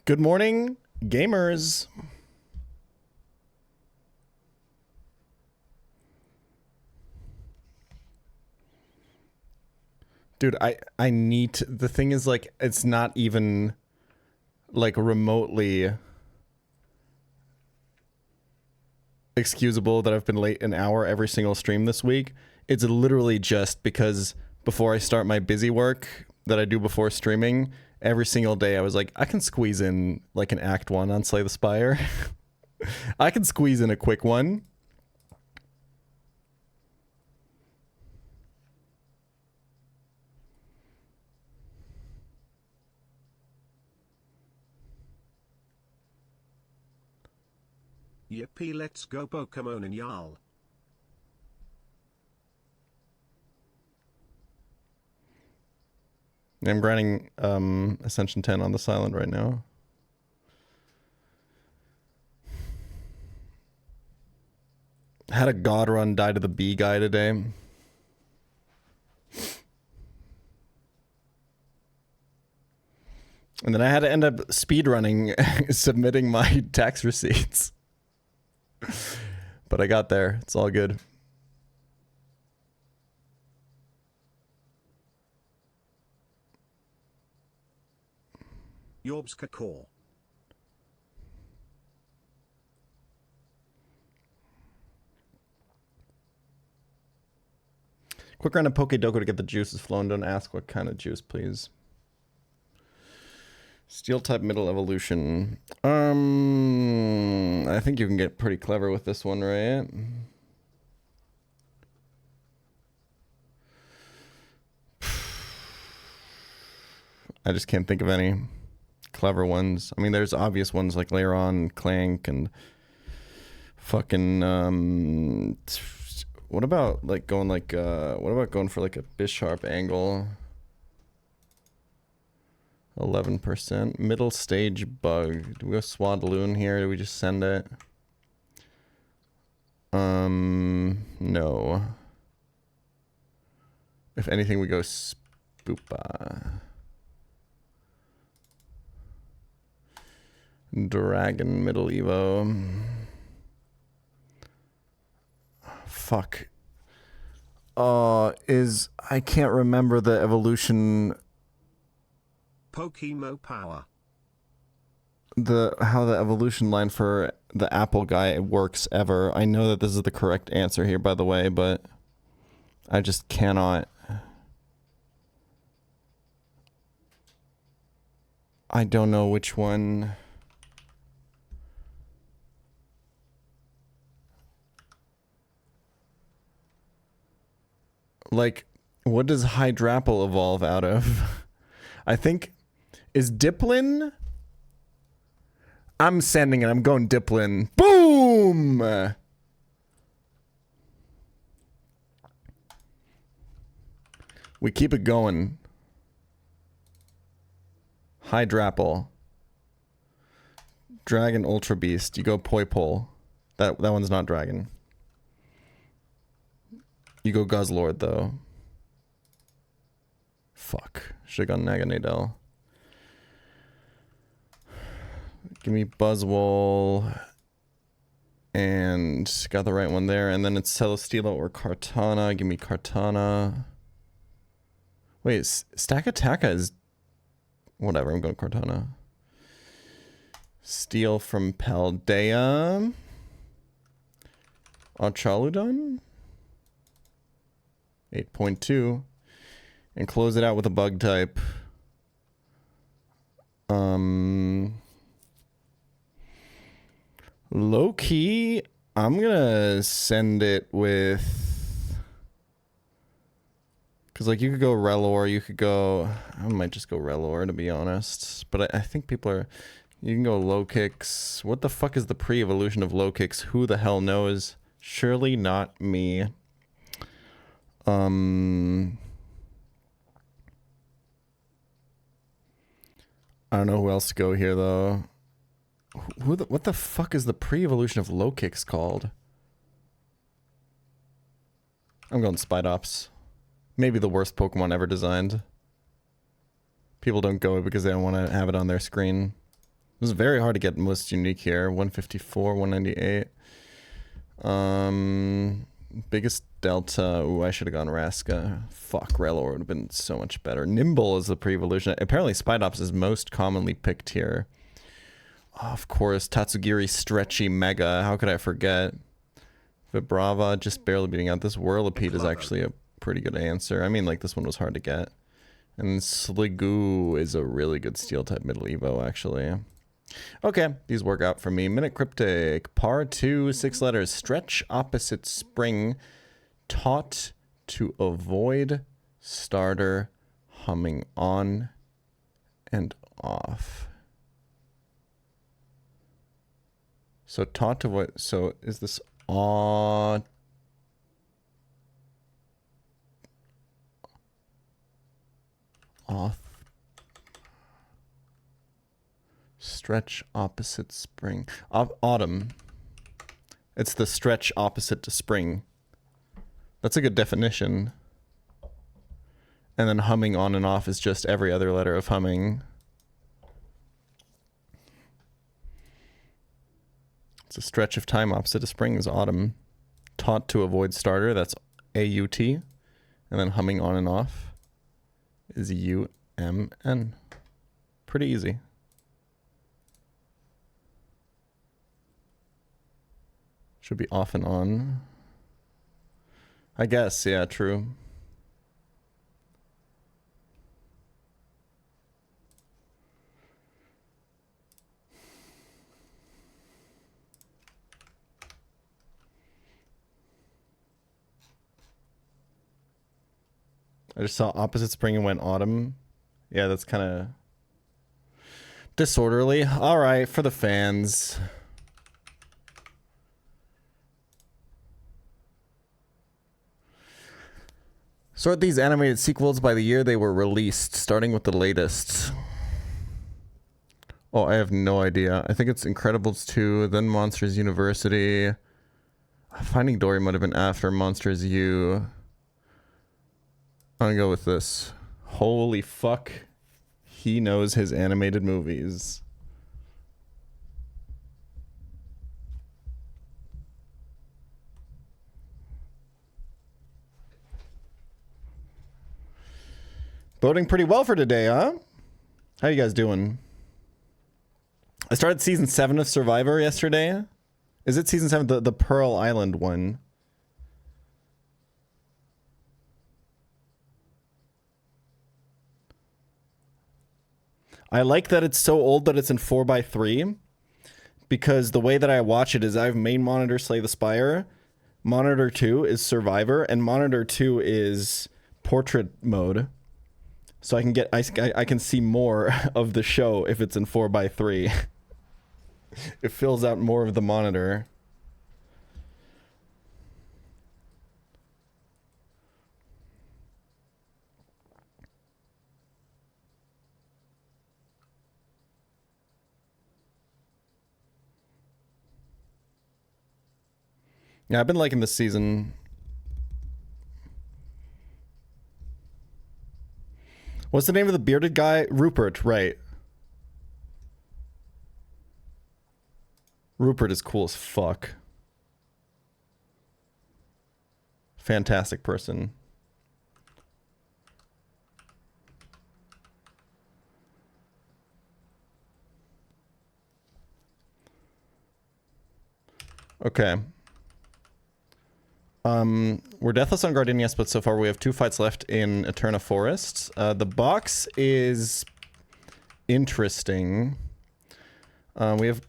Good morning, gamers. Dude, I need to, the thing is, like, it's not even like remotely excusable that I've been late an hour every single stream this week. It's literally just because before I start my busy work that I do before streaming, every single day I was like, I can squeeze in like an act 1 on Slay the Spire. I can squeeze in a quick one. Yippee, let's go Pokemon and y'all. I'm grinding Ascension 10 on the Silent right now. Had a god run die to the bee guy today. And then I had to end up speedrunning submitting my tax receipts. But I got there. It's all good. Yorbs Kakor. Quick round of Pokédoko to get the juices flowing. Don't ask what kind of juice, please. Steel type middle evolution. I think you can get pretty clever with this one, right? I just can't think of any clever ones. I mean, there's obvious ones like Lairon, Clank, and fucking what about like going like what about going for like a Bisharp angle? 11%. Middle stage bug. Do we go Swadloon here? Do we just send it? No. If anything, we go Spoopa. Dragon middle evo. Fuck. I can't remember the evolution. Pokemo power. How the evolution line for the apple guy works ever. I know that this is the correct answer here, by the way, but I just cannot. I don't know which one. Like, what does Hydrapple evolve out of? I think, is Diplin? I'm sending it. I'm going Diplin. Boom! We keep it going. Hydrapple. Dragon Ultra Beast. You go Poipole. That one's not dragon. You go Guzzlord, though. Fuck. Should've gone Naganadel. Give me Buzzwole. And got the right one there. And then it's Celesteela or Kartana. Give me Kartana. Wait, Stakataka is... Whatever, I'm going Kartana. Steel from Paldea. Archaludon? 8.2. And close it out with a bug type. Low key, I'm gonna send it with... Because, like, you could go Relor, you could go... I might just go Relor, to be honest. But I think people are... You can go Low Kicks. What the fuck is the pre-evolution of Low Kicks? Who the hell knows? Surely not me. I don't know who else to go here, though. What the fuck is the pre-evolution of Low Kicks called? I'm going Spidops. Maybe the worst Pokemon ever designed. People don't go it because they don't want to have it on their screen. was very hard to get most unique here. 154, 198. Biggest delta. Ooh, I should have gone Raska. Fuck, Relor would have been so much better. Nimble is the pre-evolution. Apparently Spidops is most commonly picked here. Oh, of course, Tatsugiri Stretchy Mega. How could I forget? Vibrava just barely beating out. This Whirlipede is actually a pretty good answer. I mean, like, this one was hard to get. And Sliggoo is a really good steel type middle evo, actually. Okay, these work out for me. Minute Cryptic, par 2, 6 letters. Stretch opposite spring. Taught to avoid starter humming on and off. So taught to avoid, so is this on? Off. Stretch opposite spring. Autumn. It's the stretch opposite to spring. That's a good definition. And then humming on and off is just every other letter of humming. It's a stretch of time opposite to spring is autumn. Taught to avoid starter, that's A-U-T. And then humming on and off is U-M-N. Pretty easy. Should be off and on. I guess, yeah, true. I just saw opposite spring and went autumn. Yeah, that's kind of disorderly. All right, for the fans. Sort these animated sequels by the year they were released, starting with the latest. Oh, I have no idea. I think it's Incredibles 2, then Monsters University. Finding Dory might have been after Monsters U. I'm gonna go with this. Holy fuck. He knows his animated movies. Voting pretty well for today, huh? How you guys doing? I started season 7 of Survivor yesterday. Is it season 7? The Pearl Island one. I like that it's so old that it's in 4:3. Because the way that I watch it is I have main monitor Slay the Spire. Monitor 2 is Survivor. And monitor 2 is portrait mode. So I can get I can see more of the show if it's in 4:3. It fills out more of the monitor. Yeah, I've been liking this season. What's the name of the bearded guy? Rupert, right. Rupert is cool as fuck. Fantastic person. Okay. We're deathless on Gardenias, but so far we have 2 fights left in Eterna Forest. The box is interesting. We have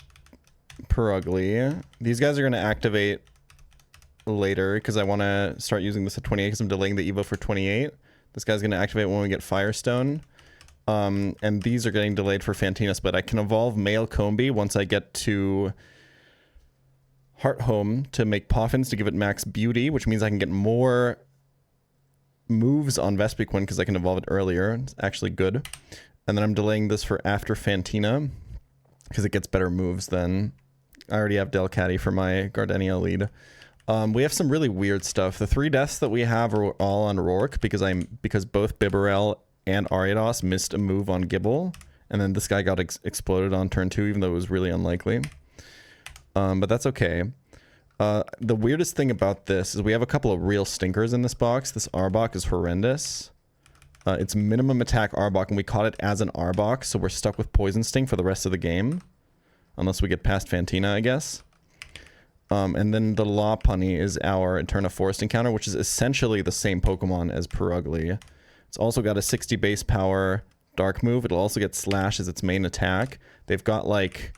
Perugly. These guys are going to activate later because I want to start using this at 28 because I'm delaying the Evo for 28. This guy's going to activate when we get Firestone. And these are getting delayed for Fantinas, but I can evolve Male Combi once I get to Heart Home to make Poffins to give it max beauty, which means I can get more moves on Vespiquen because I can evolve it earlier. It's actually good. And then I'm delaying this for after Fantina because it gets better moves then. I already have Delcatty for my Gardenia lead. We have some really weird stuff. The 3 deaths that we have are all on Rourke because both Bibarel and Ariados missed a move on Gibble, And then this guy got exploded on turn 2, even though it was really unlikely. But that's okay. The weirdest thing about this is we have a couple of real stinkers in this box. This Arbok is horrendous. It's minimum attack Arbok, and we caught it as an Arbok, so we're stuck with Poison Sting for the rest of the game. Unless we get past Fantina, I guess. And then the Lopunny is our Eterna Forest encounter, which is essentially the same Pokemon as Purugly. It's also got a 60 base power Dark move. It'll also get Slash as its main attack. They've got like...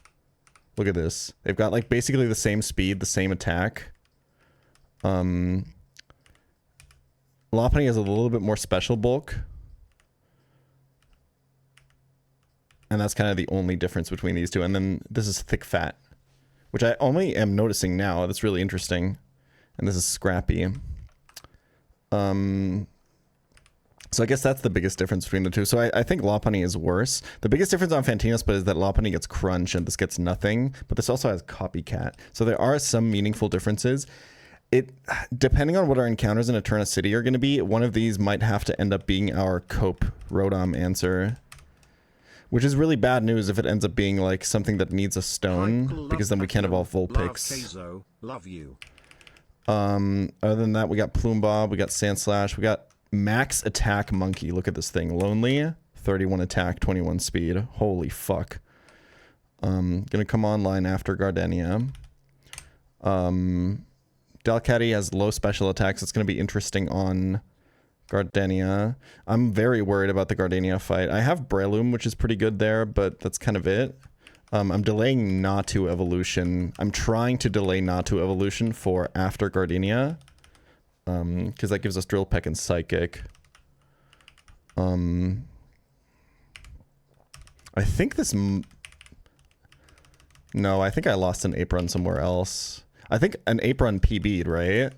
Look at this. They've got like basically the same speed, the same attack. Lopunny has a little bit more special bulk. And that's kind of the only difference between these two. And then this is Thick Fat, which I only am noticing now. That's really interesting. And this is Scrappy. So I guess that's the biggest difference between the two. So I think Lopunny is worse. The biggest difference on Fantina Split is that Lopunny gets Crunch and this gets nothing. But this also has Copycat. So there are some meaningful differences. Depending on what our encounters in Eterna City are going to be, one of these might have to end up being our Cope Rotom answer. Which is really bad news if it ends up being like something that needs a stone, because then we can't evolve Vulpix. Love you. Other than that, we got Plume, we got Sandslash, we got Max Attack Monkey. Look at this thing. Lonely, 31 attack, 21 speed. Holy fuck. Gonna come online after Gardenia. Delcatty has low special attacks. It's gonna be interesting on Gardenia. I'm very worried about the Gardenia fight. I have Breloom, which is pretty good there, but that's kind of it. I'm delaying Natu evolution. I'm trying to delay Natu evolution for after Gardenia. Because that gives us Drill Peck and Psychic. I think this... No, I think I lost an Ape Run somewhere else. I think an Ape Run PB'd, right?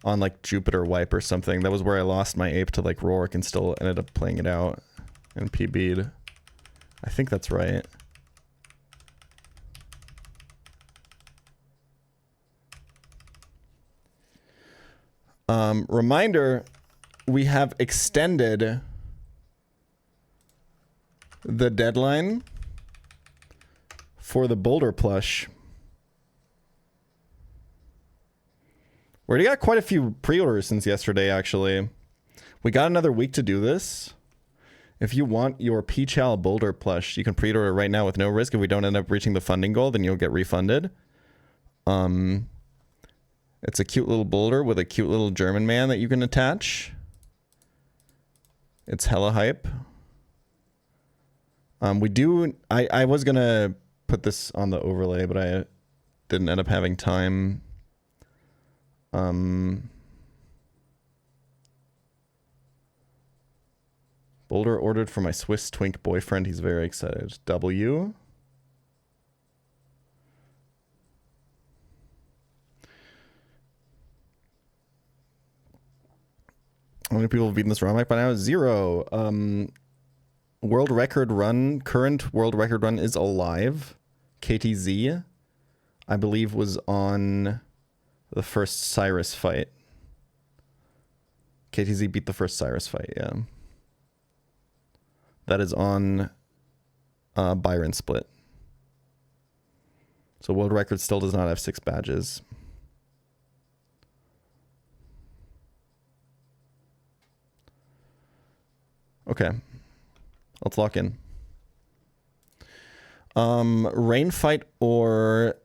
On like Jupiter Wipe or something. That was where I lost my ape to like Roark and still ended up playing it out and PB'd. I think that's right. Reminder, we have extended the deadline for the Boulder plush. We already got quite a few pre-orders since yesterday, actually. We got another week to do this. If you want your Peachal Boulder plush, you can pre-order it right now with no risk. If we don't end up reaching the funding goal, then you'll get refunded. It's a cute little boulder with a cute little German man that you can attach. It's hella hype. I was gonna put this on the overlay, but I didn't end up having time. Boulder ordered for my Swiss twink boyfriend. He's very excited. W. How many people have beaten this ROM hack by now? 0. World record run, current world record run is alive. KTZ, I believe, was on the first Cyrus fight. KTZ beat the first Cyrus fight, yeah. That is on Byron Split. So world record still does not have 6 badges. Okay. Let's lock in. Rain fight or...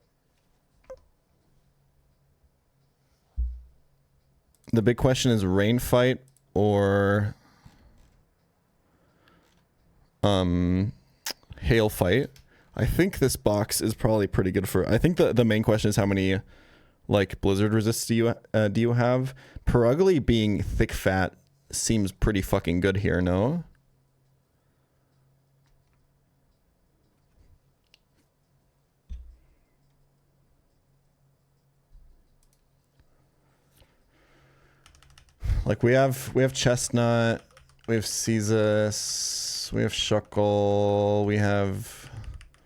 The big question is rain fight or hail fight. I think this box is probably pretty good for... I think the main question is how many like blizzard resists do you have? Purugly being thick fat seems pretty fucking good here, no? Like we have Chestnut, we have Caestus, we have Shuckle, we have...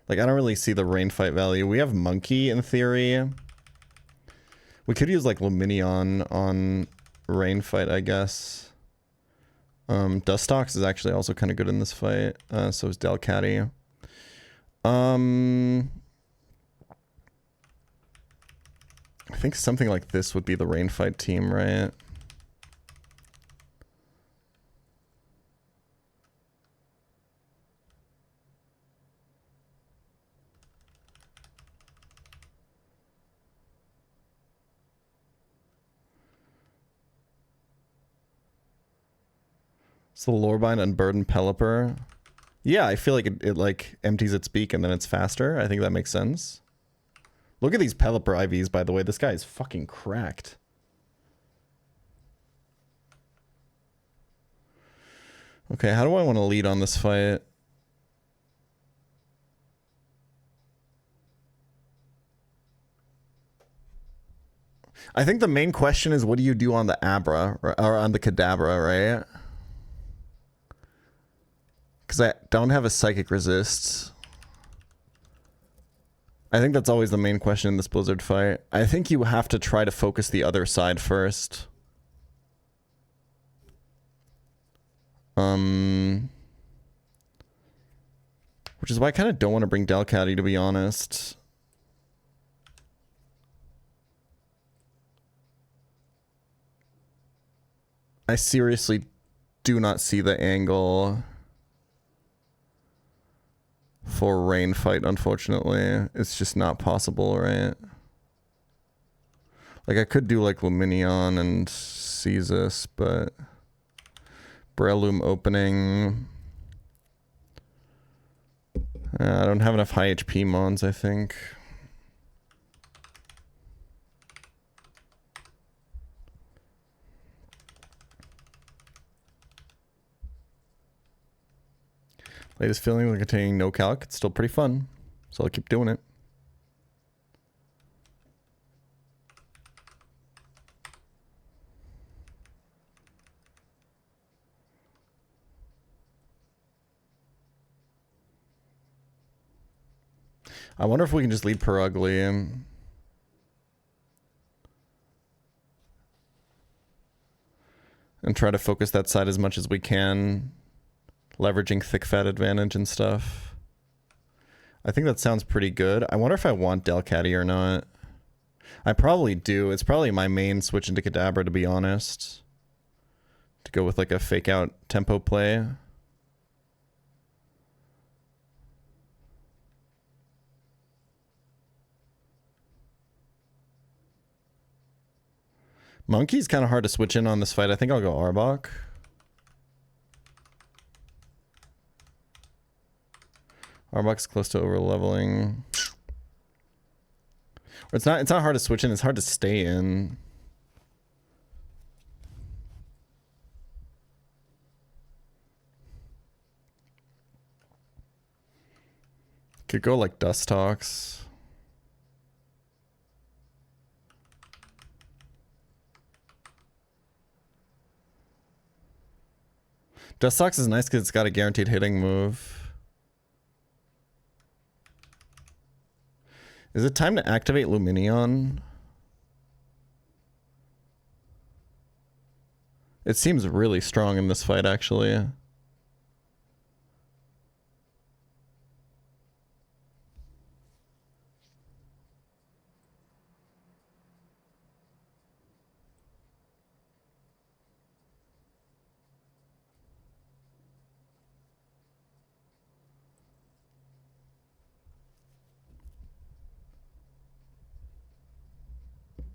Like, I don't really see the rain fight value. We have Monkey in theory. We could use like Luminion on rain fight, I guess. Dustox is actually also kind of good in this fight. So is Delcatty. I think something like this would be the rain fight team, right? So Lorbein Unburdened Pelipper. Yeah, I feel like it like empties its beak and then it's faster. I think that makes sense. Look at these Pelipper IVs, by the way. This guy is fucking cracked. Okay, how do I want to lead on this fight? I think the main question is, what do you do on the Abra, or on the Kadabra, right? Because I don't have a Psychic Resist. I think that's always the main question in this Blizzard fight. I think you have to try to focus the other side first. Which is why I kind of don't want to bring Delcatty, to be honest. I seriously do not see the angle for rain fight, unfortunately. It's just not possible, right? Like, I could do like Luminion and Caestus, but Breloom opening. I don't have enough high HP mons, I think. Latest feeling like containing no calc. It's still pretty fun, so I'll keep doing it. I wonder if we can just lead Perugly and try to focus that side as much as we can, leveraging thick fat advantage and stuff. I think that sounds pretty good. I wonder if I want Delcatty or not. I probably do. It's probably my main switch into Kadabra, to be honest. To go with like a fake out tempo play. Monkey's kind of hard to switch in on this fight. I think I'll go Arbok. Arbok's close to over leveling. It's not hard to switch in, it's hard to stay in. Could go like Dustox. Dustox is nice because it's got a guaranteed hitting move. Is it time to activate Luminion? It seems really strong in this fight, actually.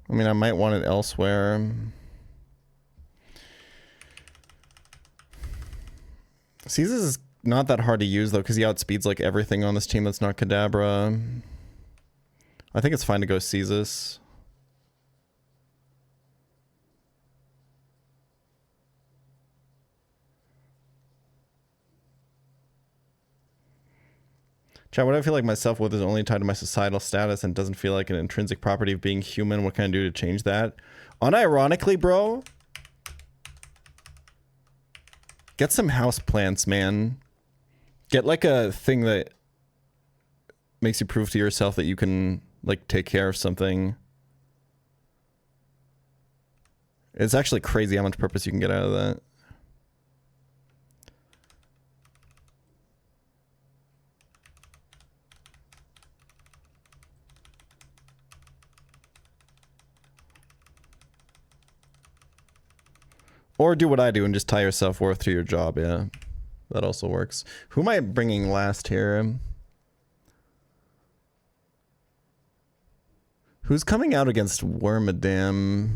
I mean, I might want it elsewhere. Caesar is not that hard to use, though, because he outspeeds like everything on this team that's not Kadabra. I think it's fine to go Caesar. Chat, what do I feel like my self-worth is only tied to my societal status and doesn't feel like an intrinsic property of being human? What can I do to change that? Unironically, bro, get some house plants, man. Get like a thing that makes you prove to yourself that you can like take care of something. It's actually crazy how much purpose you can get out of that. Or do what I do and just tie your self-worth to your job, yeah. That also works. Who am I bringing last here? Who's coming out against Wormadam?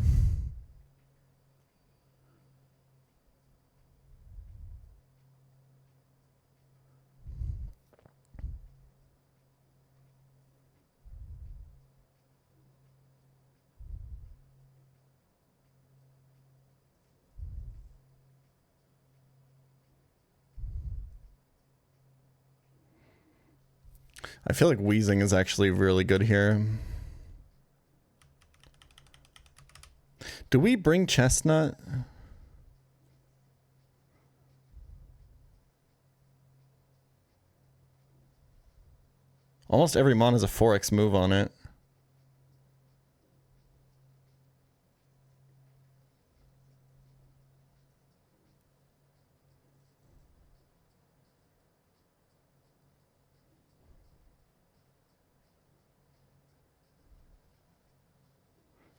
I feel like Wheezing is actually really good here. Do we bring Chestnut? Almost every mon has a 4x move on it.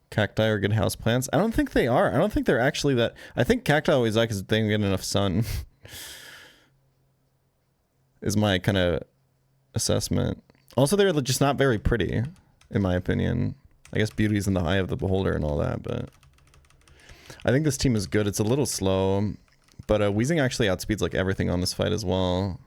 Cacti are good houseplants. I don't think they are. I don't think they're actually that. I think cacti always like because they don't get enough sun. Is my kind of assessment. Also, they're just not very pretty, in my opinion. I guess beauty's in the eye of the beholder and all that, but I think this team is good. It's a little slow, but Wheezing actually outspeeds like everything on this fight as well.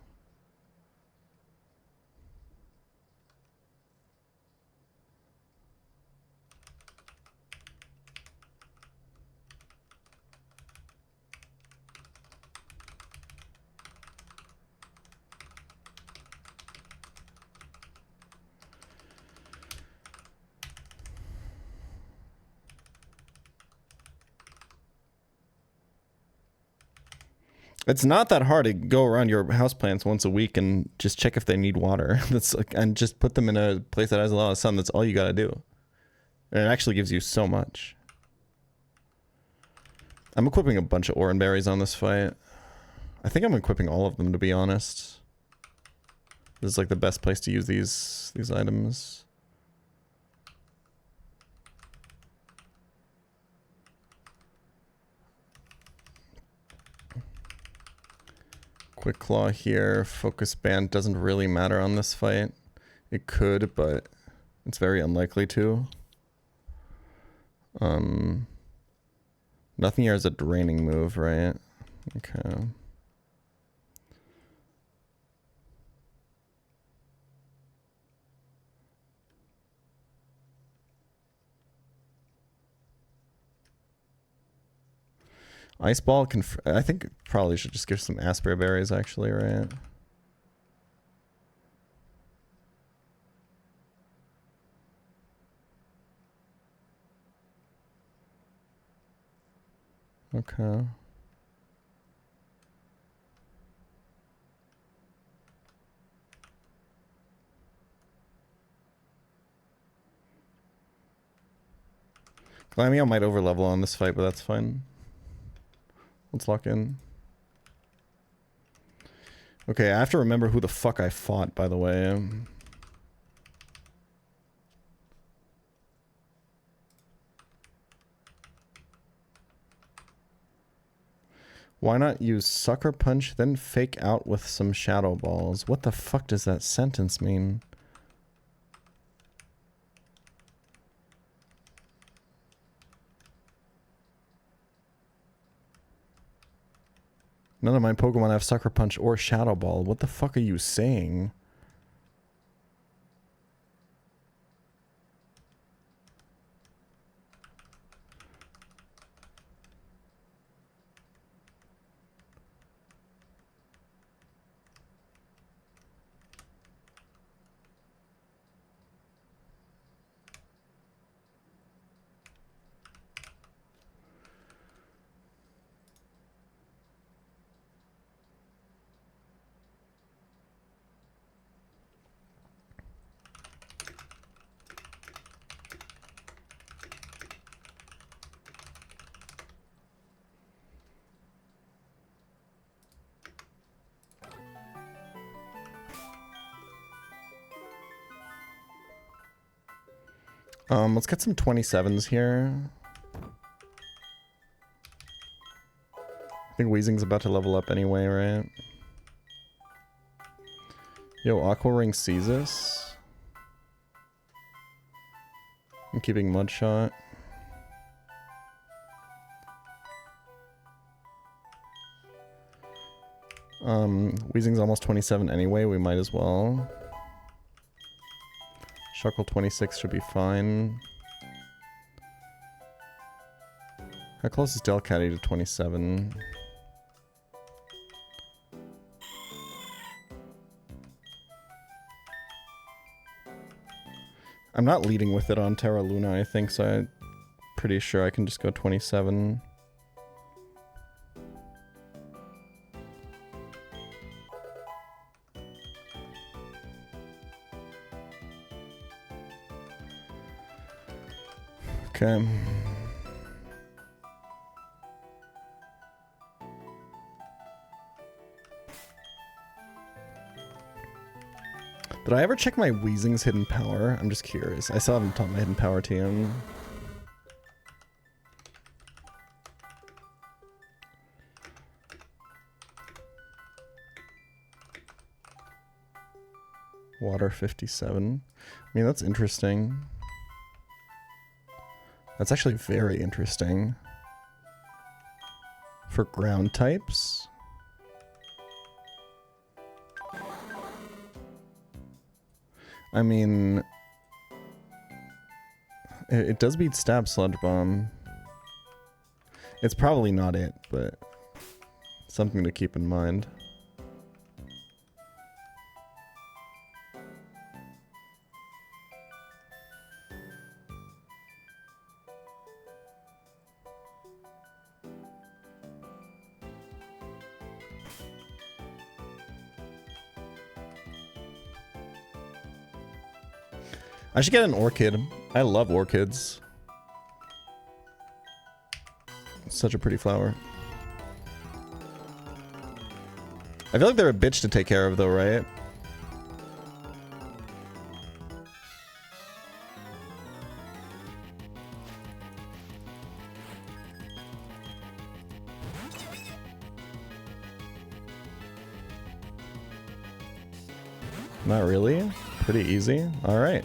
It's not that hard to go around your houseplants once a week and just check if they need water. That's like, and just put them in a place that has a lot of sun. That's all you gotta do. And it actually gives you so much. I'm equipping a bunch of oran berries on this fight. I think I'm equipping all of them, to be honest. This is like the best place to use these items. Quick Claw here. Focus Band doesn't really matter on this fight. It could, but it's very unlikely to. Nothing here is a draining move, right? Okay. Ice Ball can... I think probably should just give some Aspera Berries, actually, right? Okay. Glamio might overlevel on this fight, but that's fine. Let's lock in. Okay, I have to remember who the fuck I fought, by the way. Why not use Sucker Punch, then fake out with some Shadow Balls? What the fuck does that sentence mean? None of my Pokemon have Sucker Punch or Shadow Ball. What the fuck are you saying? Let's get some 27s here. think Weezing's about to level up anyway, right? Yo, Aqua Ring sees us. I'm keeping Mudshot. Weezing's almost 27 anyway, we might as well. Shuckle 26 should be fine. How close is Delcatty to 27? I'm not leading with it on Terra Luna, I think, so I'm pretty sure I can just go 27. Okay. Did I ever check my Weezing's hidden power? I'm just curious. I still haven't taught my hidden power to him. Water 57. I mean, that's interesting. That's actually very interesting. For ground types? I mean... It does beat Stab Sludge Bomb. It's probably not it, but... something to keep in mind. I should get an orchid. I love orchids. It's such a pretty flower. I feel like they're a bitch to take care of though, right? Not really? Pretty easy. Alright.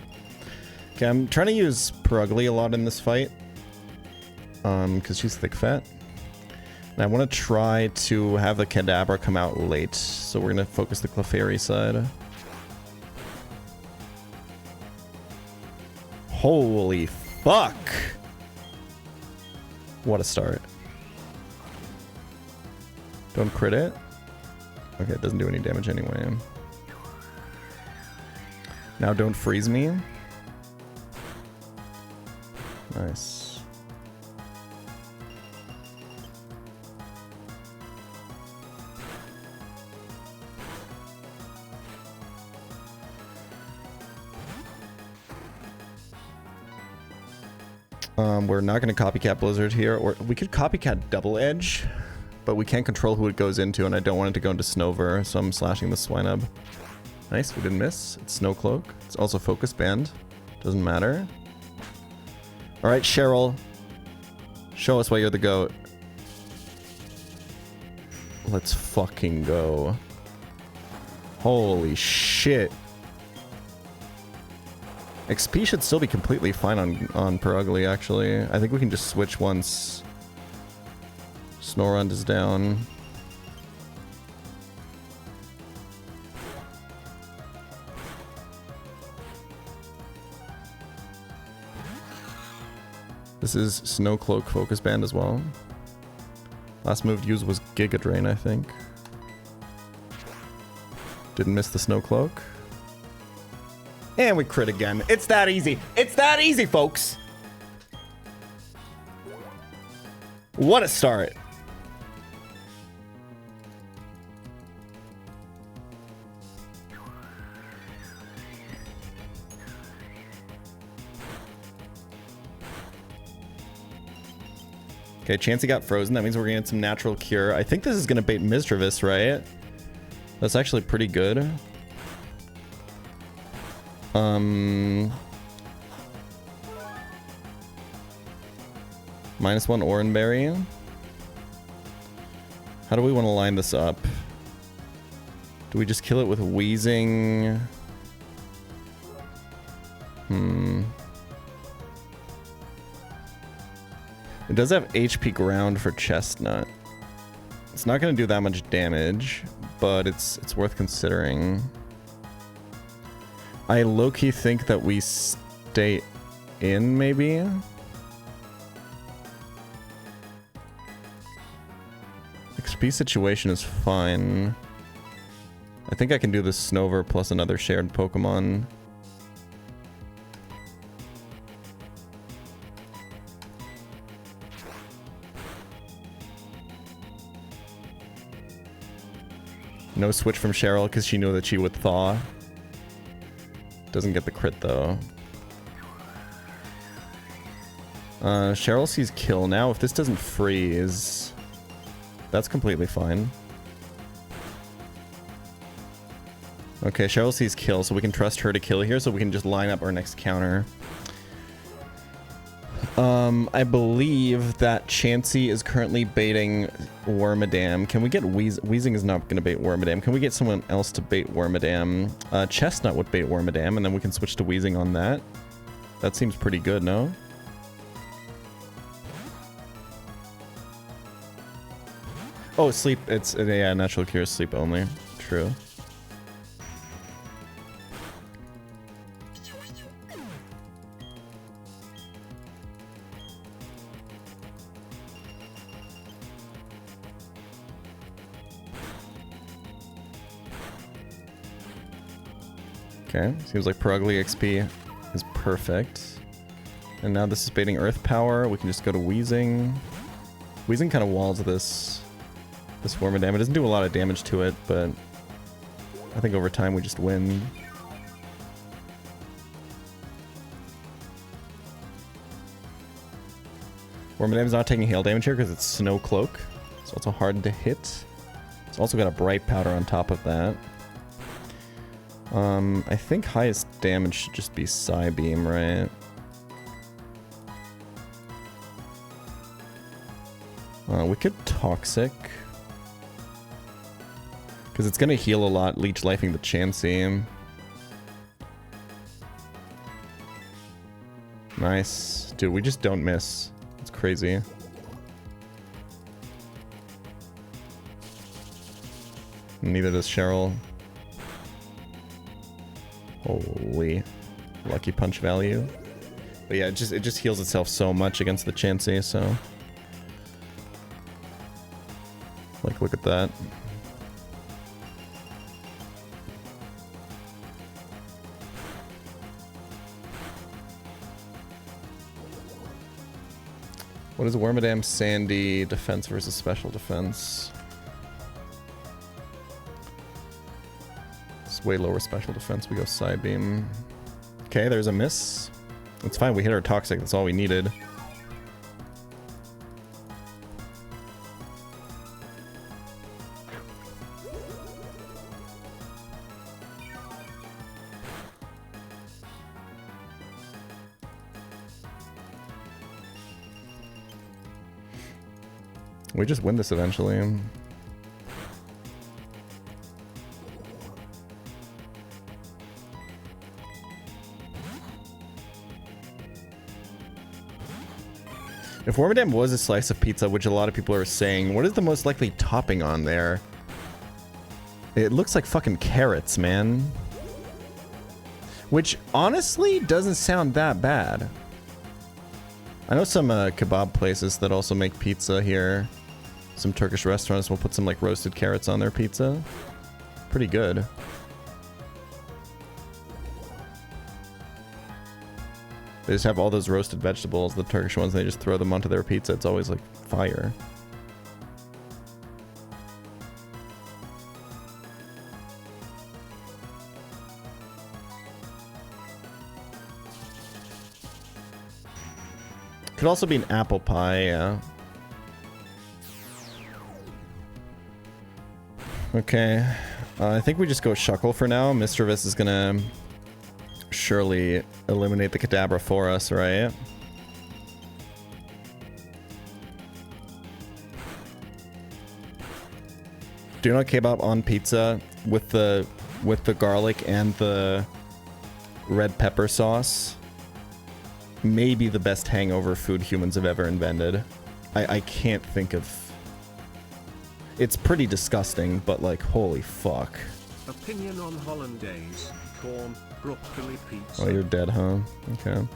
Okay, I'm trying to use Perugly a lot in this fight. Because she's thick fat. And I want to try to have the Kadabra come out late. So we're going to focus the Clefairy side. Holy fuck! What a start. Don't crit it. Okay, it doesn't do any damage anyway. Now don't freeze me. Nice. We're not going to copycat Blizzard here, or we could copycat Double Edge, but we can't control who it goes into, and I don't want it to go into Snover, so I'm slashing the Swinub. Nice, we didn't miss. It's Snow Cloak. It's also Focus Band. Doesn't matter. Alright, Cheryl. Show us why you're the GOAT. Let's fucking go. Holy shit. XP should still be completely fine on Perugly, actually. I think we can just switch once Snorunt is down. This is Snow Cloak Focus Band as well. Last move used was Giga Drain, I think. Didn't miss the Snow Cloak. And we crit again. It's that easy. It's that easy, folks. What a start. Okay, Chansey got frozen. That means we're gonna get some natural cure. I think this is gonna bait Misdreavus, right? That's actually pretty good. -1 Oranberry. How do we want to line this up? Do we just kill it with wheezing? It does have HP ground for chestnut. It's not going to do that much damage, but it's worth considering. I low-key think that we stay in, maybe? XP situation is fine. I think I can do the Snover plus another shared Pokemon. No switch from Cheryl because she knew that she would thaw. Doesn't get the crit though. Cheryl sees kill now. If this doesn't freeze, that's completely fine. Okay, Cheryl sees kill, so we can trust her to kill here, so we can just line up our next counter. I believe that Chansey is currently baiting Wormadam. Can we get Wheezing is not going to bait Wormadam. Can we get someone else to bait Wormadam? Chestnut would bait Wormadam, and then we can switch to Wheezing on that. That seems pretty good, no? Oh, sleep. It's, yeah, natural cure is sleep only. True. Okay, seems like Perugly XP is perfect. And now this is baiting Earth Power. We can just go to Wheezing. Wheezing kind of walls this Wormadam. It doesn't do a lot of damage to it, but I think over time we just win. Wormadam's not taking hail damage here because it's Snow Cloak. It's also hard to hit. It's also got a Bright Powder on top of that. I think highest damage should just be Psybeam, right? We could Toxic. Because it's going to heal a lot, Leech Lifing the Chansey. Nice. Dude, we just don't miss. It's crazy. Neither does Cheryl. Holy lucky punch value. But yeah, it just heals itself so much against the Chansey, so like look at that. What is Wormadam Sandy defense versus special defense? Way lower special defense. We go Psybeam. Okay, there's a miss. It's fine. We hit our Toxic. That's all we needed. We just win this eventually. If Wormadam was a slice of pizza, which a lot of people are saying, what is the most likely topping on there? It looks like fucking carrots, man. Which, honestly, doesn't sound that bad. I know some kebab places that also make pizza here. Some Turkish restaurants will put some, like, roasted carrots on their pizza. Pretty good. They just have all those roasted vegetables, the Turkish ones, and they just throw them onto their pizza. It's always like fire. Could also be an apple pie, yeah. Okay. I think we just go Shuckle for now. Mischievous is gonna surely eliminate the Kadabra for us, right? Doner kebab on pizza with the garlic and the red pepper sauce. Maybe the best hangover food humans have ever invented. I can't think of... It's pretty disgusting, but like, holy fuck. Opinion on hollandaise, corn, broccoli pizza. Oh, you're dead, huh? Okay.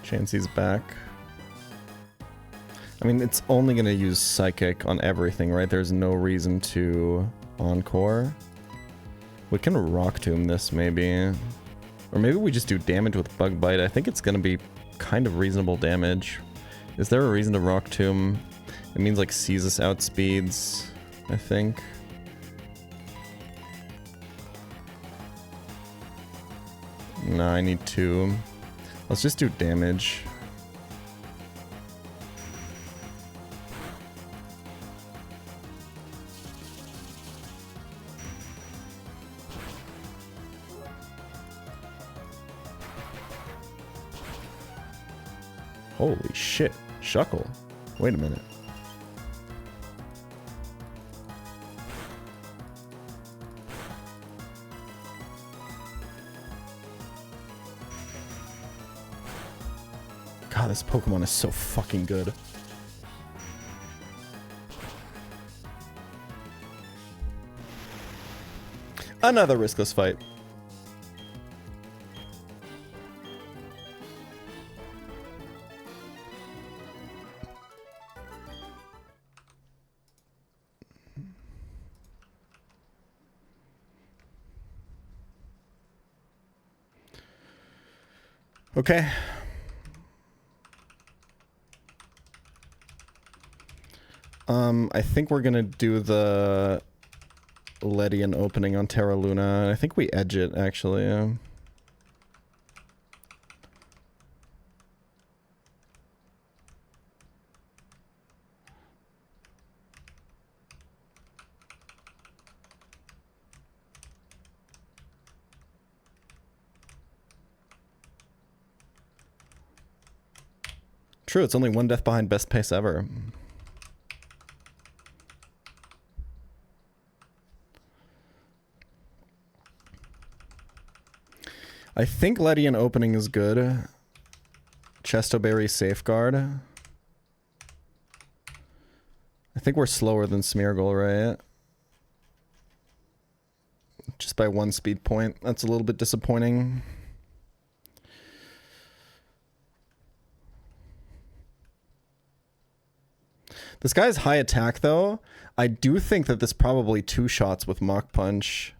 Chansey's back. I mean, it's only going to use Psychic on everything, right? There's no reason to Encore. We can Rock Tomb this, maybe. Or maybe we just do damage with Bug Bite. I think it's going to be kind of reasonable damage. Is there a reason to Rock Tomb? It means, like, Caestus outspeeds, I think. Nah, I need 2. Let's just do damage. Holy shit. Shuckle. Wait a minute. God, this Pokemon is so fucking good. Another riskless fight. Okay. I think we're gonna do the Ledian opening on Terra Luna. I think we edge it, actually. True, it's only 1 death behind best pace ever. I think Ledian opening is good. Chestoberry Safeguard. I think we're slower than Smeargle, right? Just by 1 speed point. That's a little bit disappointing. This guy's high attack, though. I do think that this probably 2 shots with Mach Punch.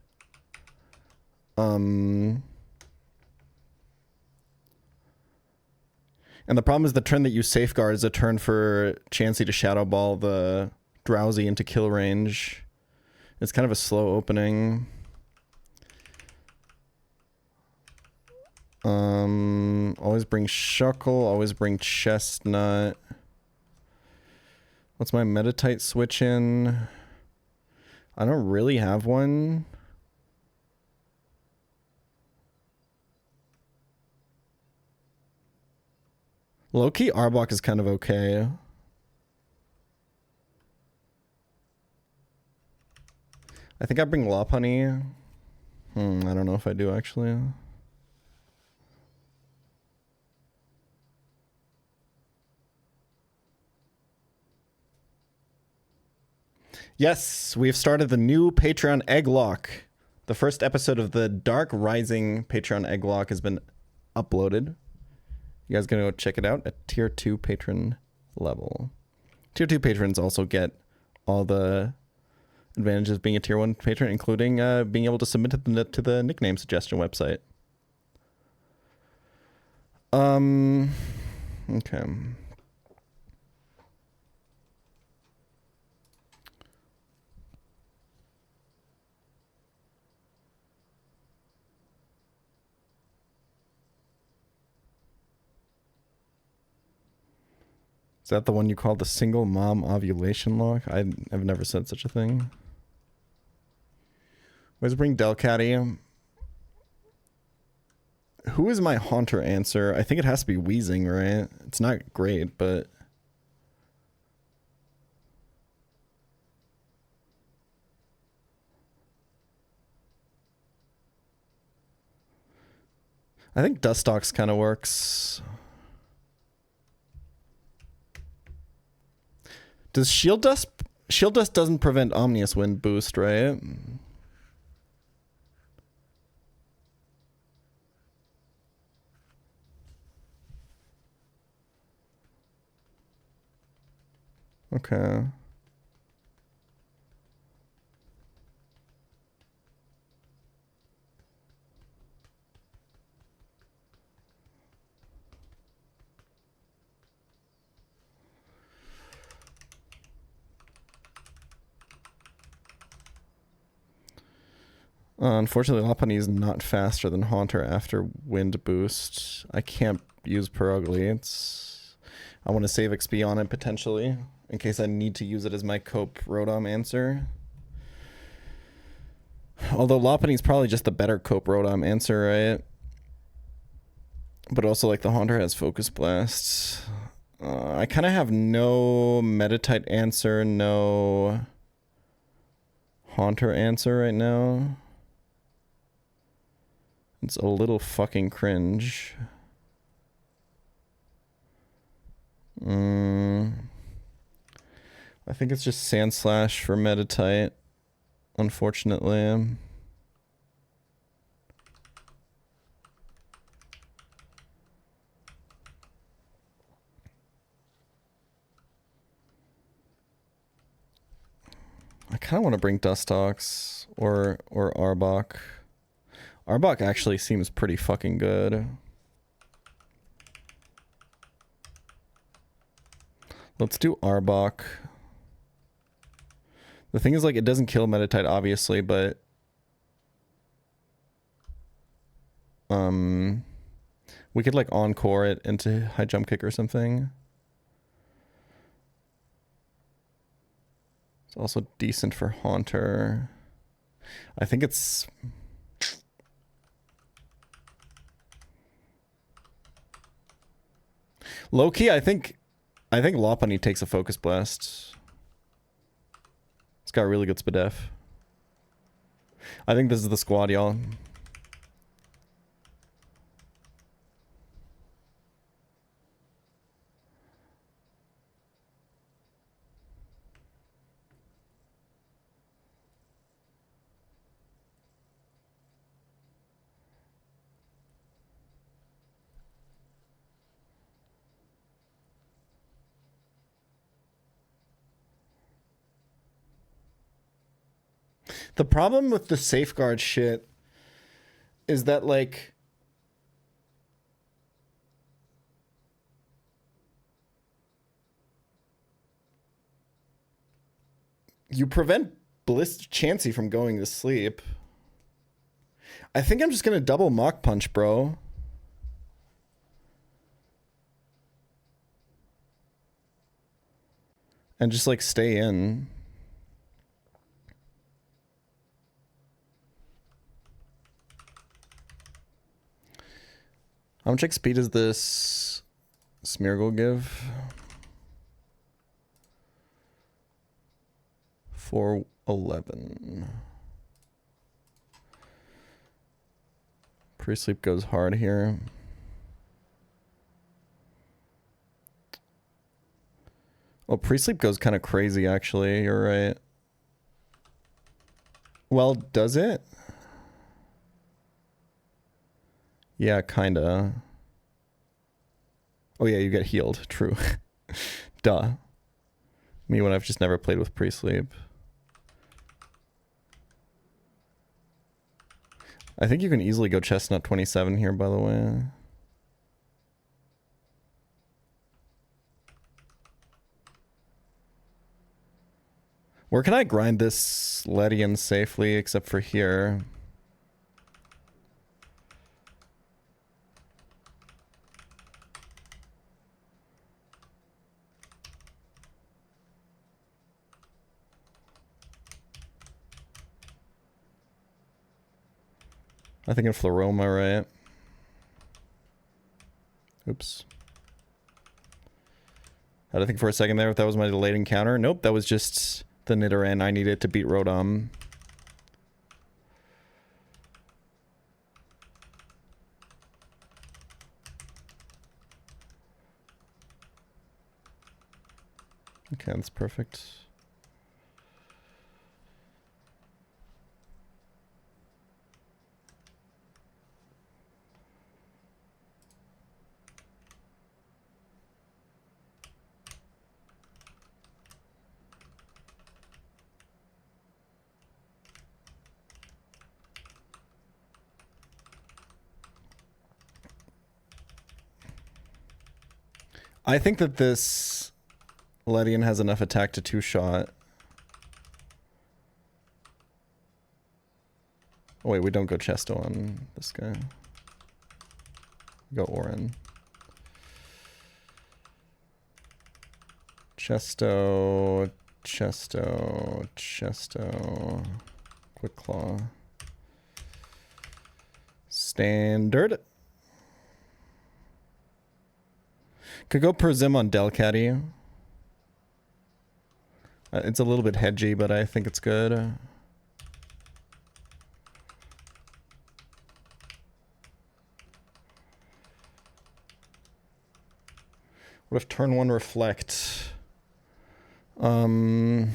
And the problem is the turn that you Safeguard is a turn for Chansey to Shadow Ball the Drowsy into kill range. It's kind of a slow opening. Always bring Shuckle, always bring Chestnut. What's my Meditite switch in? I don't really have one. Low-key, Arbok is kind of okay. I think I bring Lopunny. I don't know if I do, actually. Yes, we've started the new Patreon Egg Lock. The first episode of the Dark Rising Patreon Egg Lock has been uploaded. You guys gonna go check it out at tier 2 patron level. Tier 2 patrons also get all the advantages of being a tier 1 patron, including being able to submit to the nickname suggestion website. Okay. Is that the one you call the single mom ovulation lock? I've never said such a thing. Let's bring Delcatty. Who is my haunter answer? I think it has to be Wheezing, right? It's not great, but... I think Dustox kind of works. Does Shield Dust... Shield Dust doesn't prevent Omnius Wind boost, right? Okay. Unfortunately, Lopunny is not faster than Haunter after Wind Boost. I can't use Perugly. I want to save XP on it potentially in case I need to use it as my Cope Rotom answer. Although Lopunny is probably just the better Cope Rotom answer, right? But also, like, the Haunter has Focus Blast. I kind of have no Meditite answer, no Haunter answer right now. It's a little fucking cringe. I think it's just Sand Slash for Meditite, unfortunately. I kind of want to bring Dustox or Arbok. Arbok actually seems pretty fucking good. Let's do Arbok. The thing is, like, it doesn't kill Meditite, obviously, but... we could, like, Encore it into High Jump Kick or something. It's also decent for Haunter. I think it's... low-key, I think Lopunny takes a Focus Blast. It's got really good Spadef. I think this is the squad, y'all. The problem with the safeguard shit is that, like, you prevent Chansey from going to sleep. I think I'm just gonna double Mach Punch, bro. And just, like, stay in. How much XP does this Smeargle give? 411. Pre-sleep goes hard here. Oh, pre-sleep goes kind of crazy, actually. You're right. Well, does it? Yeah, kinda. Oh yeah, you get healed. True. Duh. Me when I've just never played with pre-sleep. I think you can easily go Chestnut 27 here, by the way. Where can I grind this Ledian safely except for here? I think in Floroma, right? Oops. I think for a second there if that was my delayed encounter. Nope, that was just the Nidoran I needed to beat Rotom. Okay, that's perfect. I think that this Ledian has enough attack to two-shot. Oh wait, we don't go Chesto on this guy. Go Orin. Chesto, Chesto, Chesto. Quick Claw. Standard. Could go Perzim on Delcatty. It's a little bit hedgy, but I think it's good. What if turn one reflect? We'll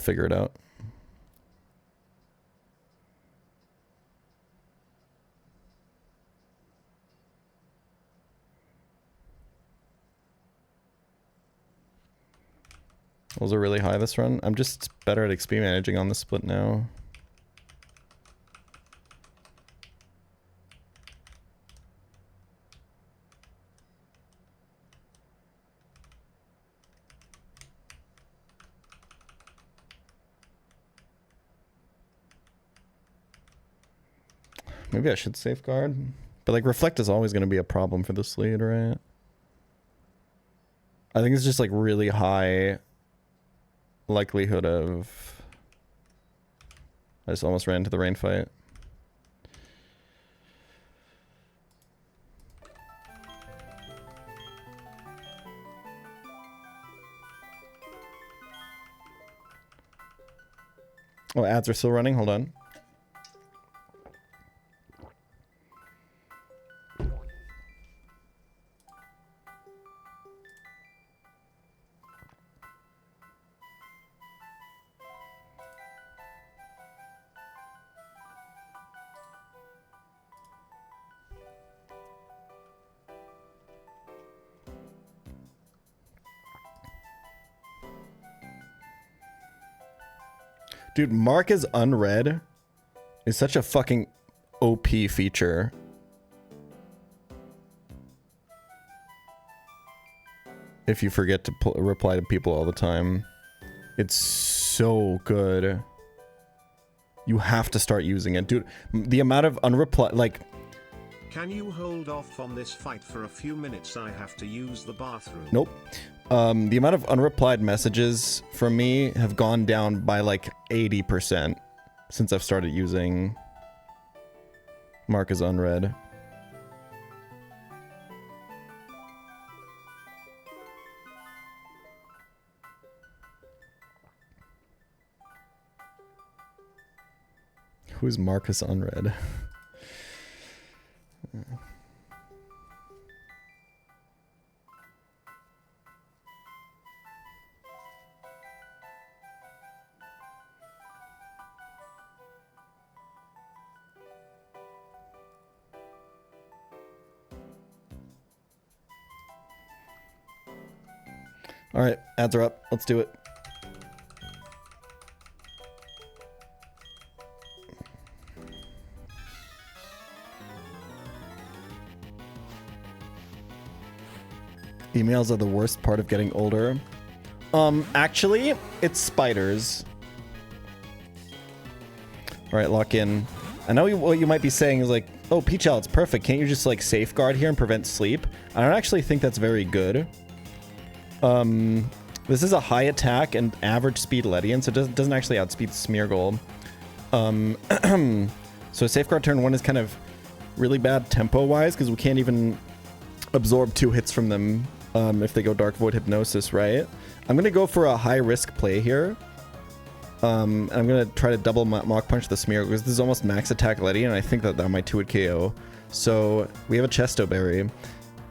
figure it out. Those are really high this run. I'm just better at XP managing on the split now. Maybe I should safeguard. But like reflect is always going to be a problem for this lead, right? I think it's just like really high likelihood of... I just almost ran into the rain fight. Oh, ads are still running? Hold on. Dude, Mark is unread is such a fucking OP feature. If you forget to reply to people all the time. It's so good. You have to start using it. Dude, the amount of unreply... Like... Can you hold off on this fight for a few minutes? I have to use the bathroom. Nope. The amount of unreplied messages from me have gone down by like 80% since I've started using Mark as unread. Who's Marcus unread? All right, ads are up. Let's do it. Emails are the worst part of getting older. Actually, it's spiders. All right, lock in. I know what you might be saying is like, oh, Peachal, it's perfect. Can't you just like safeguard here and prevent sleep? I don't actually think that's very good. This is a high attack and average speed Ledian, so it doesn't actually outspeed Smeargle. So Safeguard turn 1 is kind of really bad tempo-wise, because we can't even absorb 2 hits from them if they go Dark Void Hypnosis, right? I'm going to go for a high-risk play here. I'm going to try to double Mach Punch the Smeargle, because this is almost max attack Ledian, and I think that might 2-hit KO. So we have a Chesto Berry.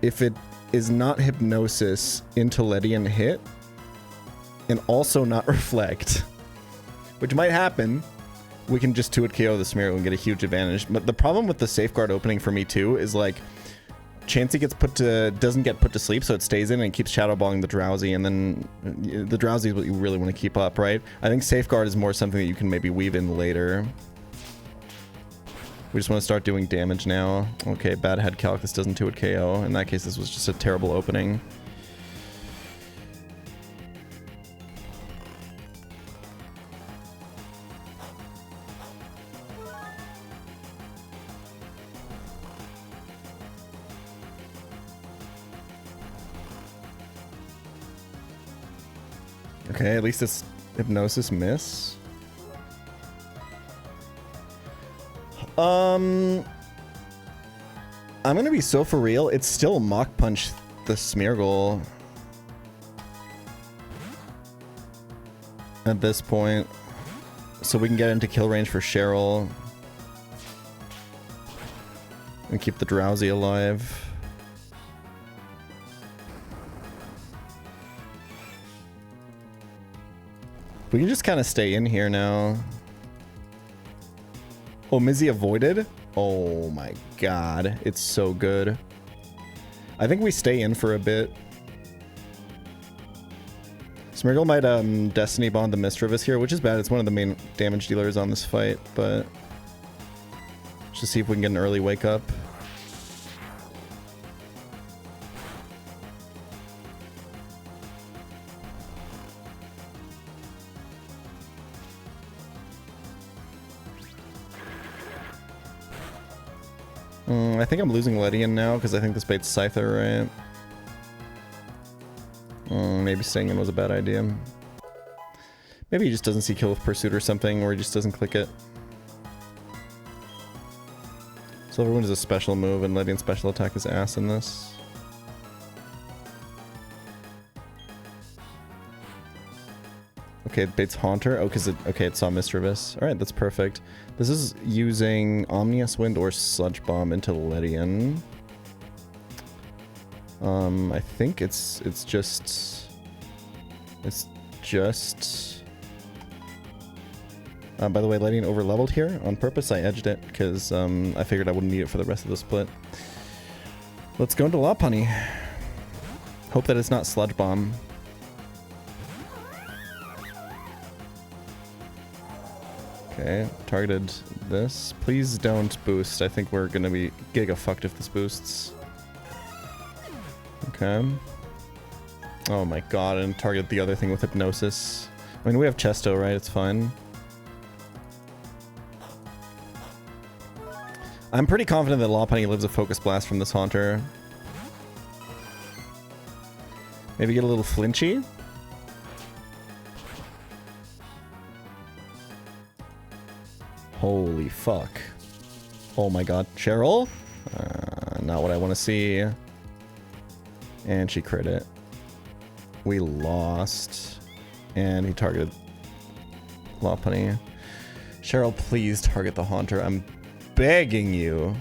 If it is not Hypnosis into Ledian hit, and also not Reflect, which might happen, we can just 2-hit KO the Smeargle and get a huge advantage. But the problem with the Safeguard opening for me too is like Chansey doesn't get put to sleep, so it stays in and keeps shadowballing the Drowsy, and then the Drowsy is what you really want to keep up, right? I think Safeguard is more something that you can maybe weave in later. We just want to start doing damage now. Okay, bad head calc. This doesn't 2-hit KO. In that case, this was just a terrible opening. Okay, at least it's Hypnosis miss. I'm gonna be so for real. It's still Mach Punch the Smeargle at this point, so we can get into kill range for Cheryl and keep the Drowsy alive. We can just kind of stay in here now. Oh, Mizzy avoided? Oh my god. It's so good. I think we stay in for a bit. Smeargle might Destiny Bond the Misdreavus here, which is bad. It's one of the main damage dealers on this fight, but let's just see if we can get an early wake up. I think I'm losing Ledian now because I think this bait's Scyther, right? Maybe staying in was a bad idea. Maybe he just doesn't see Kill with Pursuit or something, or he just doesn't click it. Silverwind is a special move, and Ledian's special attack is ass in this. Okay, it baits Haunter. Oh, because it saw Misdreavus. Alright, that's perfect. This is using Omnious Wind or Sludge Bomb into Ledian. I think it's just... by the way, Ledian over-leveled here on purpose. I edged it because I figured I wouldn't need it for the rest of the split. Let's go into Lopunny. Hope that it's not Sludge Bomb. Okay, targeted this. Please don't boost. I think we're gonna be giga fucked if this boosts. Okay. Oh my god, and target the other thing with Hypnosis. I mean, we have Chesto, right? It's fine. I'm pretty confident that Lopunny lives a Focus Blast from this Haunter. Maybe get a little flinchy? Holy fuck. Oh my god. Cheryl? Not what I want to see. And she crit it. We lost. And he targeted Lopunny. Cheryl, please target the Haunter. I'm begging you.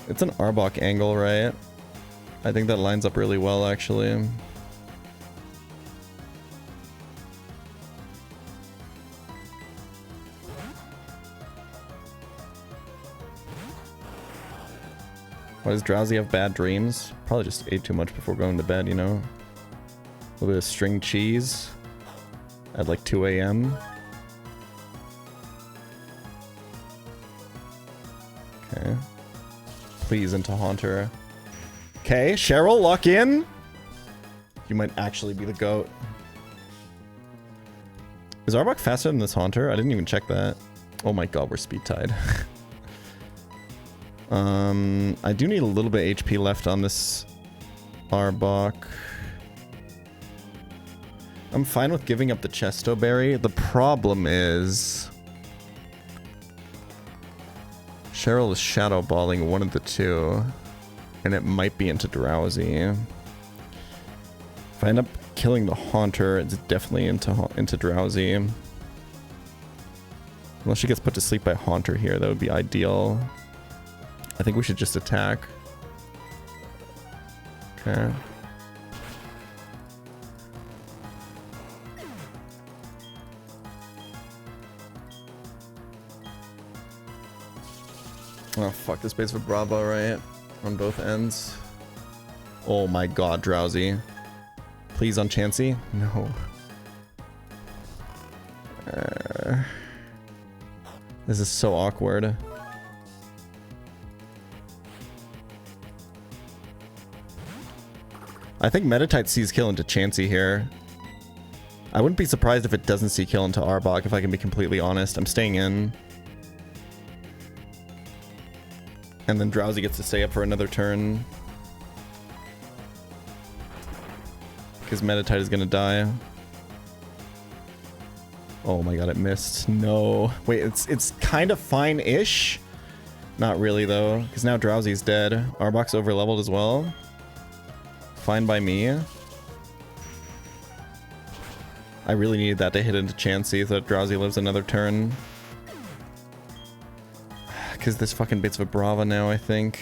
It's an Arbok angle, right? I think that lines up really well, actually. Why does Drowsy have bad dreams? Probably just ate too much before going to bed, you know? A little bit of string cheese at like 2 a.m. Okay. Please into Haunter. Okay, Cheryl, lock in. You might actually be the GOAT. Is Arbok faster than this Haunter? I didn't even check that. Oh my god, we're speed tied. I do need a little bit HP left on this Arbok. I'm fine with giving up the Chesto Berry. The problem is Cheryl is shadow balling one of the two, and it might be into Drowsy. If I end up killing the Haunter, it's definitely into Drowsy. Unless she gets put to sleep by Haunter here, that would be ideal. I think we should just attack. Okay. Oh fuck, this base for Bravo, right? On both ends. Oh my god, Drowsy. Please on Chansey? No. This is so awkward. I think Meditite sees kill into Chansey here. I wouldn't be surprised if it doesn't see kill into Arbok, if I can be completely honest. I'm staying in. And then Drowsy gets to stay up for another turn. Because Meditite is gonna die. Oh my god, it missed. No. Wait, it's kind of fine-ish? Not really, though. Because now Drowsy's dead. Arbok's over-leveled as well. Fine by me. I really needed that to hit into Chansey so that Drowsy lives another turn. Because this fucking baits Vibrava now, I think.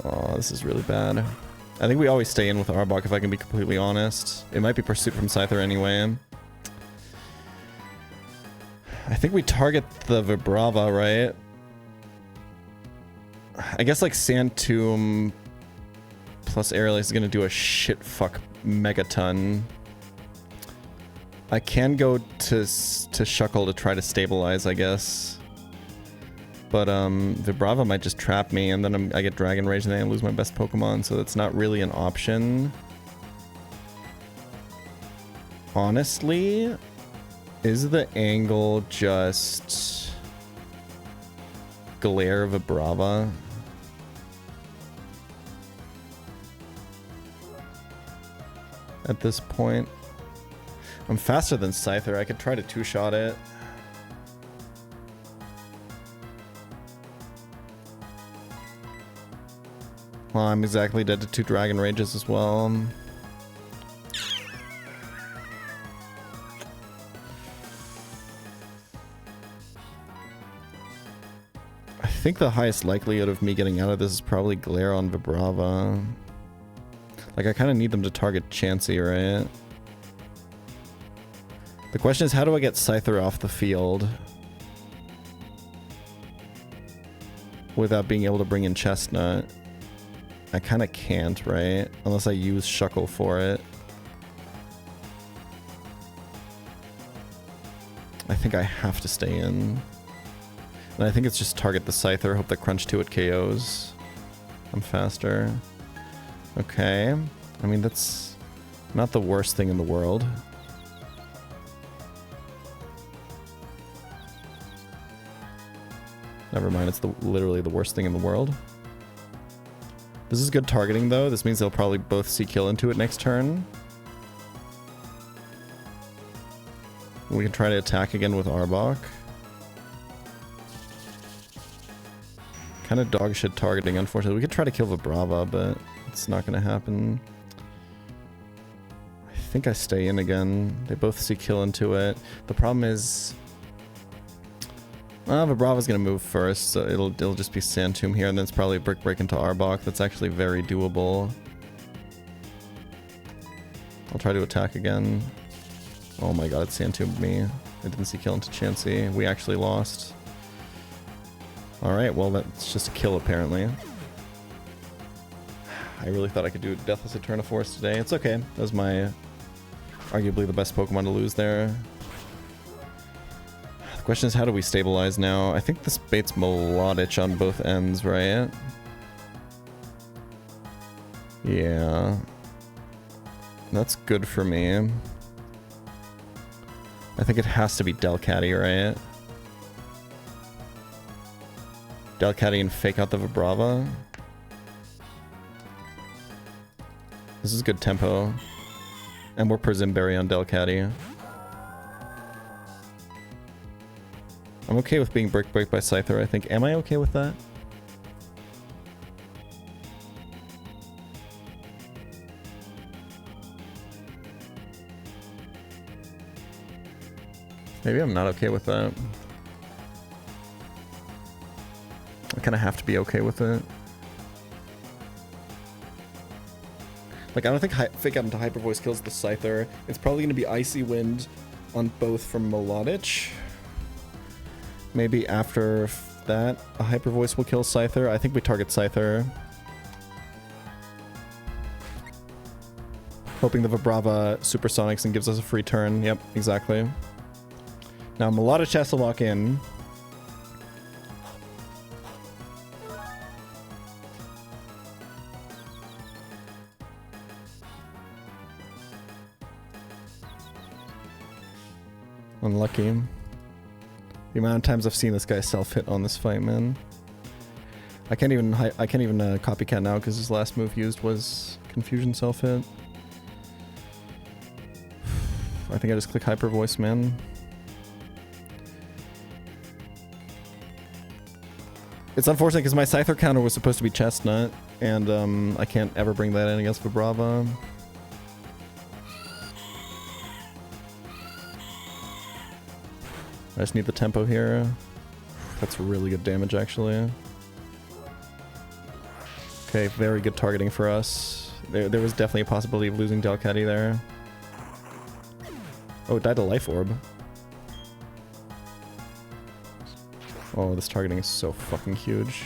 Oh, this is really bad. I think we always stay in with Arbok, if I can be completely honest. It might be Pursuit from Scyther anyway. I think we target the Vibrava, right? I guess like Sand Tomb plus Aerial is gonna do a shit fuck megaton. I can go to Shuckle to try to stabilize, I guess. But Vibrava might just trap me, and then I get Dragon Rage, and then I lose my best Pokemon, so that's not really an option. Honestly, is the angle just Glare Vibrava? At this point, I'm faster than Scyther. I could try to two-shot it. Well, I'm exactly dead to 2 Dragon Rages as well. I think the highest likelihood of me getting out of this is probably Glare on Vibrava. Like, I kind of need them to target Chansey, right? The question is, how do I get Scyther off the field without being able to bring in Chestnut? I kind of can't, right? Unless I use Shuckle for it. I think I have to stay in. And I think it's just target the Scyther, hope that Crunch 2 it KOs. I'm faster. Okay. I mean, that's not the worst thing in the world. Never mind, it's literally the worst thing in the world. This is good targeting, though. This means they'll probably both see kill into it next turn. We can try to attack again with Arbok. Kind of dog shit targeting, unfortunately. We could try to kill Vibrava, but it's not going to happen. I think I stay in again. They both see kill into it. The problem is... Vibrava's gonna move first, so it'll just be Sand Tomb here, and then it's probably a Brick Break into Arbok. That's actually very doable. I'll try to attack again. Oh my god, it Sand Tombed me. It didn't see kill into Chansey. We actually lost. Alright, well that's just a kill apparently. I really thought I could do Deathless Eternaforce today. It's okay. That was my... arguably the best Pokemon to lose there. The question is, how do we stabilize now? I think this baits Melodich on both ends, right? Yeah. That's good for me. I think it has to be Delcatty, right? Delcatty and fake out the Vibrava. This is good tempo. And we're Prismberry on Delcatty. I'm okay with being Brick Break by Scyther, I think. Am I okay with that? Maybe I'm not okay with that. I kind of have to be okay with it. Like, I don't think Fake Out into Hyper Voice kills the Scyther. It's probably going to be Icy Wind on both from Melodich. Maybe after that, a Hyper Voice will kill Scyther. I think we target Scyther. Hoping the Vibrava Supersonics and gives us a free turn. Yep, exactly. Now, Melodich has to lock in. Unlucky. The amount of times I've seen this guy self-hit on this fight, man. I can't even copycat now because his last move used was Confusion self-hit. I think I just click Hyper Voice, man. It's unfortunate because my Scyther counter was supposed to be Chestnut, and I can't ever bring that in against Vibrava. I just need the tempo here. That's really good damage, actually. Okay, very good targeting for us. There was definitely a possibility of losing Delcatty there. Oh, it died to Life Orb. Oh, this targeting is so fucking huge.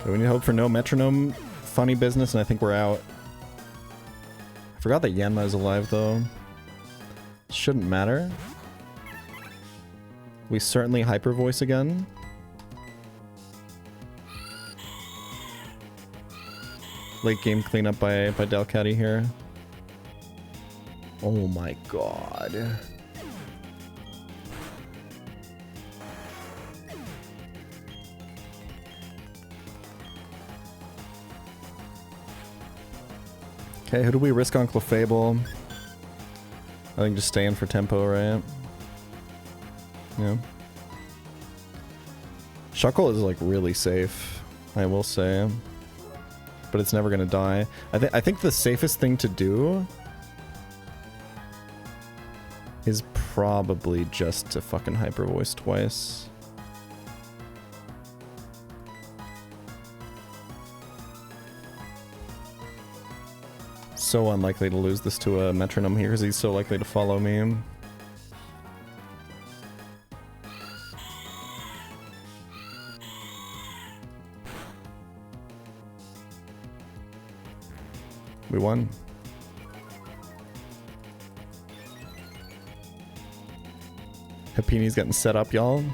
Okay, we need to hope for no metronome funny business, and I think we're out. I forgot that Yanma is alive, though. Shouldn't matter. We certainly Hyper Voice again. Late game cleanup by Delcatty here. Oh my god. Okay, who do we risk on Clefable? I think just stay in for tempo, right? Yeah. Shuckle is like really safe, I will say. But it's never gonna die. I think the safest thing to do is probably just to fucking Hyper Voice twice. So unlikely to lose this to a metronome here because he's so likely to follow me. We won. Hapini's getting set up, y'all.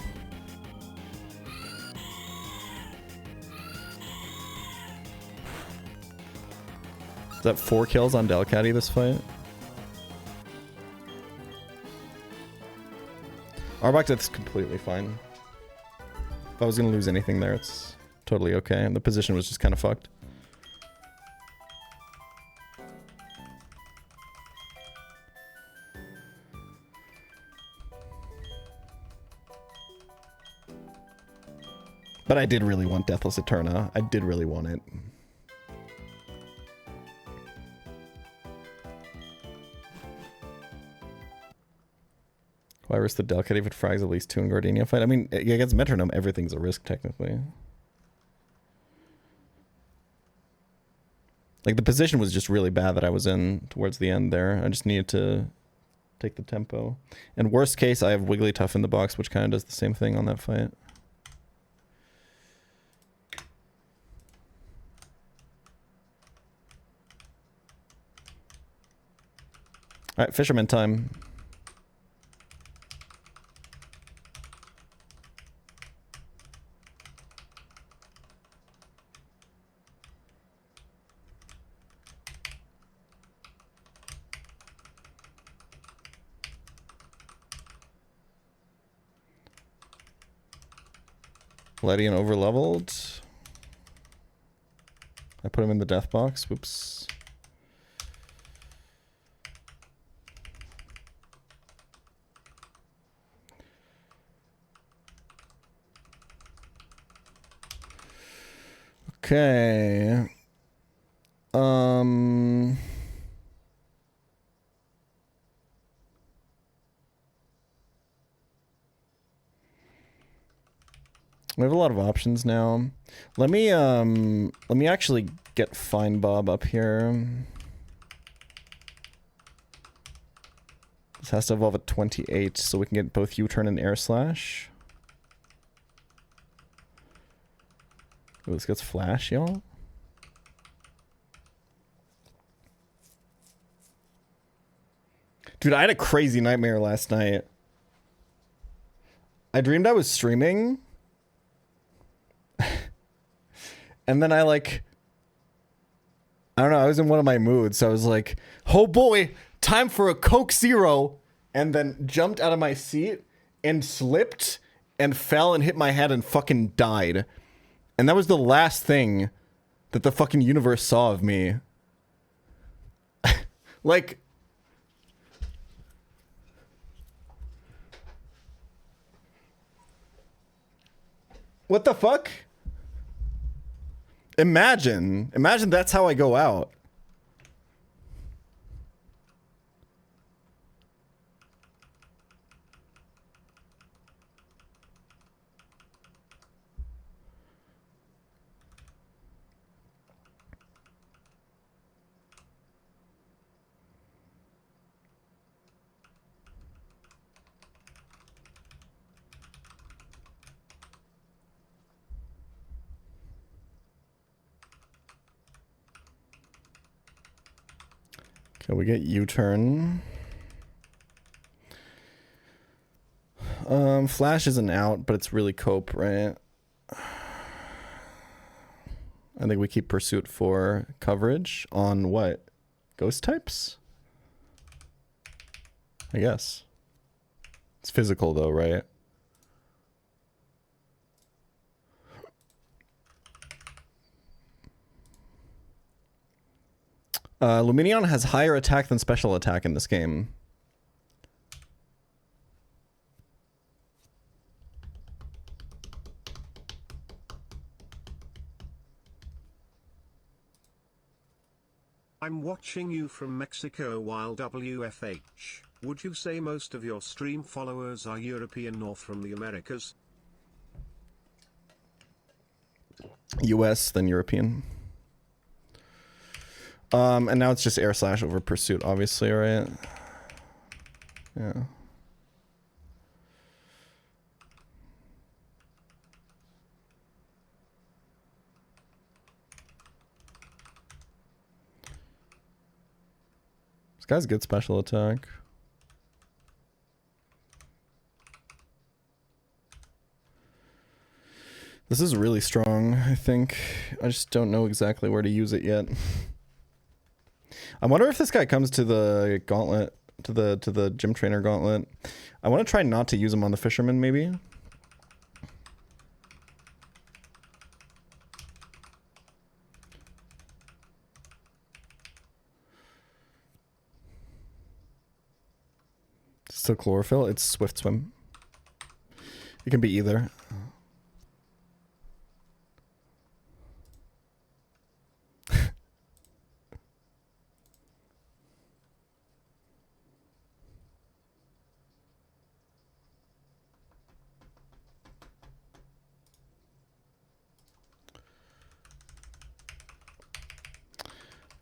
Is that 4 kills on Delcatty this fight? Arbok, that's completely fine. If I was gonna lose anything there, it's totally okay. And the position was just kind of fucked. But I did really want Deathless Eterna. I did really want it. Why risk the Delcatty if it frags at least 2 in Gardenia fight? I mean, against Metronome, everything's a risk, technically. Like, the position was just really bad that I was in towards the end there. I just needed to take the tempo. And worst case, I have Wigglytuff in the box, which kind of does the same thing on that fight. Alright, Fisherman time. Palladian overleveled. I put him in the death box. Whoops. Okay. We have a lot of options now. Let me actually get Fine Bob up here. This has to evolve at 28, so we can get both U-turn and air slash. Ooh, this gets flash, y'all. Dude, I had a crazy nightmare last night. I dreamed I was streaming. And then I don't know, I was in one of my moods, so I was like, oh boy, time for a Coke Zero, and then jumped out of my seat and slipped and fell and hit my head and fucking died. And that was the last thing that the fucking universe saw of me. Like, what the fuck? Imagine that's how I go out. Okay, we get U-turn. Flash isn't out, but it's really cope, right? I think we keep Pursuit for coverage on what? Ghost types? I guess. It's physical though, right? Luminion has higher attack than special attack in this game. I'm watching you from Mexico while WFH. Would you say most of your stream followers are European or from the Americas? US, then European. And now it's just air slash over Pursuit, obviously, right? Yeah. This guy's good special attack. This is really strong, I think. I just don't know exactly where to use it yet. I wonder if this guy comes to the gauntlet, to the gym trainer gauntlet. I want to try not to use him on the fisherman, maybe. Still chlorophyll? It's swift swim. It can be either.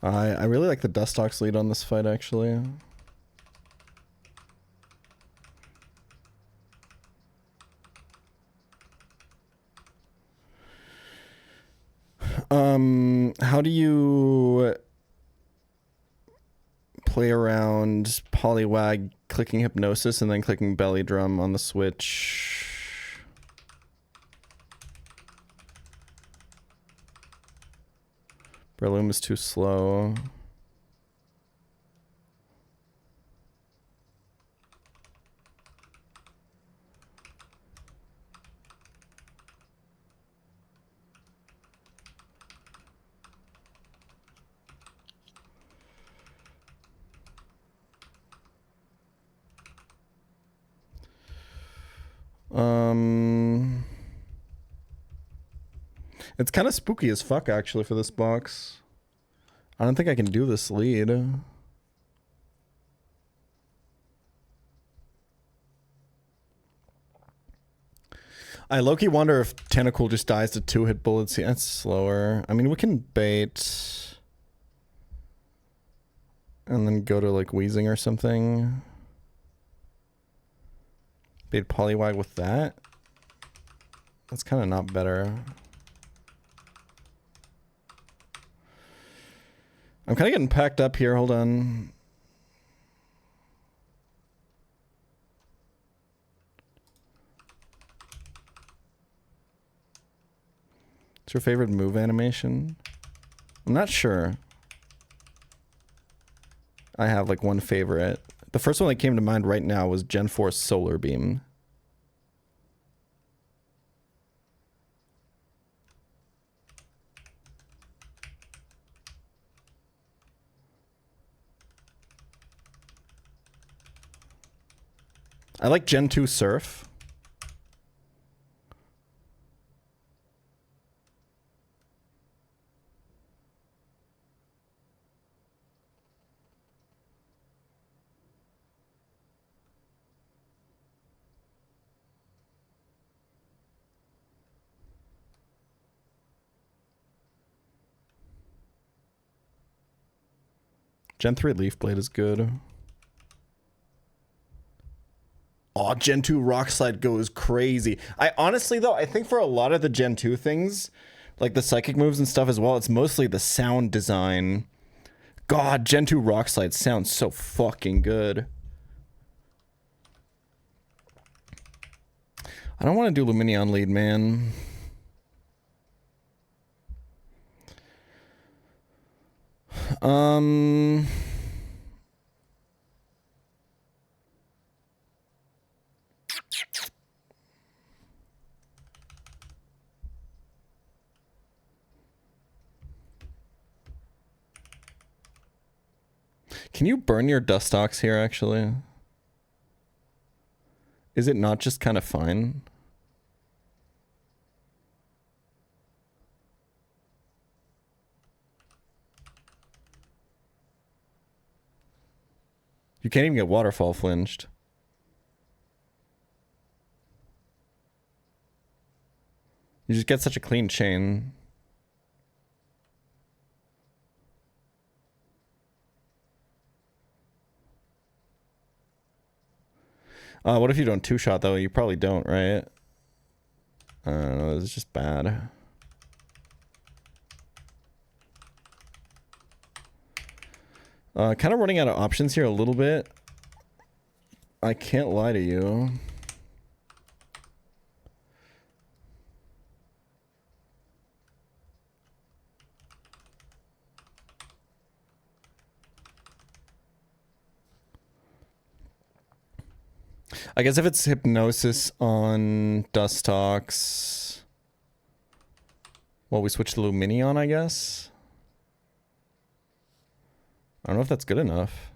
I really like the Dustox lead on this fight, actually. How do you play around Poliwag clicking Hypnosis and then clicking Belly Drum on the Switch? Breloom is too slow. It's kind of spooky as fuck, actually, for this box. I don't think I can do this lead. I low-key wonder if Tentacool just dies to 2-hit bullets. Yeah, that's slower. I mean, we can bait. And then go to, like, Wheezing or something. Bait Poliwag with that. That's kind of not better. I'm kind of getting packed up here. Hold on. What's your favorite move animation? I'm not sure. I have like one favorite. The first one that came to mind right now was Gen 4 Solar Beam. I like Gen 2 Surf. Gen 3 Leaf Blade is good. Oh, Gen 2 Rock Slide goes crazy. I honestly, though, I think for a lot of the Gen 2 things, like the psychic moves and stuff as well, it's mostly the sound design. God, Gen 2 Rock Slide sounds so fucking good. I don't want to do Lumineon lead, man. Can you burn your Dustox here, actually? Is it not just kind of fine? You can't even get Waterfall flinched. You just get such a clean chain. What if you don't two-shot, though? You probably don't, right? I don't know, it's just bad. Kind of running out of options here a little bit. I can't lie to you. I guess if it's Hypnosis on Dustox... Well, we switch to Lumineon, I guess? I don't know if that's good enough.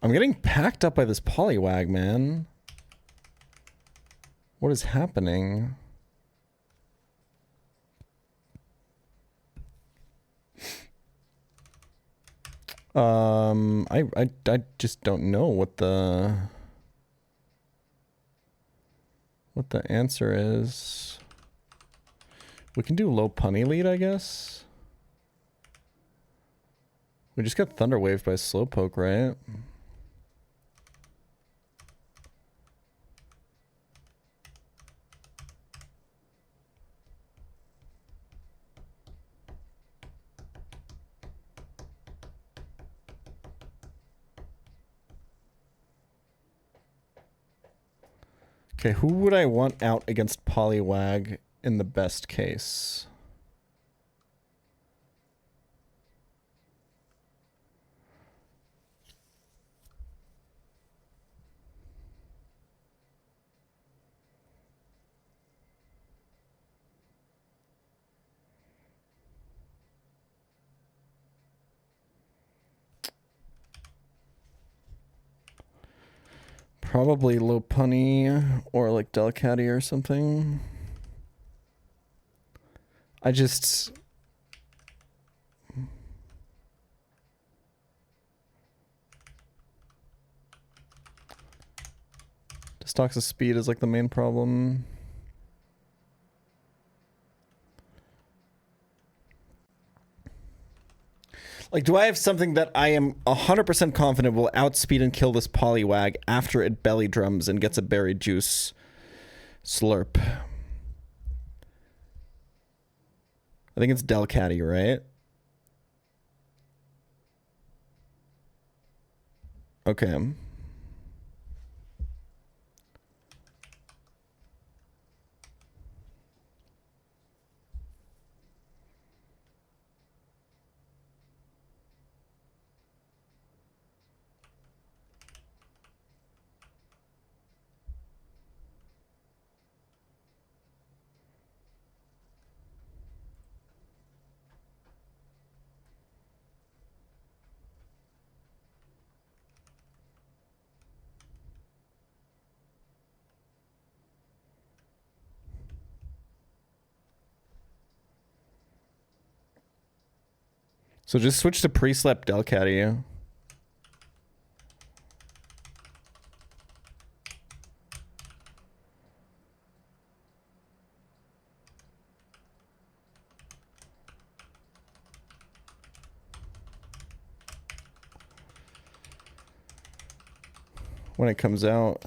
I'm getting packed up by this Poliwag, man. What is happening? I just don't know what the answer is. We can do low punny lead, I guess. We just got Thunder Waved by Slowpoke, right? Okay, who would I want out against Poliwag in the best case? Probably Lopunny or like Delcatty or something. I just... Destox's speed is like the main problem. Like, do I have something that I am 100% confident will outspeed and kill this Poliwag after it belly drums and gets a berry juice slurp? I think it's Delcatty, right? Okay. So just switch to pre-slap Delcatty. When it comes out.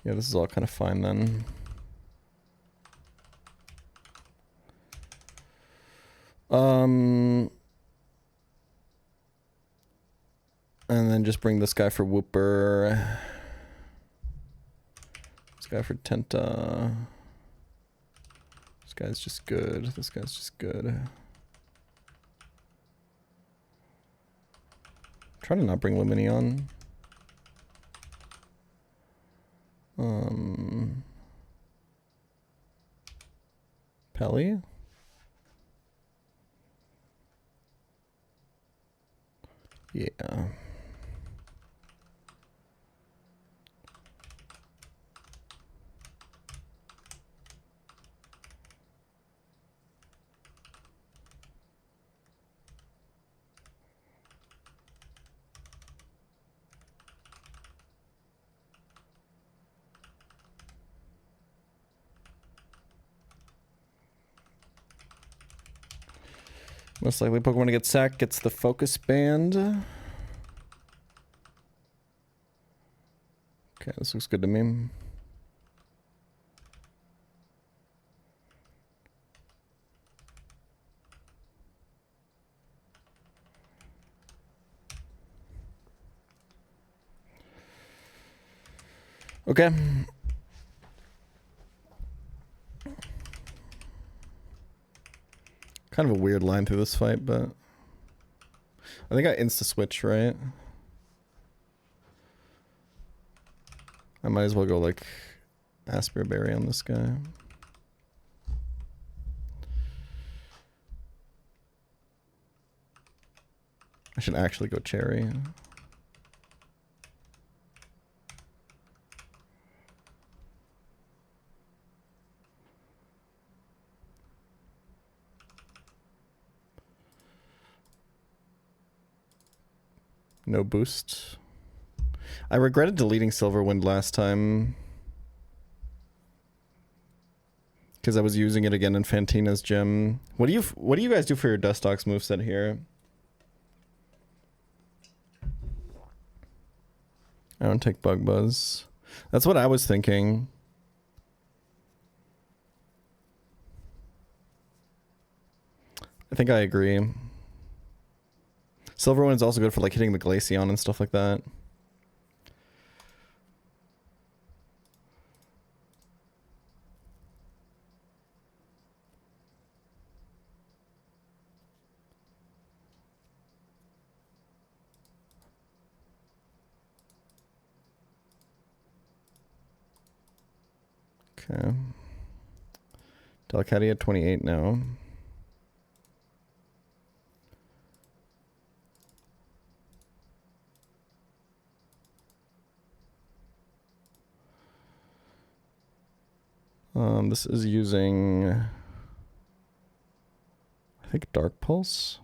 Yeah, this is all kind of fine then. And then just bring this guy for Whooper. This guy for Tenta. This guy's just good. This guy's just good. Try to not bring Lumineon. Pelly? Yeah. Most likely Pokemon to get sacked gets the focus band. Okay, this looks good to me. Okay. Kind of a weird line through this fight, but I think I insta-switch, right? I might as well go like Aspir Berry on this guy. I should actually go Cherry. No boost. I regretted deleting Silverwind last time because I was using it again in Fantina's gym. What do you guys do for your Dustox moveset here? I don't take Bug Buzz. That's what I was thinking. I think I agree. Silverwind's also good for like hitting the Glaceon and stuff like that. Okay. Delcatty at 28 now. This is using, I think, Dark Pulse.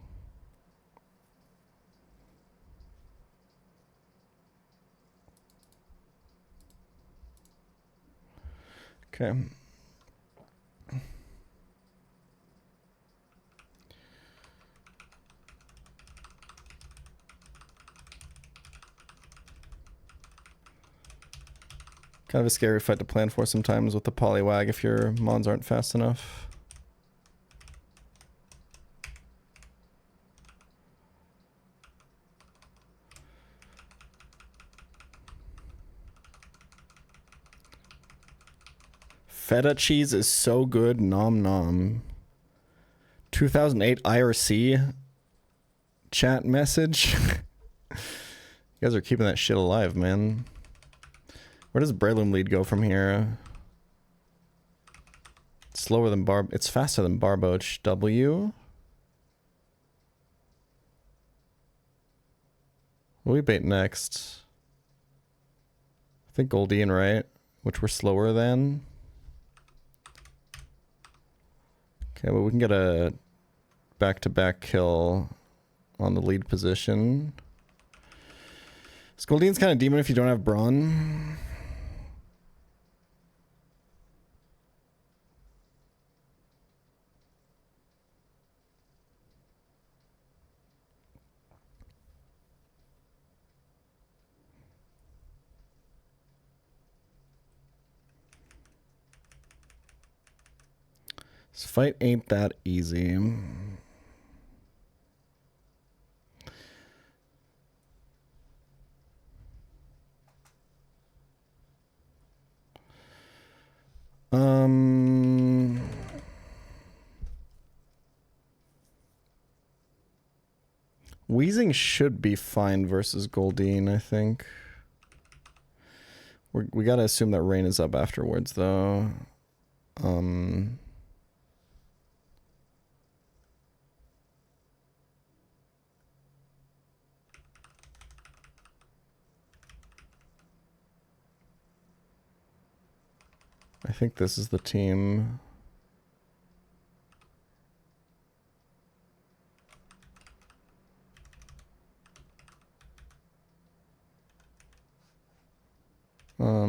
Okay. Kind of a scary fight to plan for sometimes with the Poliwag if your mons aren't fast enough. Feta cheese is so good, nom nom. 2008 IRC chat message. You guys are keeping that shit alive, man. Where does Breloom lead go from here? It's slower than it's faster than Barboach. W. What do we bait next? I think Goldeen, right? Which we're slower than. Okay, well we can get a back-to-back kill on the lead position. Goldeen's kind of demon if you don't have Brawn. This fight ain't that easy. Wheezing should be fine versus Goldeen, I think. We gotta assume that Rain is up afterwards, though. I think this is the team.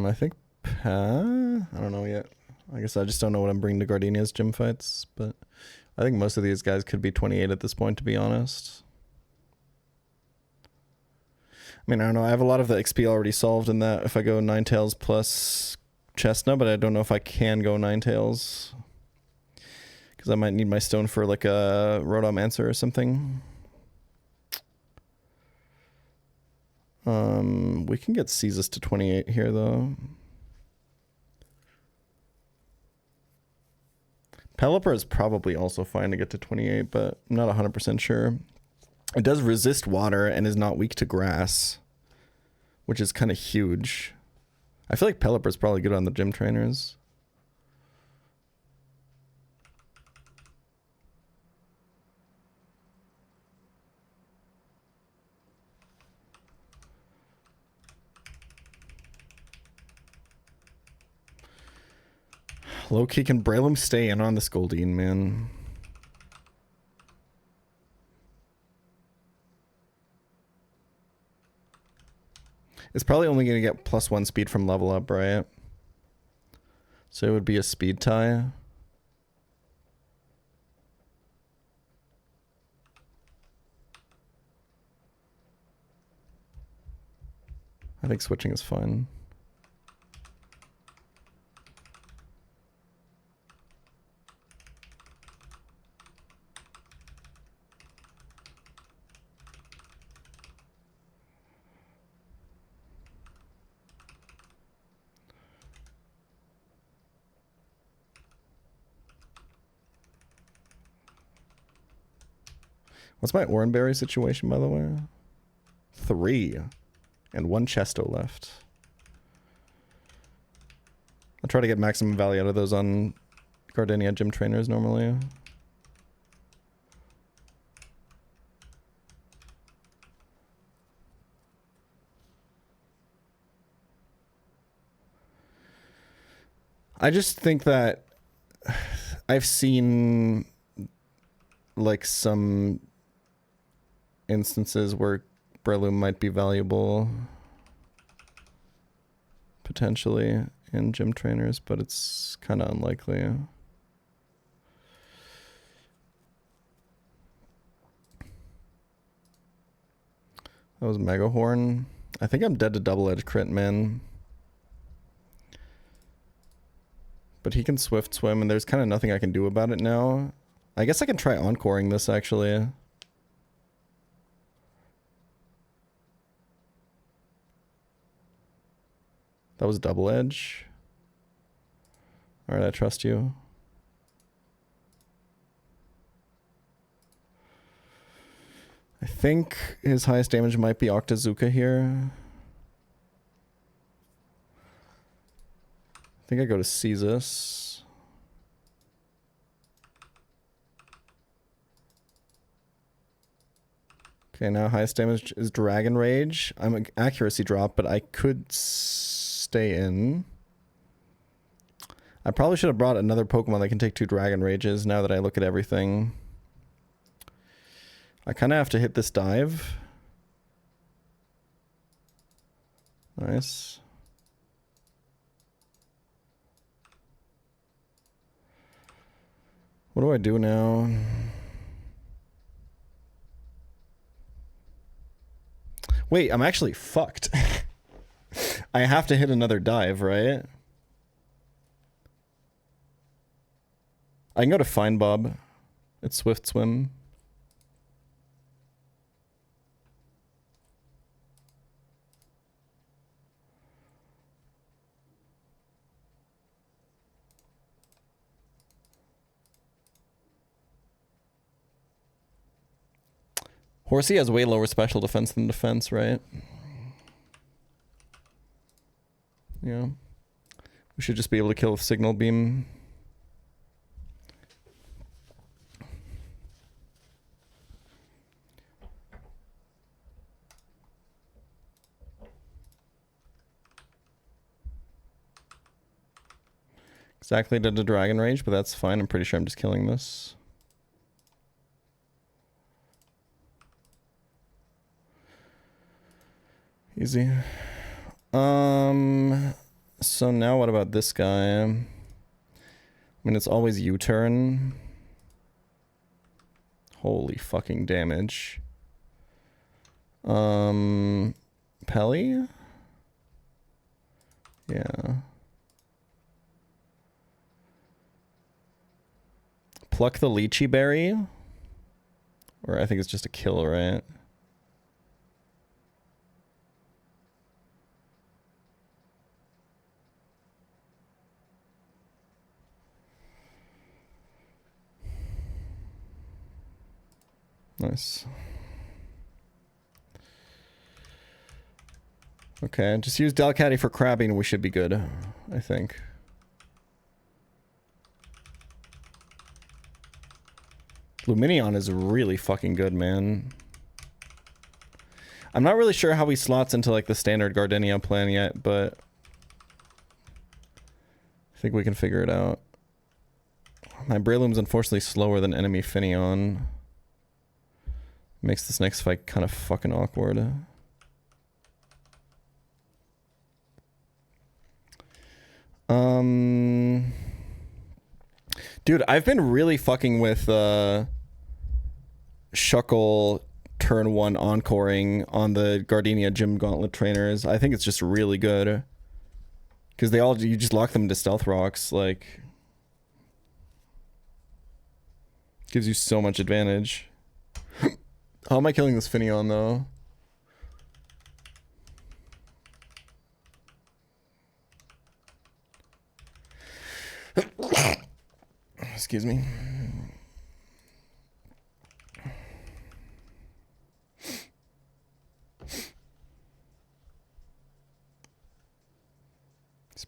I think I don't know yet. I guess I just don't know what I'm bringing to Gardenia's gym fights, but I think most of these guys could be 28 at this point, to be honest. I mean, I don't know. I have a lot of the XP already solved in that if I go Ninetales plus Chestnut, but I don't know if I can go Ninetales. Because I might need my stone for like a Rotomancer or something. We can get Caestus to 28 here, though. Pelipper is probably also fine to get to 28, but I'm not 100% sure. It does resist water and is not weak to grass, which is kind of huge. I feel like Pelipper is probably good on the gym trainers. Low-key, can Breloom stay in on this Goldeen, man? It's probably only going to get +1 speed from level up, right? So it would be a speed tie. I think switching is fine. What's my Oranberry situation, by the way? 3. And 1 Chesto left. try to get maximum value out of those on Gardenia gym trainers normally. I just think that I've seen like some instances where Breloom might be valuable potentially in gym trainers, but it's kind of unlikely. That was Mega Horn. I think I'm dead to double edge crit, man. But he can swift swim, and there's kind of nothing I can do about it now. I guess I can try encoring this, actually. That was double edge. Alright, I trust you. I think his highest damage might be Octazooka here. I think I go to Caestus. Okay, now highest damage is Dragon Rage. I'm an accuracy drop, but I could stay in. I probably should have brought another Pokemon that can take 2 Dragon Rages now that I look at everything. I kind of have to hit this dive. Nice. What do I do now? Wait, I'm actually fucked. I have to hit another dive, right? I can go to Fine Bob. It's Swift Swim. Horsey has way lower special defense than defense, right? Yeah. We should just be able to kill with Signal Beam. Exactly did the Dragon Rage, but that's fine. I'm pretty sure I'm just killing this. Easy. So now what about this guy? I mean, it's always U-turn. Holy fucking damage. Pelly? Yeah. Pluck the Lychee Berry? Or I think it's just a kill, right? Nice. Okay, just use Delcatty for crabbing and we should be good, I think. Lumineon is really fucking good, man. I'm not really sure how he slots into like the standard Gardenia plan yet, but I think we can figure it out. My Breloom's unfortunately slower than enemy Finneon. Makes this next fight kind of fucking awkward. Dude, I've been really fucking with Shuckle turn 1 encoring on the Gardenia Gym Gauntlet trainers. I think it's just really good. Because they all, you just lock them into Stealth Rocks, like... Gives you so much advantage. How am I killing this Finneon, though? Excuse me.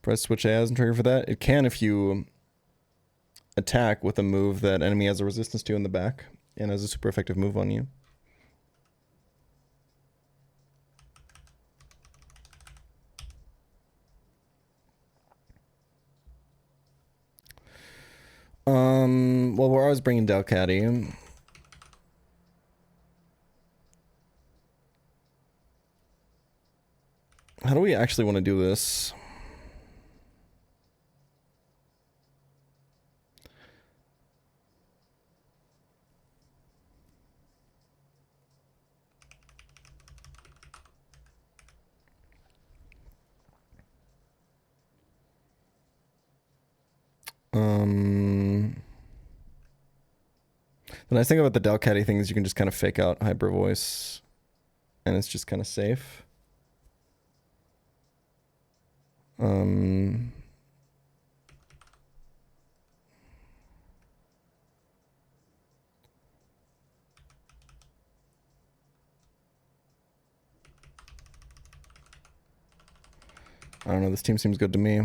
Press switch A hasn't triggered for that. It can if you attack with a move that enemy has a resistance to in the back and has a super effective move on you. Well, we're always bringing Delcatty. How do we actually want to do this? The nice thing about the Delcatty thing is you can just kind of fake out hyper voice, and it's just kind of safe. I don't know, this team seems good to me.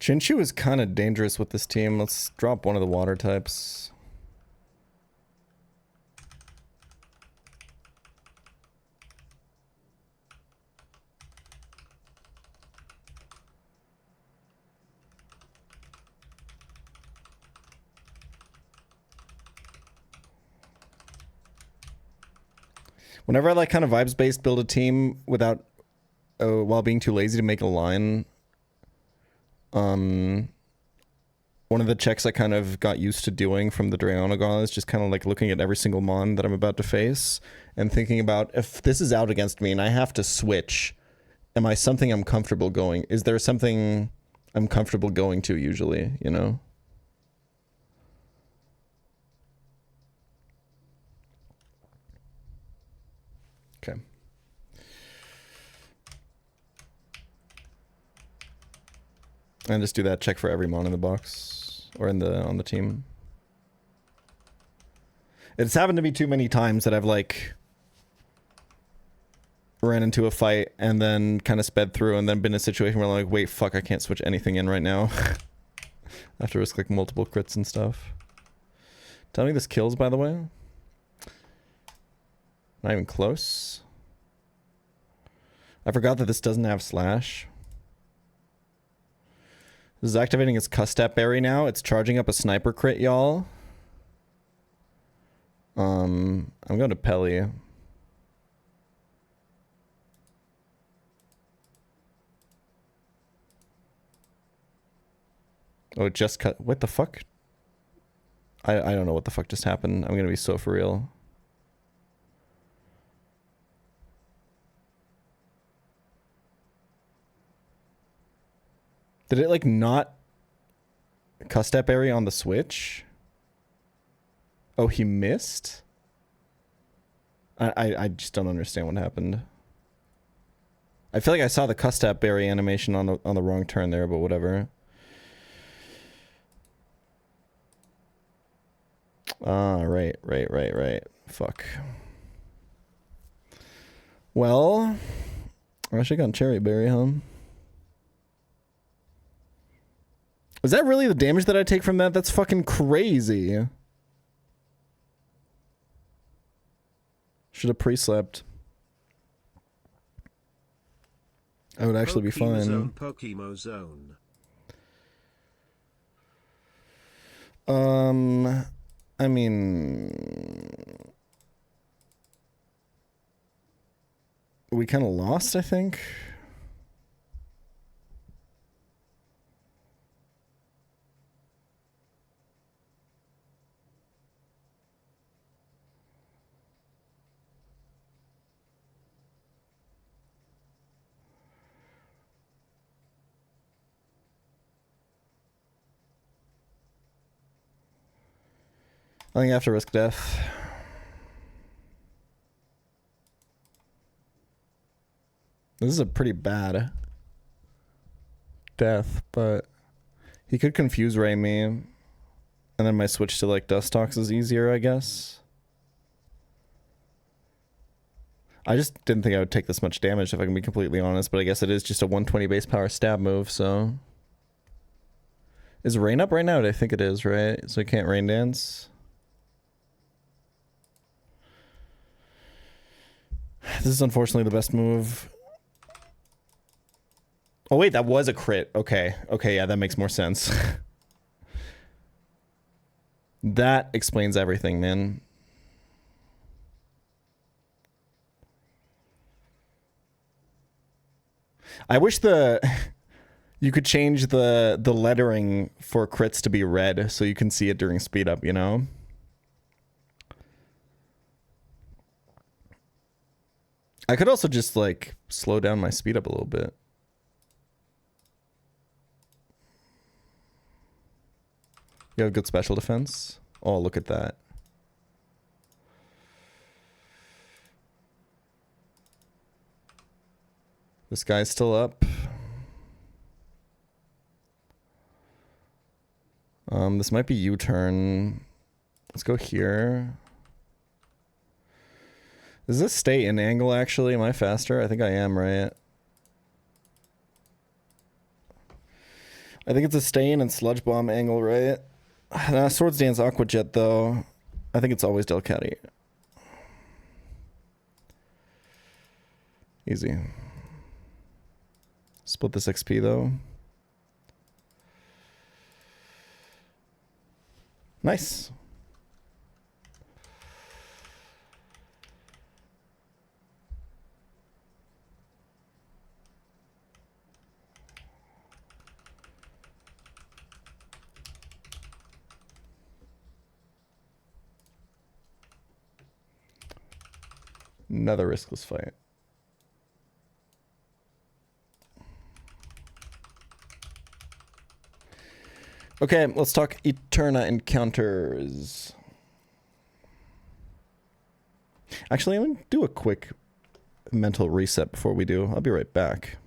Chinchu is kind of dangerous with this team. Let's drop one of the water types. Whenever I like kind of vibes-based build a team without, while being too lazy to make a line, one of the checks I kind of got used to doing from the Draonagon is just kind of like looking at every single mon that I'm about to face and thinking about, if this is out against me and I have to switch, am I something I'm comfortable going? Is there something I'm comfortable going to usually, you know? Okay. And just do that check for every mon in the box or in the on the team. It's happened to me too many times that I've like ran into a fight and then kind of sped through and then been in a situation where I'm like, wait, fuck, I can't switch anything in right now. I have to risk like multiple crits and stuff. Tell me this kills, by the way. Not even close. I forgot that this doesn't have slash. This is activating its Custap Berry now. It's charging up a sniper crit, y'all. I'm going to Pelly. Oh, it just cut. What the fuck? I don't know what the fuck just happened. I'm going to be so for real. Did it like not Custap Berry on the switch? Oh, he missed? I just don't understand what happened. I feel like I saw the Custap Berry animation on the wrong turn there, but whatever. Ah, right. Fuck. Well, I should have gone Cherry Berry, huh? Is that really the damage that I take from that? That's fucking crazy. Should have pre-slept. I would actually be fine. Pokemon Zone. I mean, we kind of lost, I think. I think I have to risk death. This is a pretty bad death, but he could confuse ray me, and then my switch to like Dust Tox is easier, I guess. I just didn't think I would take this much damage, if I can be completely honest, but I guess it is just a 120 base power stab move, so... Is rain up right now? I think it is, right? So I can't rain dance. This is unfortunately the best move. Oh wait, that was a crit. Okay. Okay, yeah, that makes more sense. That explains everything, man. I wish you could change the lettering for crits to be red so you can see it during speed up, you know? I could also just like slow down my speed up a little bit. You have good special defense. Oh, look at that. This guy's still up. This might be U-turn. Let's go here. Does this stay in angle, actually? Am I faster? I think I am, right? I think it's a stay in and sludge bomb angle, right? Nah, Swords Dance Aqua Jet, though. I think it's always Delcatty. Easy. Split this XP, though. Nice. Another riskless fight. Okay, let's talk Eterna encounters. Actually, I'm gonna do a quick mental reset before we do. I'll be right back.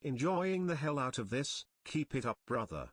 Enjoying the hell out of this, keep it up, brother.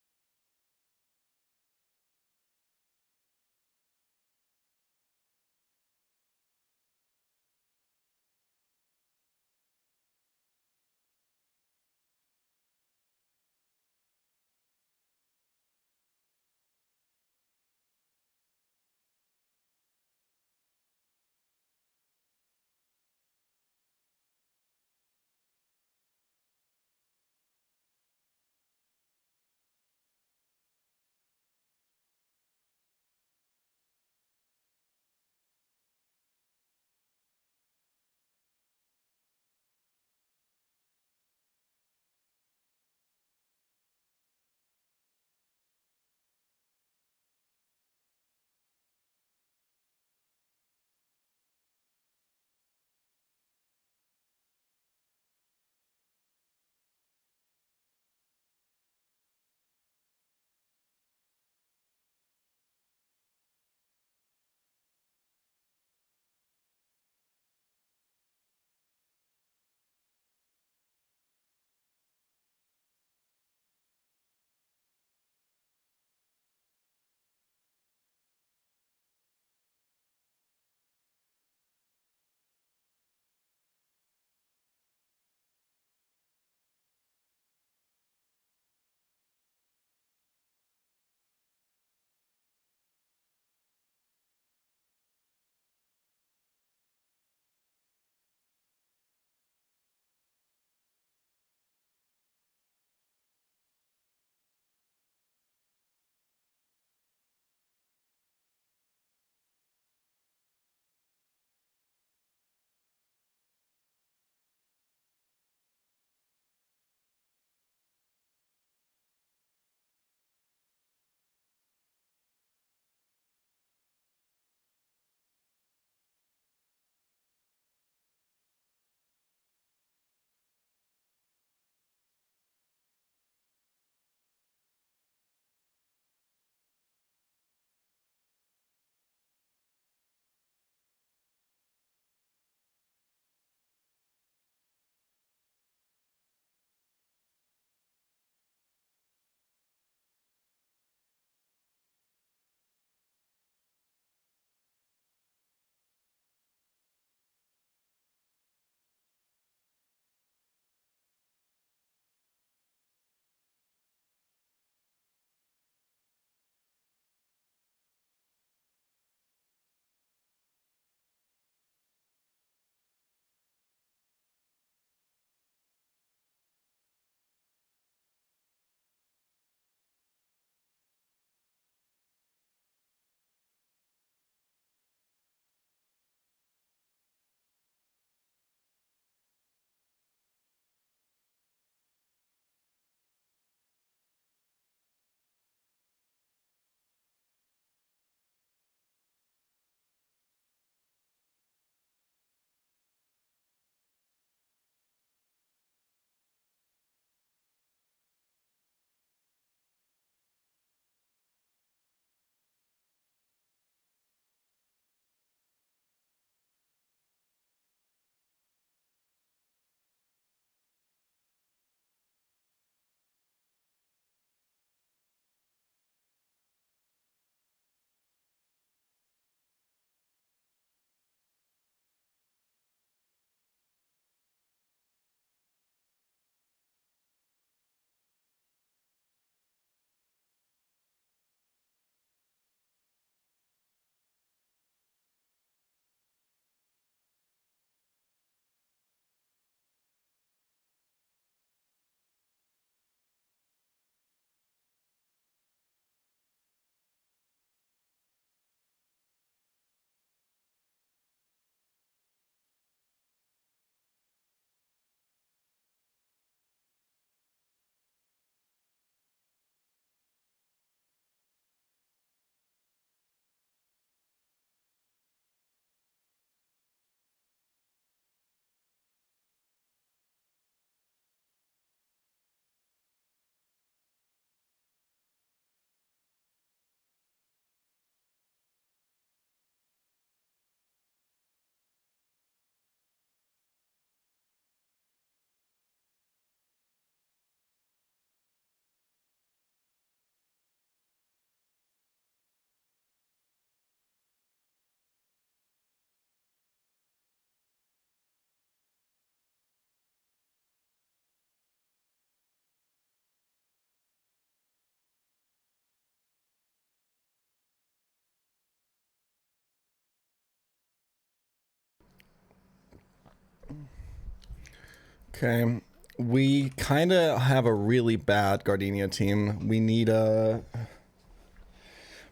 Okay. We kind of have a really bad Gardenia team. We need a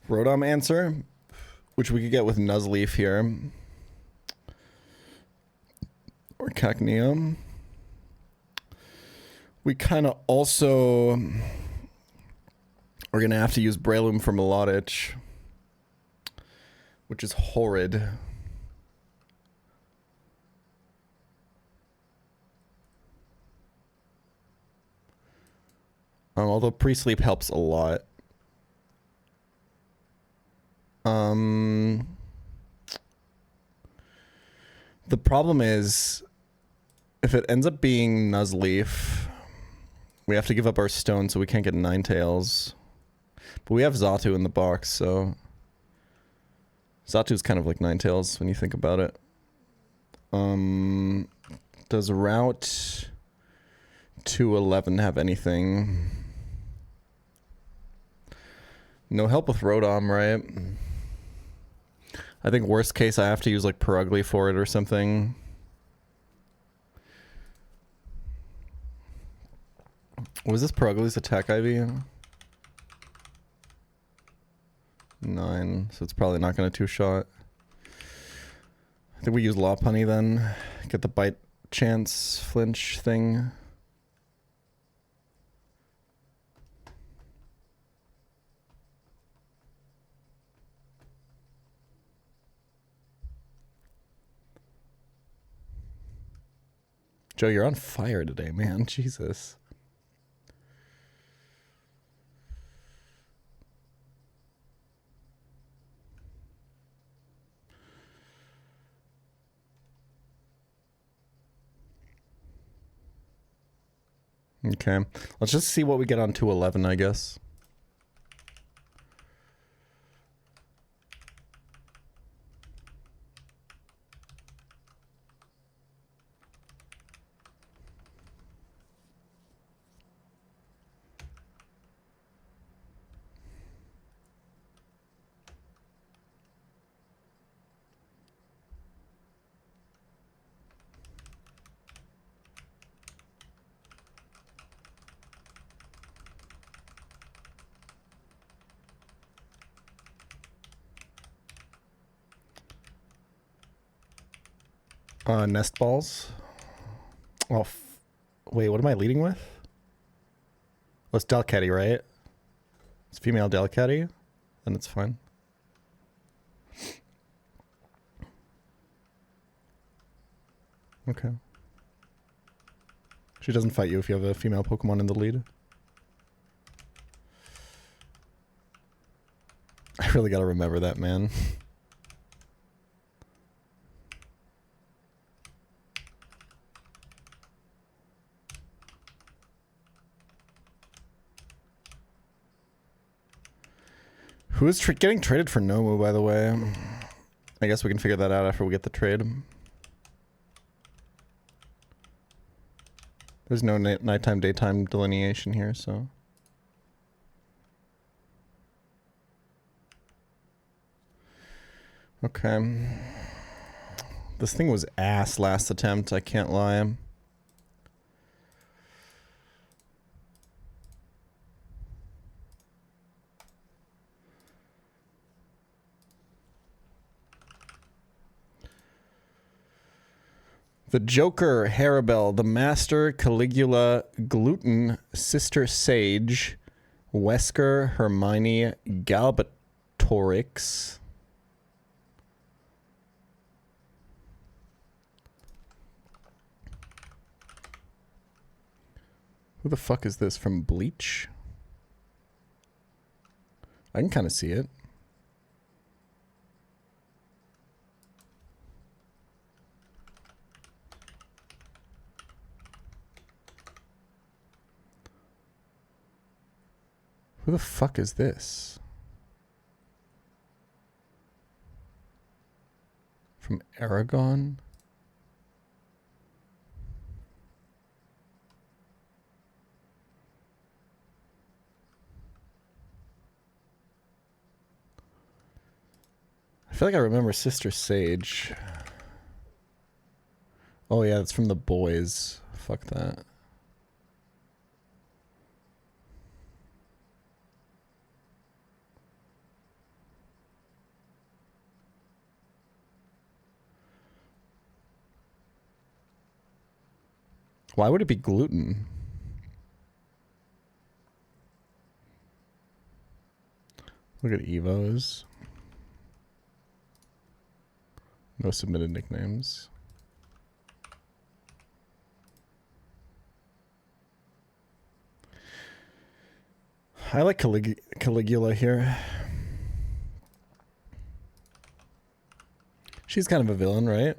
Rotom answer, which we could get with Nuzleaf here. Or Cacnea. We kind of also are going to have to use Breloom for Melodich, which is horrid. Although pre-sleep helps a lot. The problem is, if it ends up being Nuzleaf, we have to give up our stone, so we can't get Ninetales. But we have Xatu in the box, so Zatu's kind of like Ninetales when you think about it. Does Route 211 have anything? No help with Rotom, right? I think worst case I have to use like Perugly for it or something. Was this Perugly's attack IV? 9, so it's probably not going to two-shot. I think we use Lopunny then. Get the bite chance flinch thing. Joe, you're on fire today, man. Jesus. Okay. Let's just see what we get on 211, I guess. Nest balls. Oh, wait, what am I leading with? Oh, it's Delcatty, right? It's female Delcatty. Then it's fine. Okay. She doesn't fight you if you have a female Pokemon in the lead. I really gotta remember that, man. Who is getting traded for Nomu, by the way? I guess we can figure that out after we get the trade. There's no nighttime, daytime delineation here, so... Okay. This thing was ass last attempt, I can't lie. The Joker, Harabel, the Master, Caligula, Gluten, Sister Sage, Wesker, Hermione, Galbatorix. Who the fuck is this from Bleach? I can kind of see it. Who the fuck is this? From Aragon? I feel like I remember Sister Sage. Oh yeah, it's from the boys. Fuck that. Why would it be gluten? Look at Evos. No submitted nicknames. I like Caligula here. She's kind of a villain, right?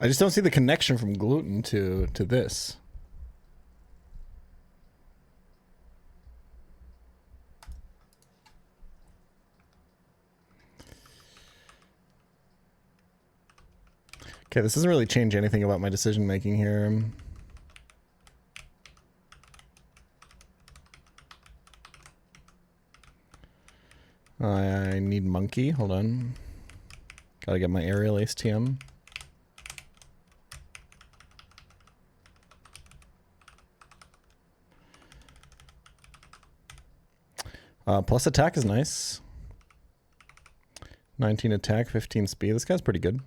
I just don't see the connection from gluten to this. Okay, this doesn't really change anything about my decision making here. I need monkey. Hold on. Gotta get my aerial ASTM. Plus attack is nice. 19 attack, 15 speed. This guy's pretty good.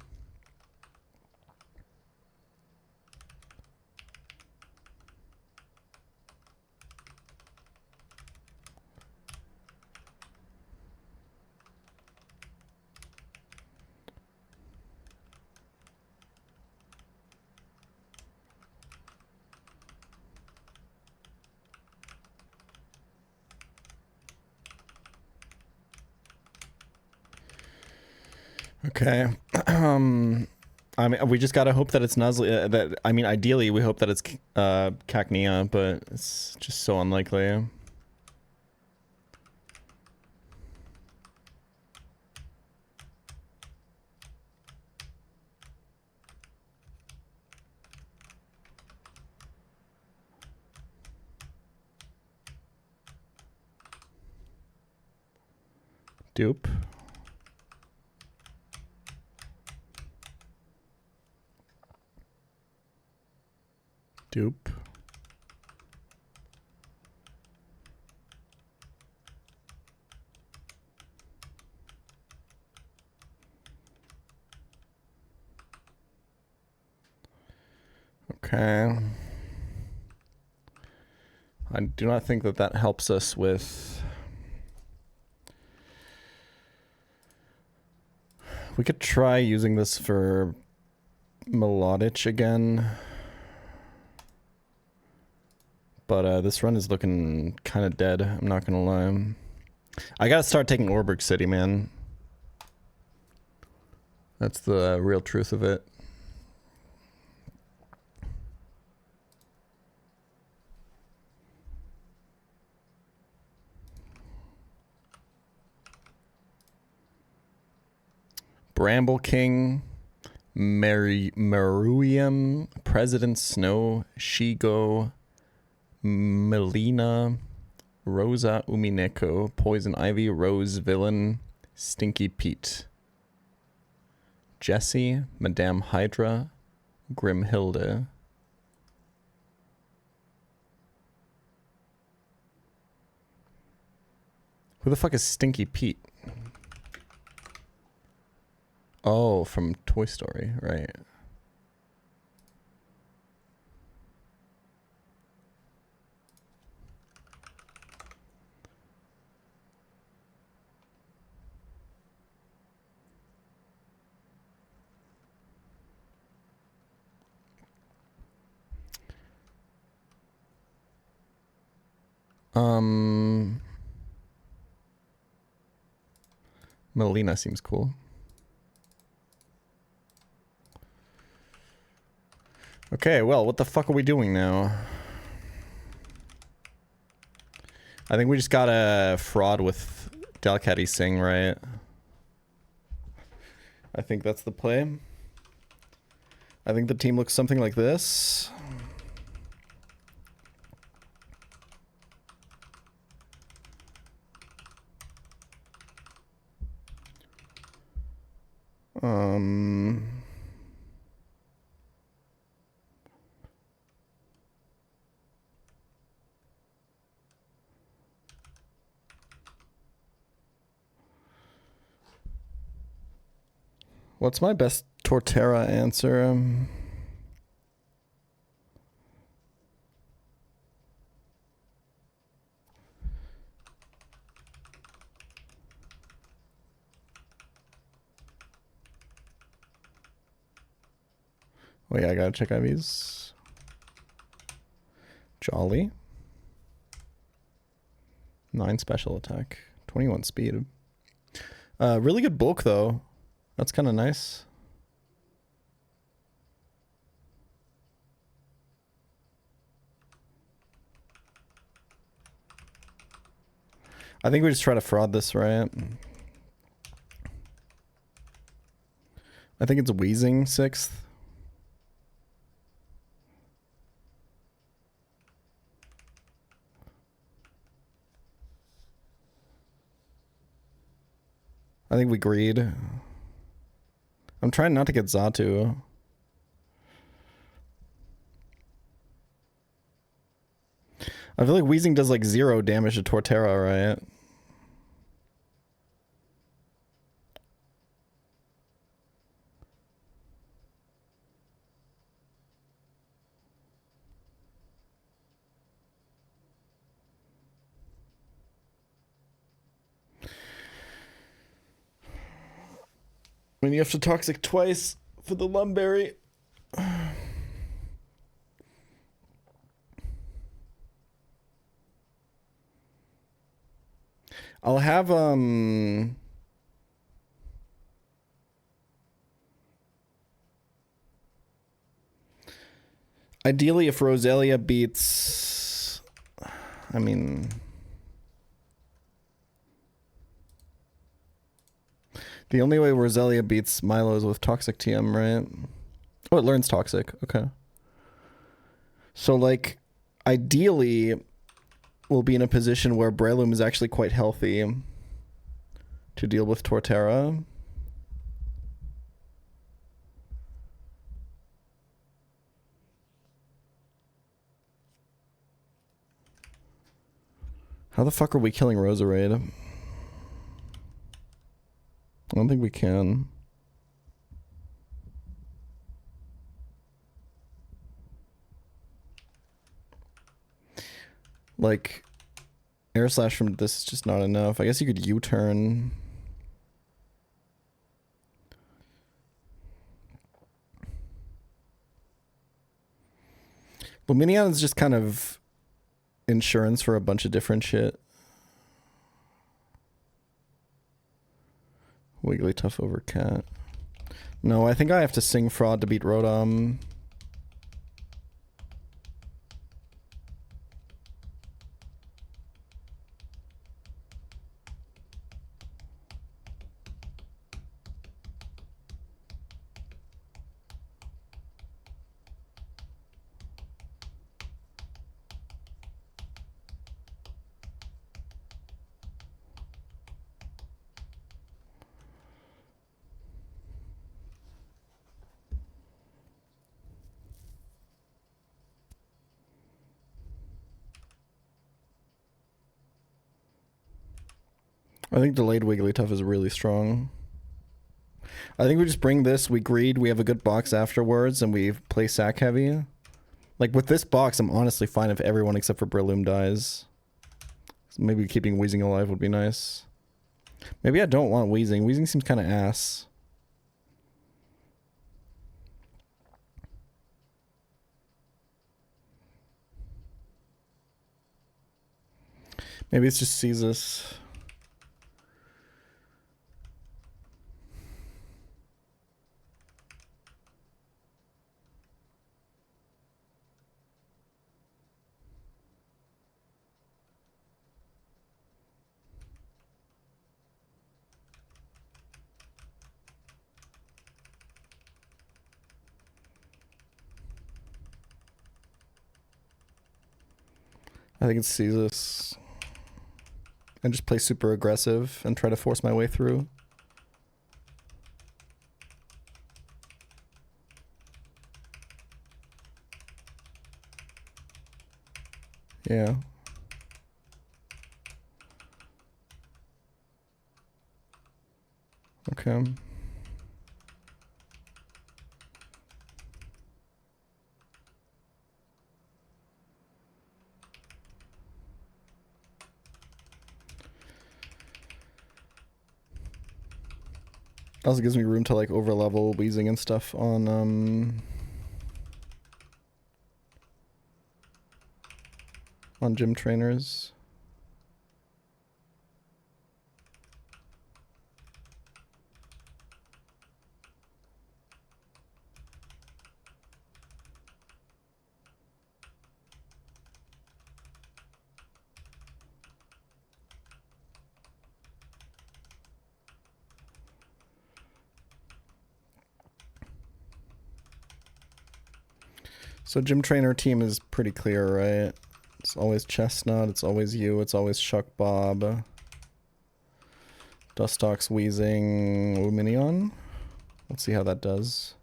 Okay. I mean, we just gotta hope that it's Nuzlocke. I mean, ideally, we hope that it's Cacnea, but it's just so unlikely. Dupe. Dupe. Okay. I do not think that that helps us with... We could try using this for Melodic again. But this run is looking kind of dead, I'm not gonna lie. I gotta start taking Orberg City, man. That's the real truth of it. Bramble King, Meruium, President Snow, Shigo, Melina, Rosa Umineko, Poison Ivy, Rose Villain, Stinky Pete, Jessie, Madame Hydra, Grimhilde. Who the fuck is Stinky Pete? Oh, from Toy Story, right. Melina seems cool. Okay, well, what the fuck are we doing now? I think we just got a fraud with Dalcatty Sing, right? I think that's the play. I think the team looks something like this. What's my best Torterra answer? Oh yeah, I gotta check IVs. Jolly. 9 special attack. 21 speed. Really good bulk though. That's kind of nice. I think we just try to fraud this, right? I think it's Wheezing 6th. I think we greed. I'm trying not to get Zatu. I feel like Wheezing does like 0 damage to Torterra, right? I mean, you have to Toxic twice for the Lumberry. I'll have, ideally, if Roselia beats... I mean... The only way Roselia beats Milo is with Toxic TM, right? Oh, it learns Toxic. Okay. So, like, ideally, we'll be in a position where Breloom is actually quite healthy to deal with Torterra. How the fuck are we killing Roserade? I don't think we can. Like, Air Slash from this is just not enough. I guess you could U-turn. Lumineon is just kind of insurance for a bunch of different shit. Wigglytuff over Cat. No, I think I have to Sing Fraud to beat Rotom. I think delayed Wigglytuff is really strong. I think we just bring this, we greed, we have a good box afterwards, and we play sack heavy. Like, with this box, I'm honestly fine if everyone except for Breloom dies. So maybe keeping Wheezing alive would be nice. Maybe I don't want Wheezing. Wheezing seems kind of ass. Maybe it's just Caesar. I think it's Caesar. And just play super aggressive and try to force my way through. Yeah. Okay. Also gives me room to like overlevel wheezing and stuff on gym trainers. So gym trainer team is pretty clear, right? It's always Chestnut, it's always you, it's always Shuck Bob. Dustox, Wheezing, Luminion. Let's see how that does.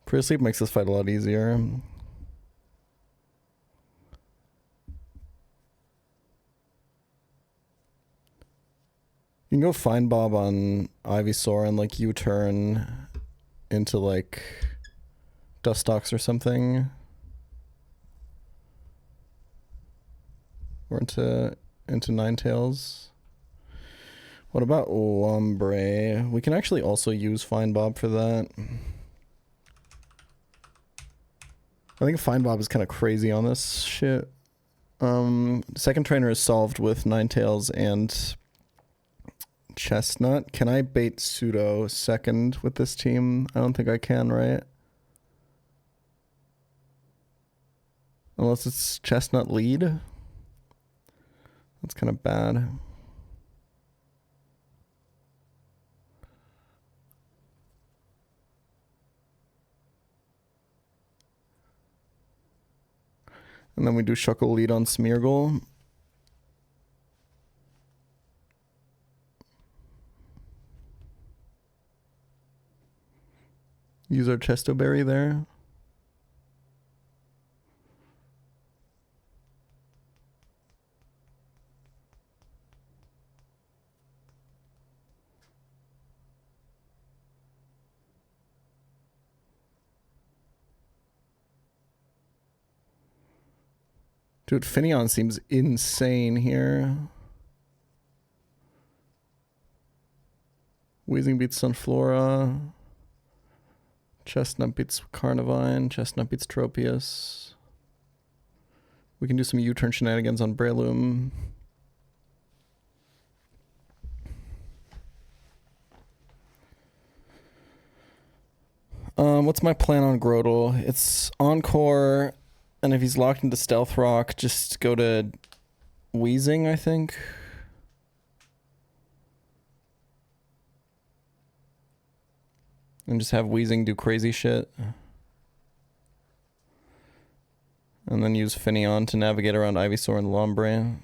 Pre-sleep makes this fight a lot easier. You can go find Bob on Ivysaur and like U-turn into like Dustox or something. Or into Ninetales. What about Lombre? We can actually also use Find Bob for that. I think Find Bob is kind of crazy on this shit. Second trainer is solved with Ninetales and Chestnut. Can I bait Pseudo second with this team? I don't think I can, right? Unless it's Chestnut lead. That's kind of bad. And then we do Shuckle lead on Smeargle. Use our Chestoberry there. Dude, Finneon seems insane here. Wheezing beats Sunflora. Chestnut beats Carnivine. Chestnut beats Tropius. We can do some U-turn shenanigans on Breloom. What's my plan on Grotle? It's Encore, and if he's locked into Stealth Rock, just go to Wheezing, I think. And just have Wheezing do crazy shit. And then use Finneon to navigate around Ivysaur and Lombre.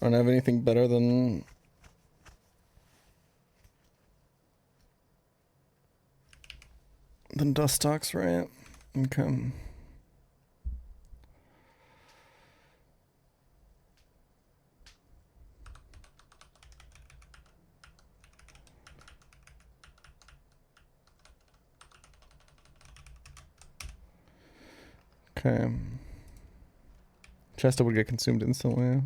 I don't have anything better than Dustox, right? Okay. Okay. Chester would get consumed instantly.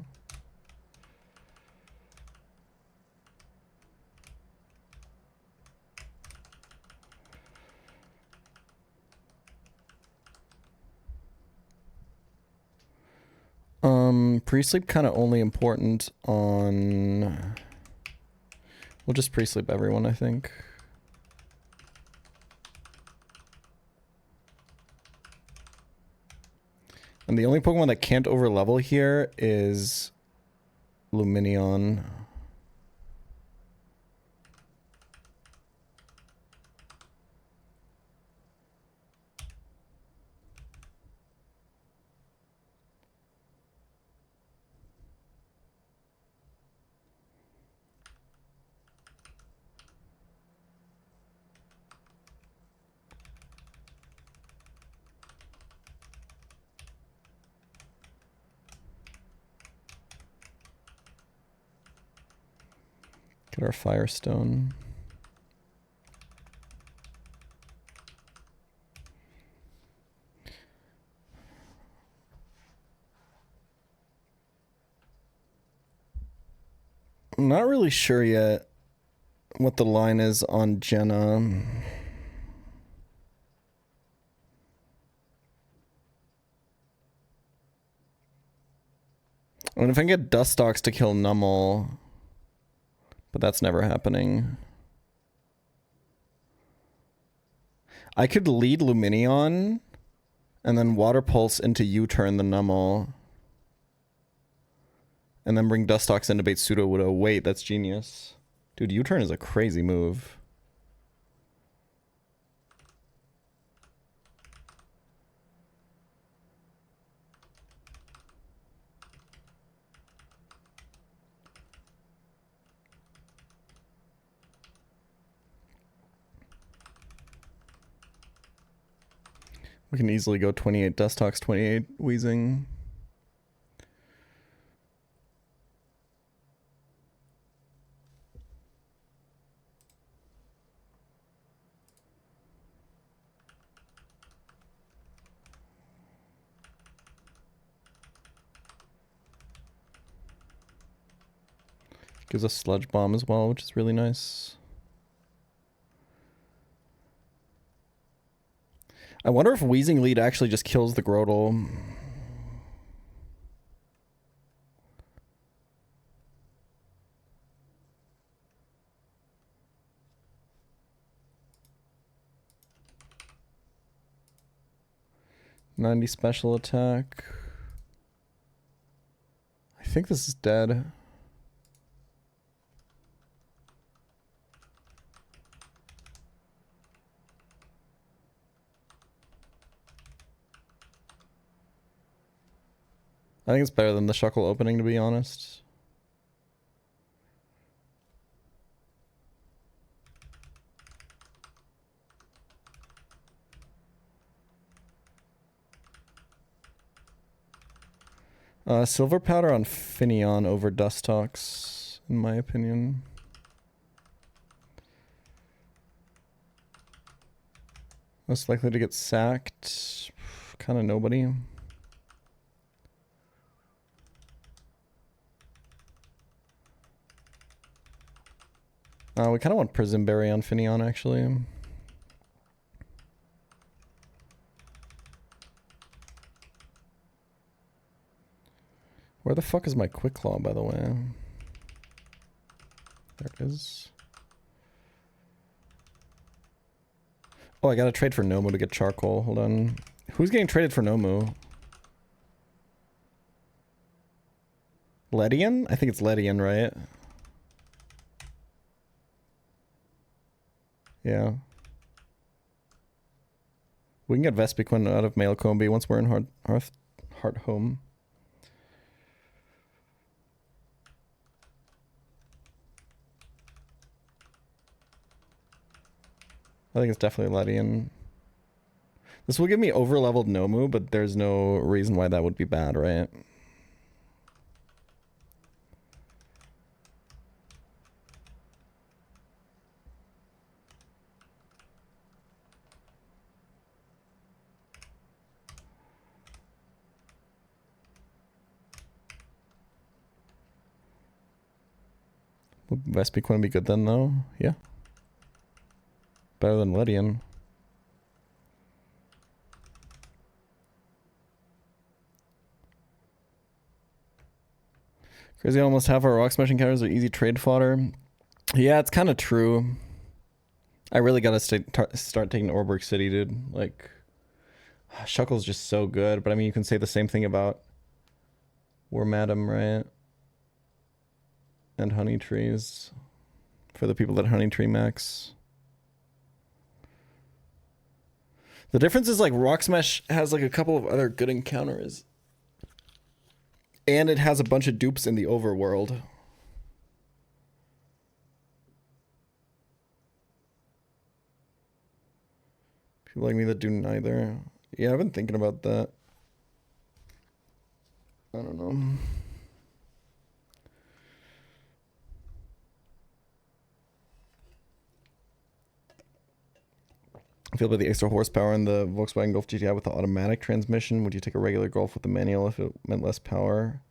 Pre-sleep kind of only important on... We'll just pre-sleep everyone, I think. And the only Pokemon that can't overlevel here is Lumineon. Get our Firestone. I'm not really sure yet what the line is on Jenna. I mean, if I can get Dustox to kill Numel, but that's never happening. I could lead Lumineon and then Water Pulse into U-turn the Numel. And then bring Dustox in to bait Sudowoodo. Wait, that's genius. Dude, U-turn is a crazy move. We can easily go 28 Dustox, 28 Wheezing. Gives us Sludge Bomb as well, which is really nice. I wonder if Wheezing Lead actually just kills the Grotle. .90 special attack. I think this is dead. I think it's better than the Shuckle opening, to be honest. Silver Powder on Finneon over Dustox, in my opinion. Most likely to get sacked. Kind of nobody. We kind of want Prison Berry on Finneon, actually. Where the fuck is my Quick Claw, by the way? There it is. Oh, I gotta trade for Nomu to get Charcoal. Hold on. Who's getting traded for Nomu? Ledian? I think it's Ledian, right? Yeah. We can get Vespiquen out of Mailcombi once we're in Heart Home. I think it's definitely Ledian. This will give me over-leveled Nomu, but there's no reason why that would be bad, right? Would Vespiquen be good then, though? Yeah. Better than Ledian. Crazy, almost half our rock smashing counters are easy trade fodder. Yeah, it's kind of true. I really gotta start taking Orberg City, dude. Like, Shuckle's just so good, but I mean, you can say the same thing about War Madam, right? And Honey Trees. For the people that Honey Tree max. The difference is like Rock Smash has like a couple of other good encounters. And it has a bunch of dupes in the overworld. People like me that do neither. Yeah, I've been thinking about that. I don't know. I feel about the extra horsepower in the Volkswagen Golf GTI with the automatic transmission. Would you take a regular Golf with the manual if it meant less power?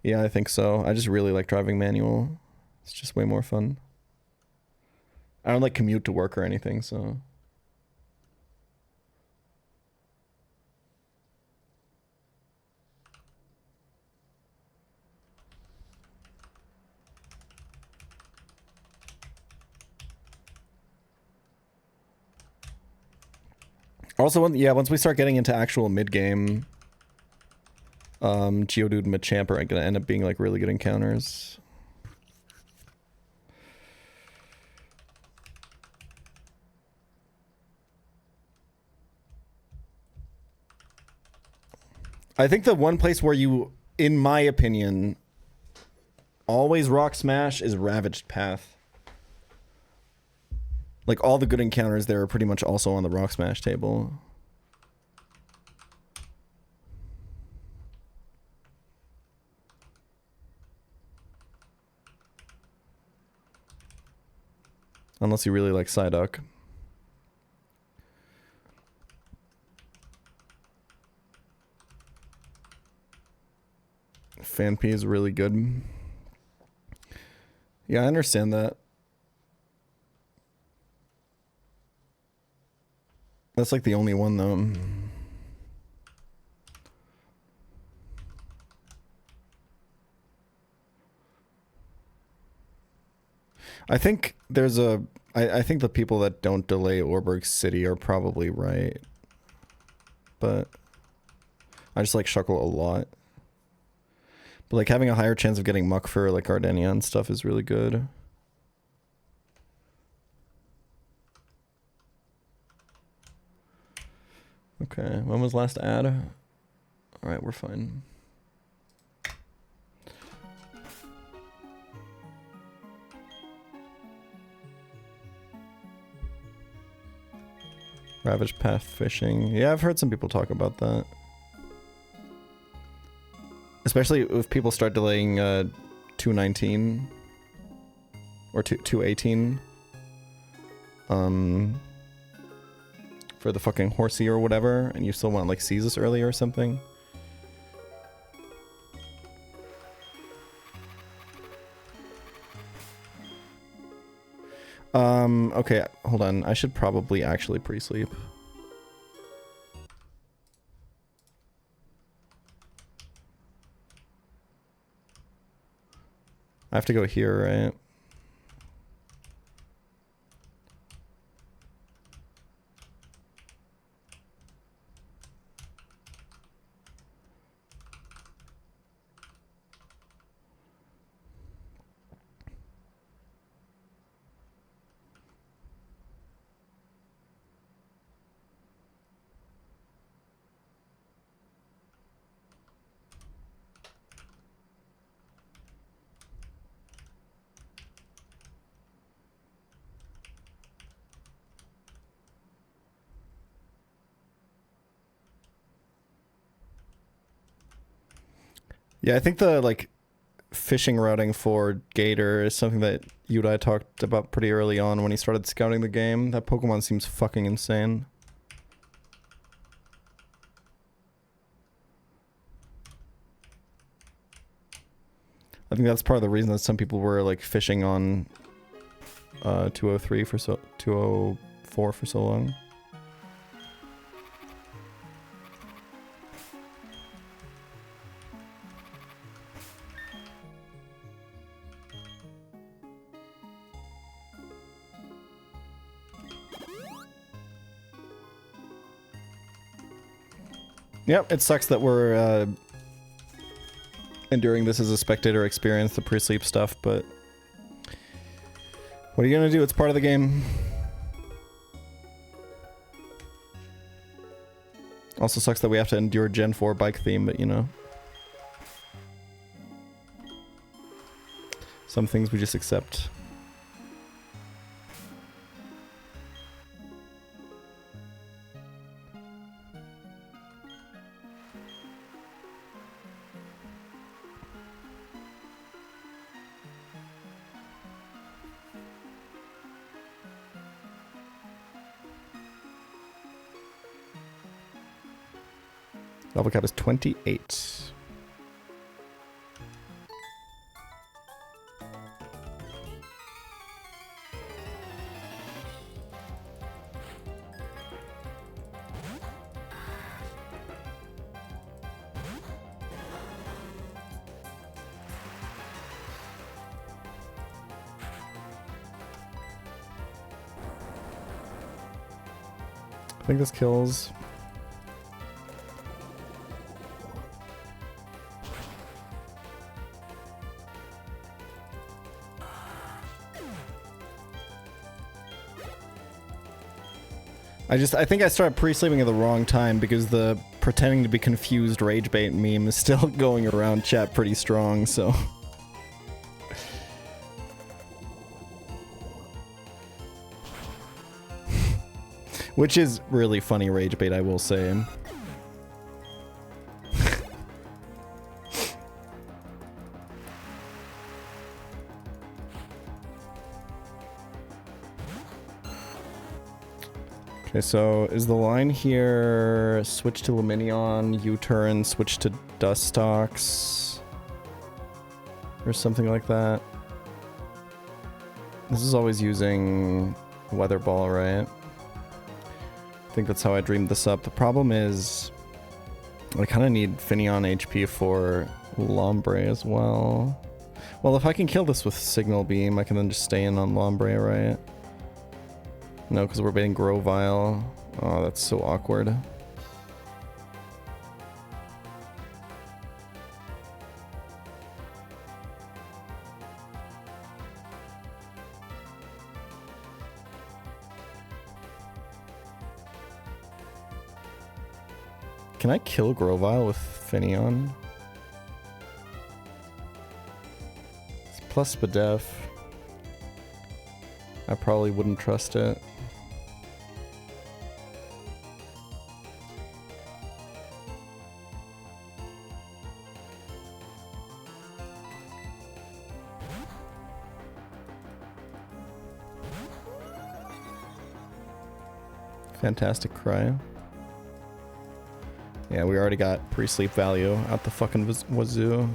Yeah, I think so. I just really like driving manual. It's just way more fun. I don't like commute to work or anything, so. Also, once we start getting into actual mid-game, Geodude and Machamp are gonna end up being like really good encounters. I think the one place where you, in my opinion, always rock smash is Ravaged Path. Like, all the good encounters there are pretty much also on the rock smash table. Unless you really like Psyduck. Fanpy is really good. Yeah, I understand that. That's like the only one though. I think there's a... I think the people that don't delay Orberg City are probably right. But I just like Shuckle a lot. But like having a higher chance of getting Muck for like Gardenia and stuff is really good. Okay, when was last ad? Alright, we're fine. Ravaged Path fishing. Yeah, I've heard some people talk about that. Especially if people start delaying 219 or 218 for the fucking horsey or whatever, and you still want like Caestus early or something. Okay, hold on. I should probably actually pre-sleep. I have to go here, right? Yeah, I think the like fishing routing for Gator is something that you and I talked about pretty early on when he started scouting the game. That Pokemon seems fucking insane. I think that's part of the reason that some people were like fishing on 203 for 204 for so long. Yep, it sucks that we're enduring this as a spectator experience, the pre-sleep stuff, but what are you gonna do? It's part of the game. Also sucks that we have to endure Gen 4 bike theme, but you know. Some things we just accept. Level cap is 28. I think this kills. I think I started pre-sleeping at the wrong time because the pretending to be confused rage bait meme is still going around chat pretty strong, so. Which is really funny rage bait, I will say. Okay, so is the line here switch to Luminion, U-turn, switch to Dustox, or something like that? This is always using Weather Ball, right? I think that's how I dreamed this up. The problem is I kind of need Finneon HP for Lombre as well. Well, if I can kill this with Signal Beam, I can then just stay in on Lombre, right? No, because we're baiting Grovyle. Oh, that's so awkward. Can I kill Grovyle with Finneon? It's plus Spadef. I probably wouldn't trust it. Fantastic Cry. Yeah, we already got pre-sleep value out the fucking wazoo.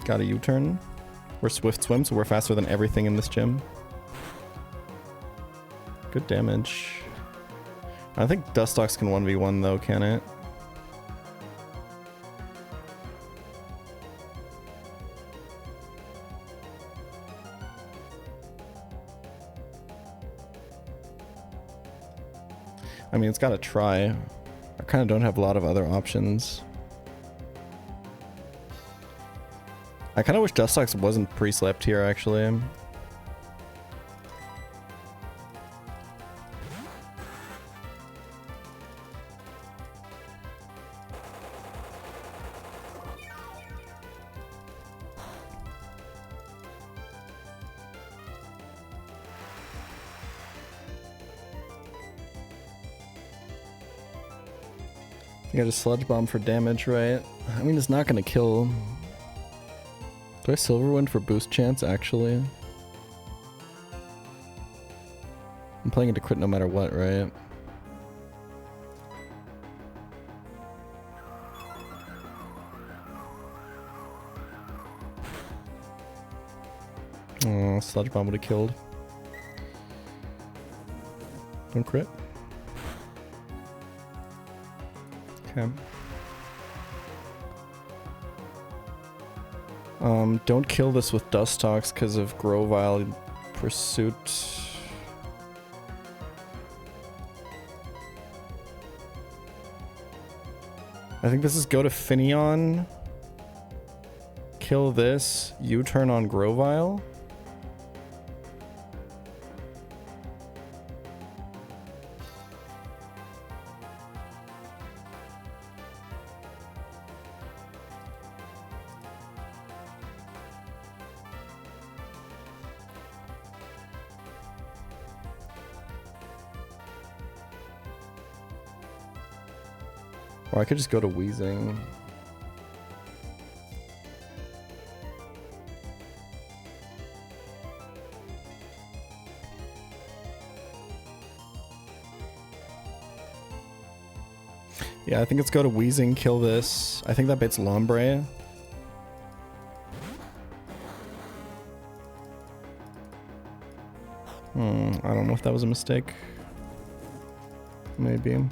Got a U-turn. We're Swift Swim, so we're faster than everything in this gym. Good damage. I think Dustox can 1v1 though, can it? I mean, it's got to try. I kind of don't have a lot of other options. I kind of wish Dustox wasn't pre-slept here, actually. I got a Sludge Bomb for damage, right? I mean, it's not gonna kill. Do I Silverwind for boost chance, actually? I'm playing into crit no matter what, right? Oh, Sludge Bomb would have killed. Don't crit. Okay. Don't kill this with Dustox because of Grovyle Pursuit. I think this is go to Finion. Kill this. U-turn on Grovyle. Or I could just go to Wheezing. Yeah, I think let's go to Wheezing, kill this. I think that baits Lombre. I don't know if that was a mistake. Maybe.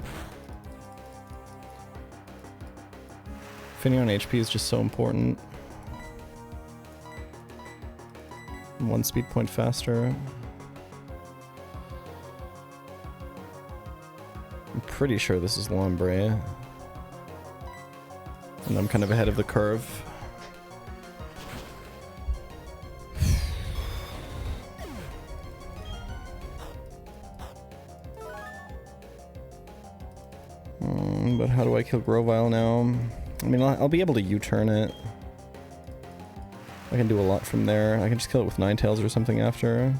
Finion HP is just so important. 1 speed point faster. I'm pretty sure this is Lombre. And I'm kind of ahead of the curve. But how do I kill Grovyle now? I mean, I'll be able to U-turn it. I can do a lot from there. I can just kill it with Ninetales or something after.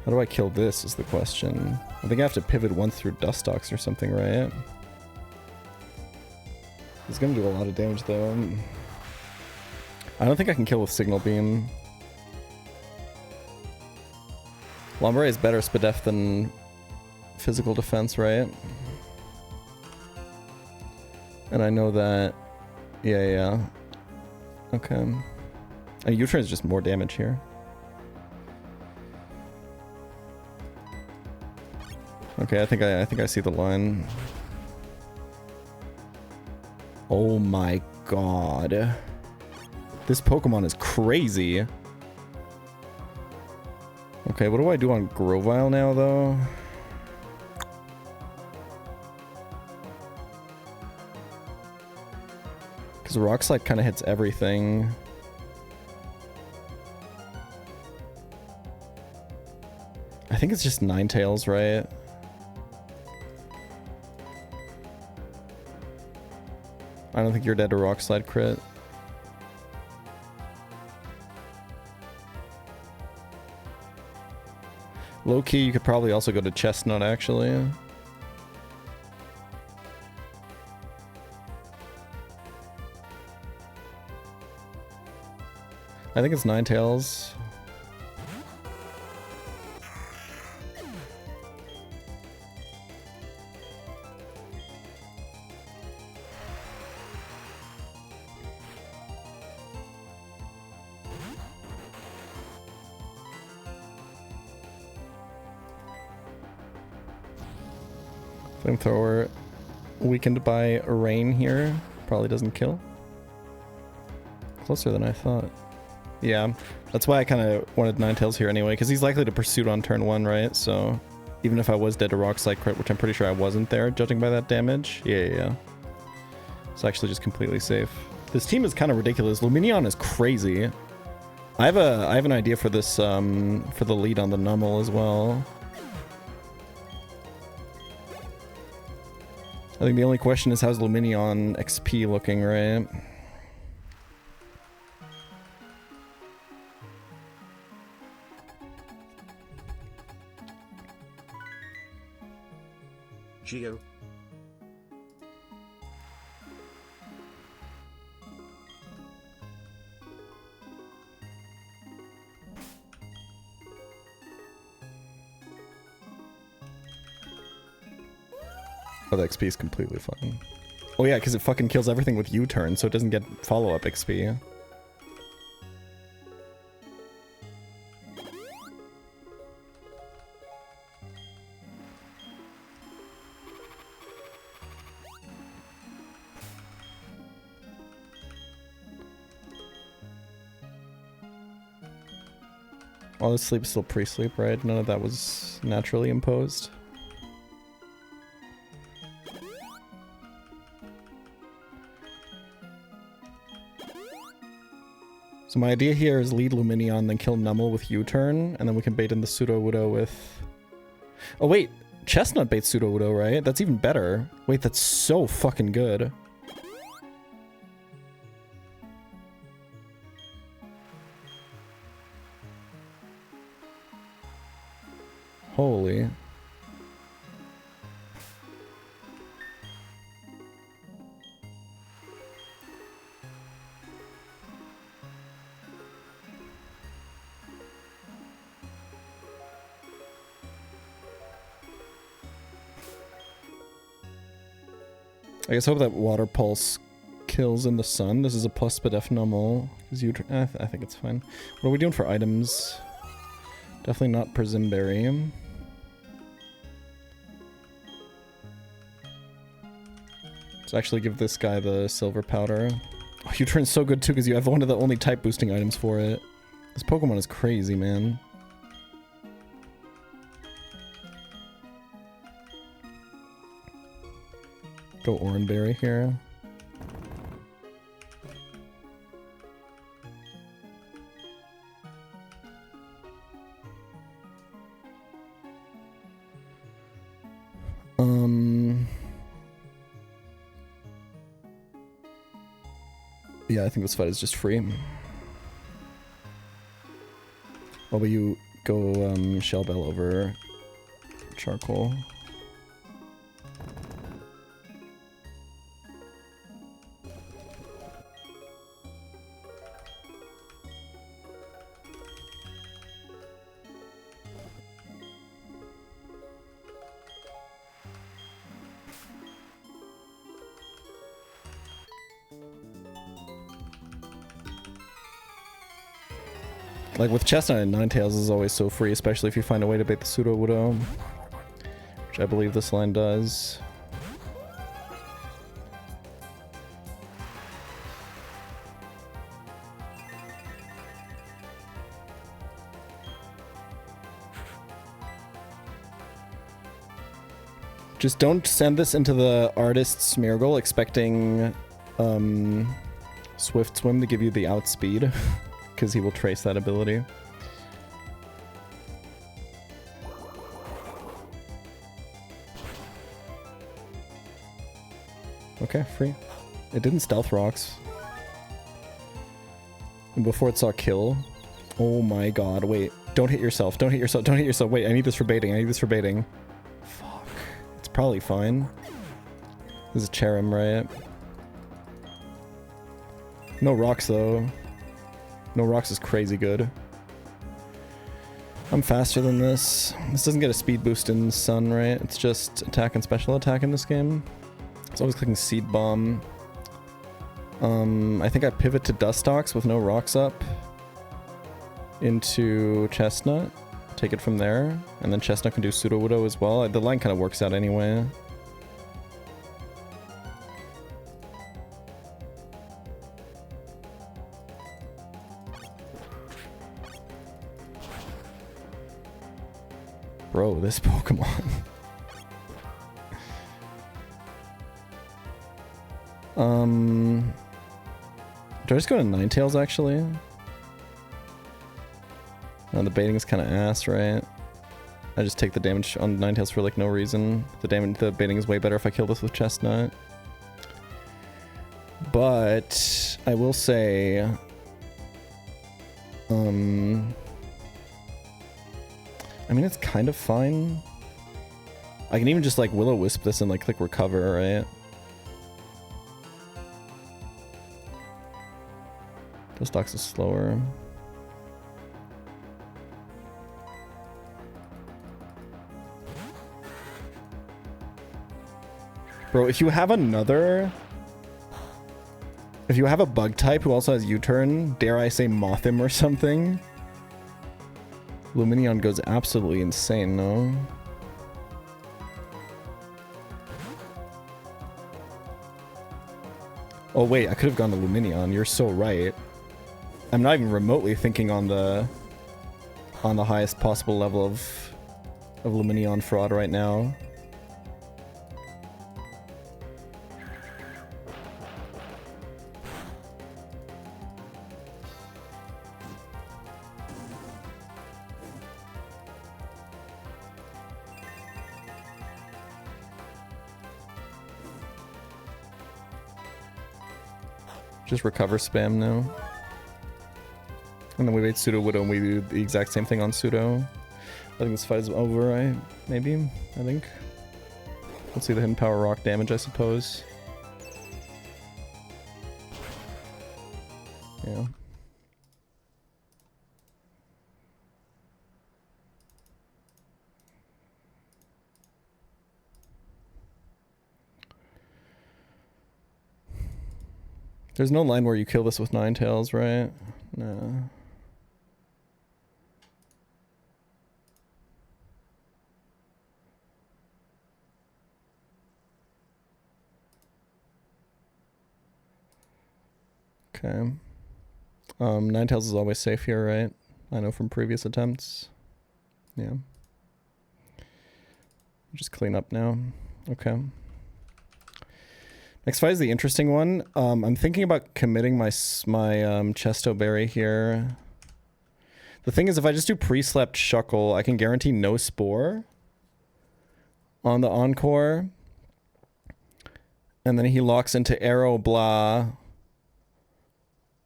How do I kill this is the question. I think I have to pivot once through Dustox or something, right? It's gonna do a lot of damage though. I don't think I can kill with Signal Beam. Lombre is better Spadef than physical defense, right? And I know that... Yeah. Okay. And U-turn is just more damage here. Okay, I think I see the line. Oh my god. This Pokemon is crazy. Okay, what do I do on Grovyle now, though? Because Rock Slide kind of hits everything. I think it's just Ninetales, right? I don't think you're dead to Rock Slide crit. Low key, you could probably also go to Chestnut, actually. I think it's Ninetales. Flamethrower weakened by rain here. Probably doesn't kill. Closer than I thought. Yeah, that's why I kind of wanted Ninetales here anyway, because he's likely to Pursuit on turn 1, right? So even if I was dead to Rock Slide crit, which I'm pretty sure I wasn't there, judging by that damage. Yeah. It's actually just completely safe. This team is kind of ridiculous. Lumineon is crazy. I have an idea for this, for the lead on the Numel as well. I think the only question is how's Lumineon XP looking, right? Geo. Oh, the XP is completely fine. Oh yeah, because it fucking kills everything with U-turn, so it doesn't get follow-up XP. All this sleep is still pre-sleep, right? None of that was naturally imposed. So my idea here is lead Luminion, then kill Nummel with U-turn, and then we can bait in the Sudowoodo with... Oh wait! Chestnut baits Sudowoodo, right? That's even better. Wait, that's so fucking good. Holy. I guess hope that Water Pulse kills in the sun. This is a plus Spadef Nummel. I think it's fine. What are we doing for items? Definitely not Persimberry. Let's actually give this guy the silver powder. Oh, U-turn's so good too because you have one of the only type boosting items for it. This Pokemon is crazy, man. Go Oranberry here. Yeah, I think this fight is just free. Oh, but you go Shell Bell over Charcoal. Like with Chestnut and Ninetales is always so free, especially if you find a way to bait the Sudowoodo, which I believe this line does. Just don't send this into the artist's Smeargle expecting Swift Swim to give you the outspeed. Because he will trace that ability. Okay, free. It didn't Stealth Rocks. And before it saw kill. Oh my god, wait. Don't hit yourself, don't hit yourself, don't hit yourself. Wait, I need this for baiting, I need this for baiting. Fuck. It's probably fine. This is Cherim, right? No rocks though. No rocks is crazy good. I'm faster than this. This doesn't get a speed boost in Sun, right? It's just attack and special attack in this game. It's always clicking Seed Bomb. I think I pivot to Dustox with no rocks up into Chestnut. Take it from there. And then Chestnut can do Sudowoodo as well. The line kind of works out anyway. Bro, this Pokemon. Do I just go to Ninetales actually? No, the baiting is kind of ass, right? I just take the damage on Ninetales for like no reason. The baiting is way better if I kill this with Chestnut. But I will say, I mean, it's kind of fine. I can even just like Will-O-Wisp this and like click recover, right? Dustox is slower. Bro, if you have another... If you have a bug type who also has U-turn, dare I say Mothim or something? Luminion goes absolutely insane, no? Oh wait, I could have gone to Luminion, you're so right. I'm not even remotely thinking on the... on the highest possible level of Luminion fraud right now. Just recover spam now. And then we wait pseudo widow and we do the exact same thing on pseudo. I think this fight is over, right? Maybe? I think. Let's see the hidden power rock damage, I suppose. Yeah. There's no line where you kill this with Ninetales, right? No. Okay. Ninetales is always safe here, right? I know from previous attempts. Yeah. Just clean up now. Okay. Next fight is the interesting one. I'm thinking about committing my Chesto Berry here. The thing is, if I just do pre-slept Shuckle, I can guarantee no Spore on the Encore. And then he locks into Arrow Blah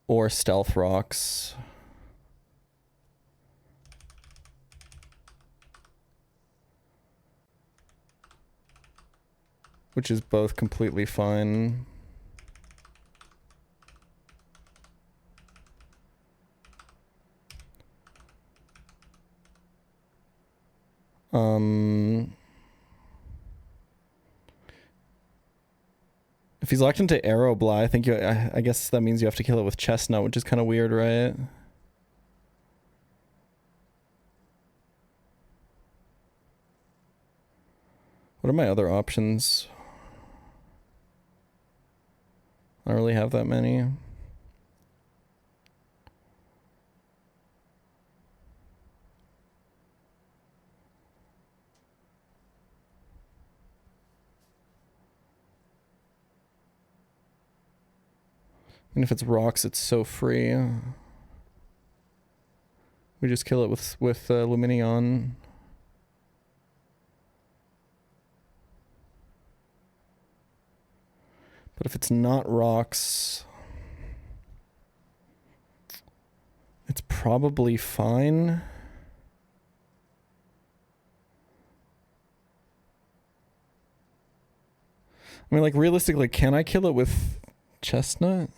or Stealth Rocks. Which is both completely fine. If he's locked into Arrow Blah, I think I guess that means you have to kill it with Chestnut, which is kind of weird, right? What are my other options? I don't really have that many. And if it's rocks, it's so free. We just kill it with Luminion. But if it's not rocks, it's probably fine. I mean, like, realistically, can I kill it with Chestnut?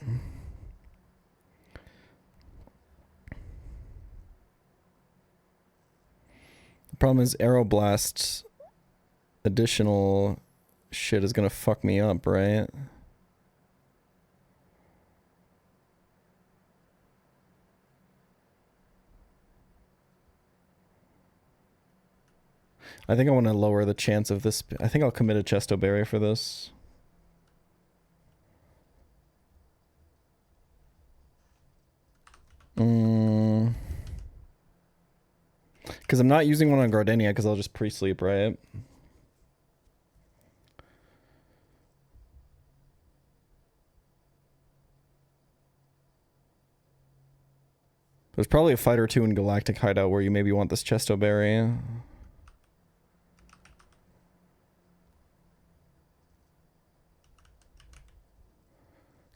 The problem is Aeroblast additional shit is gonna fuck me up, right? I think I want to lower the chance of this. I think I'll commit a Chesto Berry for this. Because I'm not using one on Gardenia because I'll just pre-sleep, right? There's probably a fight or two in Galactic Hideout where you maybe want this Chesto Berry.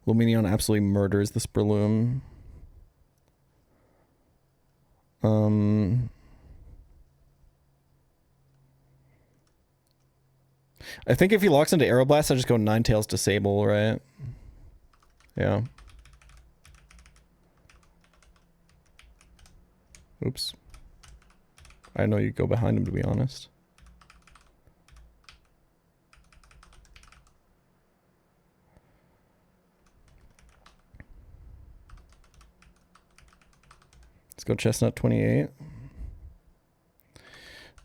Luminion absolutely murders this Breloom. I think if he locks into Aeroblast, I just go Ninetales Disable, right? Yeah. Oops. I know you go behind him, to be honest. Let's go Chestnut 28.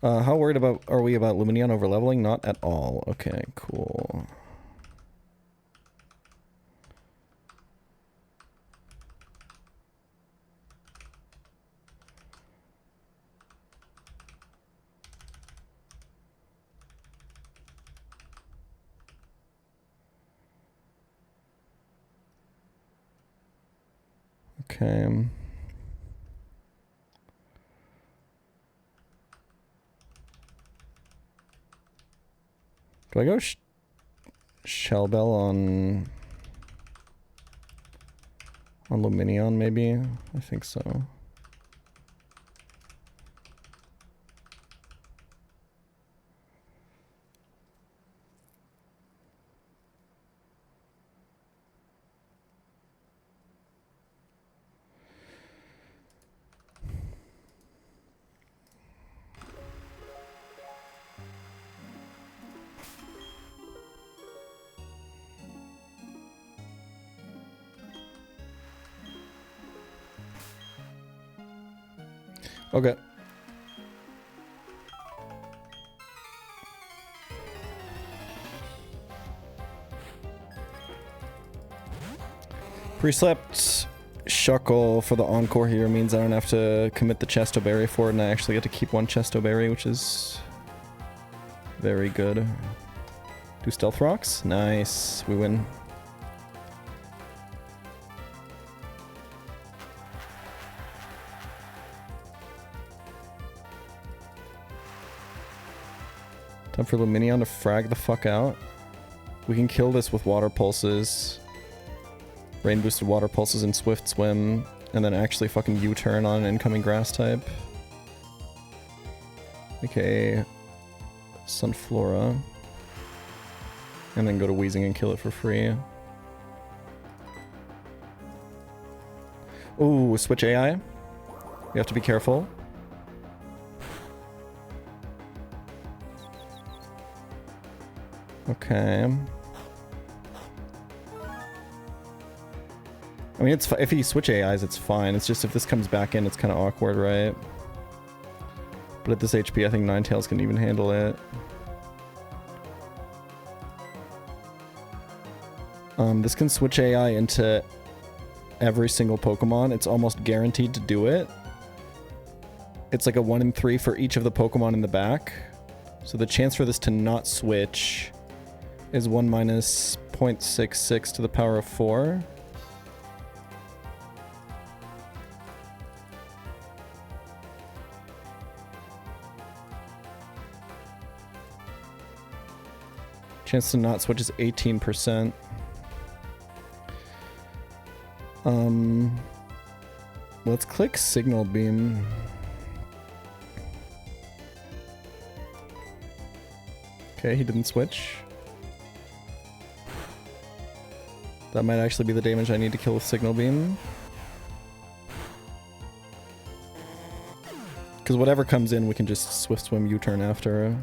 How worried are we about Luminion over leveling? Not at all. Okay, cool. Okay. Do I go Shellbell on Luminion maybe? I think so. Okay. Pre-slept Shuckle for the encore here means I don't have to commit the Chesto Berry for it, and I actually get to keep one Chesto Berry, which is very good. Do Stealth Rocks? Nice. We win. Time for Luminion to frag the fuck out. We can kill this with Water Pulses. Rain boosted Water Pulses and Swift Swim. And then actually fucking U-turn on an incoming Grass type. AKA Sunflora. And then go to Weezing and kill it for free. Ooh, switch AI. You have to be careful. Okay. I mean, it's if he switch AIs, it's fine. It's just if this comes back in, it's kind of awkward, right? But at this HP, I think Ninetales can even handle it. This can switch AI into every single Pokemon. It's almost guaranteed to do it. It's like a 1 in 3 for each of the Pokemon in the back. So the chance for this to not switch is 1 minus 0.66 to the power of 4. Chance to not switch is 18%. Let's click Signal Beam. Okay, he didn't switch. That might actually be the damage I need to kill with Signal Beam. Because whatever comes in, we can just Swift Swim U-turn after.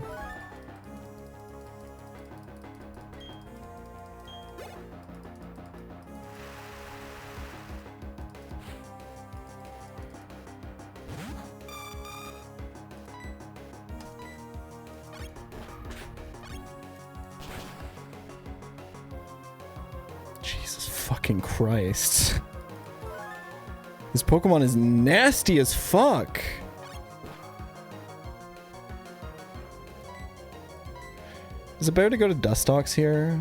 Fucking Christ. This Pokemon is nasty as fuck. Is it better to go to Dustox here?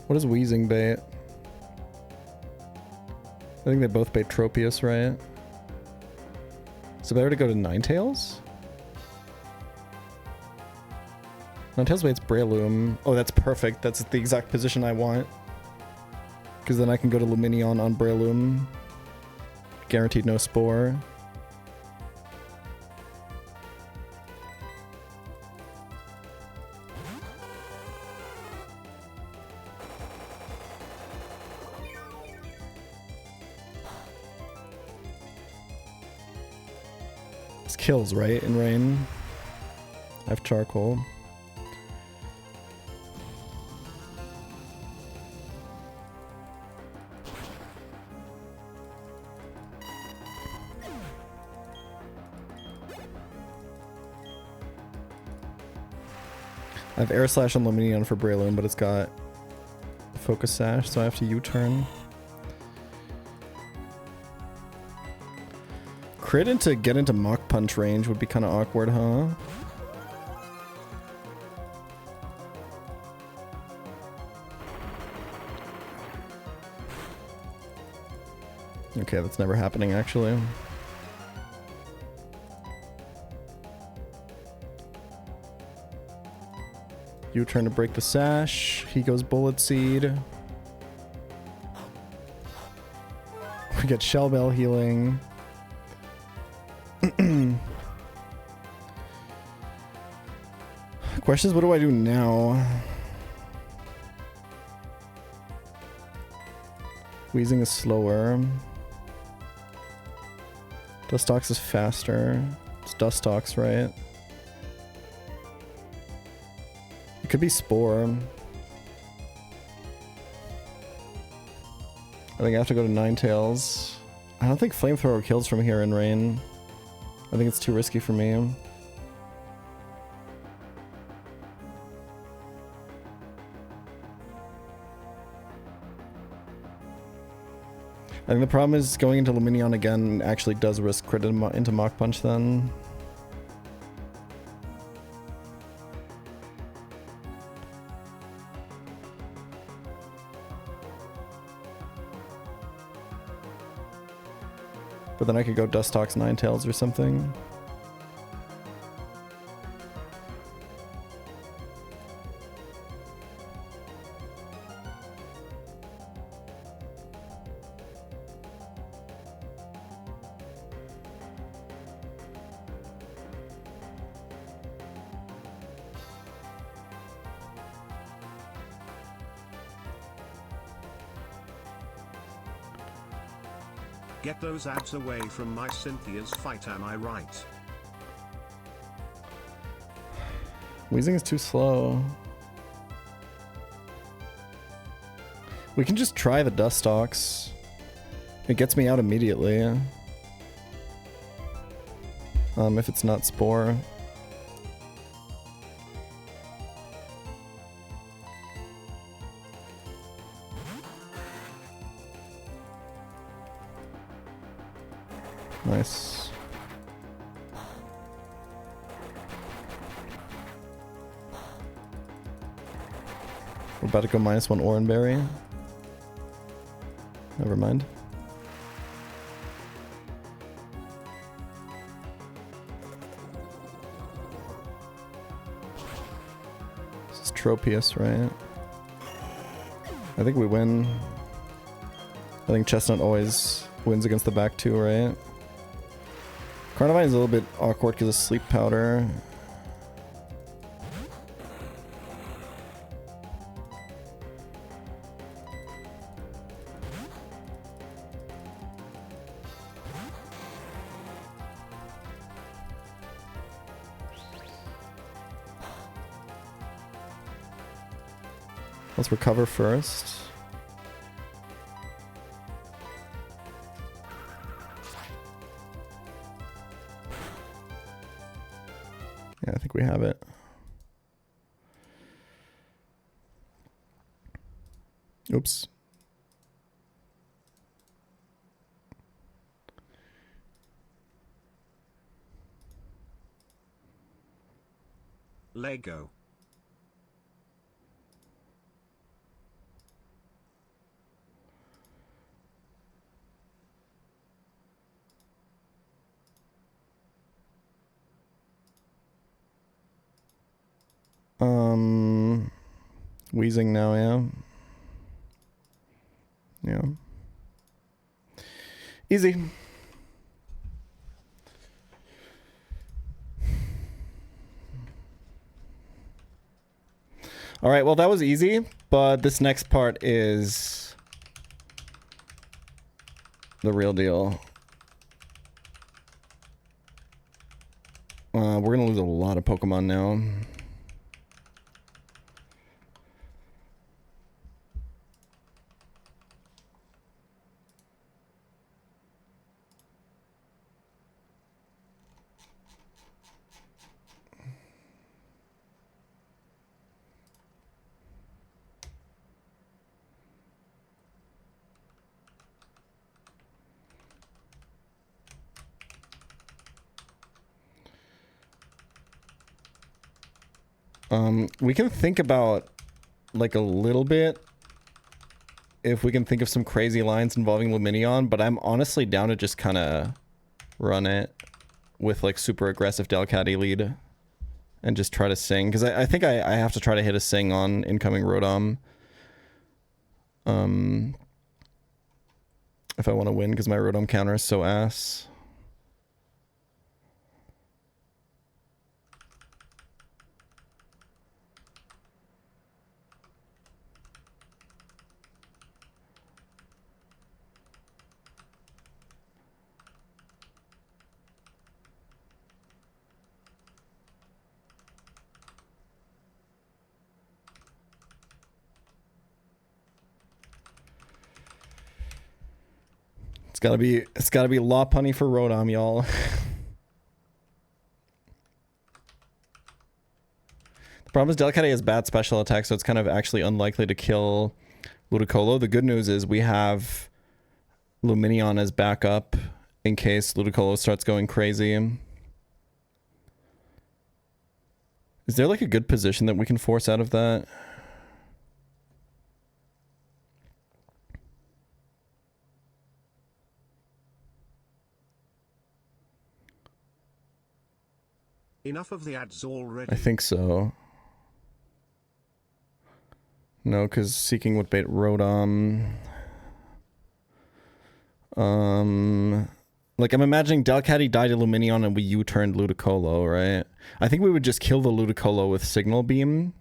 What is Weezing bait? I think they both bait Tropius, right? Is it better to go to Ninetales? Ninetales baits Breloom. Oh, that's perfect. That's the exact position I want. Because then I can go to Luminion on Breloom. Guaranteed no Spore. This kills, right? In rain. I have Charcoal. I have Air Slash on Luminion for Breloom, but it's got Focus Sash, so I have to U-turn. Crit into get into Mach Punch range would be kind of awkward, huh? Okay, that's never happening actually. You trying to break the sash. He goes bullet seed. We get shell bell healing. Question is, what do I do now? Wheezing is slower. Dustox is faster. It's Dustox, right? It could be Spore. I think I have to go to Ninetales. I don't think Flamethrower kills from here in rain. I think it's too risky for me. I think the problem is going into Luminion again actually does risk crit into Mach Punch then. But then I could go Dustox Ninetales or something. Get those abs away from my Cynthia's fight, am I right? Wheezing is too slow. We can just try the Dustox. It gets me out immediately. If it's not Spore. Nice. We're about to go -1 Oranberry. Never mind. This is Tropius, right? I think we win. I think Chestnut always wins against the back two, right? Carnivine is a little bit awkward because of Sleep Powder. Let's recover first. Yeah, I think we have it. Oops. Lego. Wheezing now, yeah. Yeah. Easy. All right, well, that was easy, but this next part is the real deal. We're gonna lose a lot of Pokemon now. We can think about like a little bit if we can think of some crazy lines involving Luminion, but I'm honestly down to just kind of run it with like super aggressive Delcatty lead and just try to sing, because I think I have to try to hit a sing on incoming Rodom if I want to win, because my Rodom counter is so ass. It's gotta be Law Punny for Rodom, y'all. The problem is Delcatty has bad special attack, so it's kind of actually unlikely to kill Ludicolo. The good news is we have Luminion as backup in case Ludicolo starts going crazy. Is there like a good position that we can force out of that? Enough of the ads already. I think so. No, because Seeking would bait Rodom. Like I'm imagining Delcatty died to Luminion and we U-turned Ludicolo, right? I think we would just kill the Ludicolo with Signal Beam.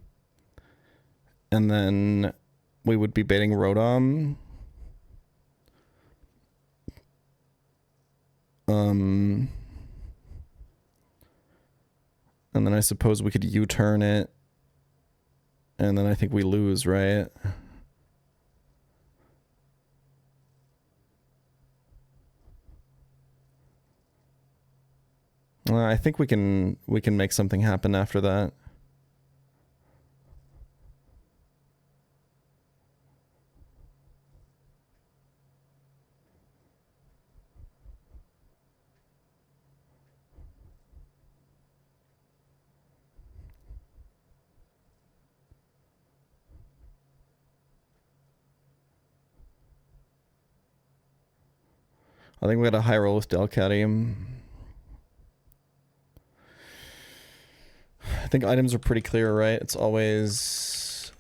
And then we would be baiting Rodom. And then I suppose we could U-turn it. And then I think we lose, right? I think we can make something happen after that. I think we got a high roll with Delcatty. I think items are pretty clear, right? It's always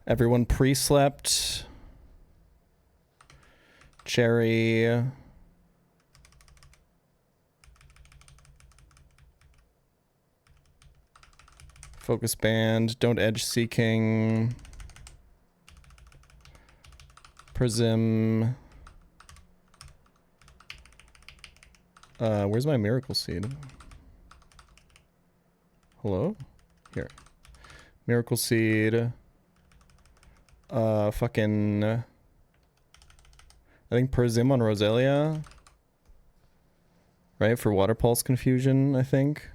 everyone pre-slept. Cherry. Focus band. Don't edge seeking. Prism. Where's my miracle seed? Hello? Here. Miracle seed. Fucking... I think Prism on Roselia. Right? For Water Pulse confusion, I think.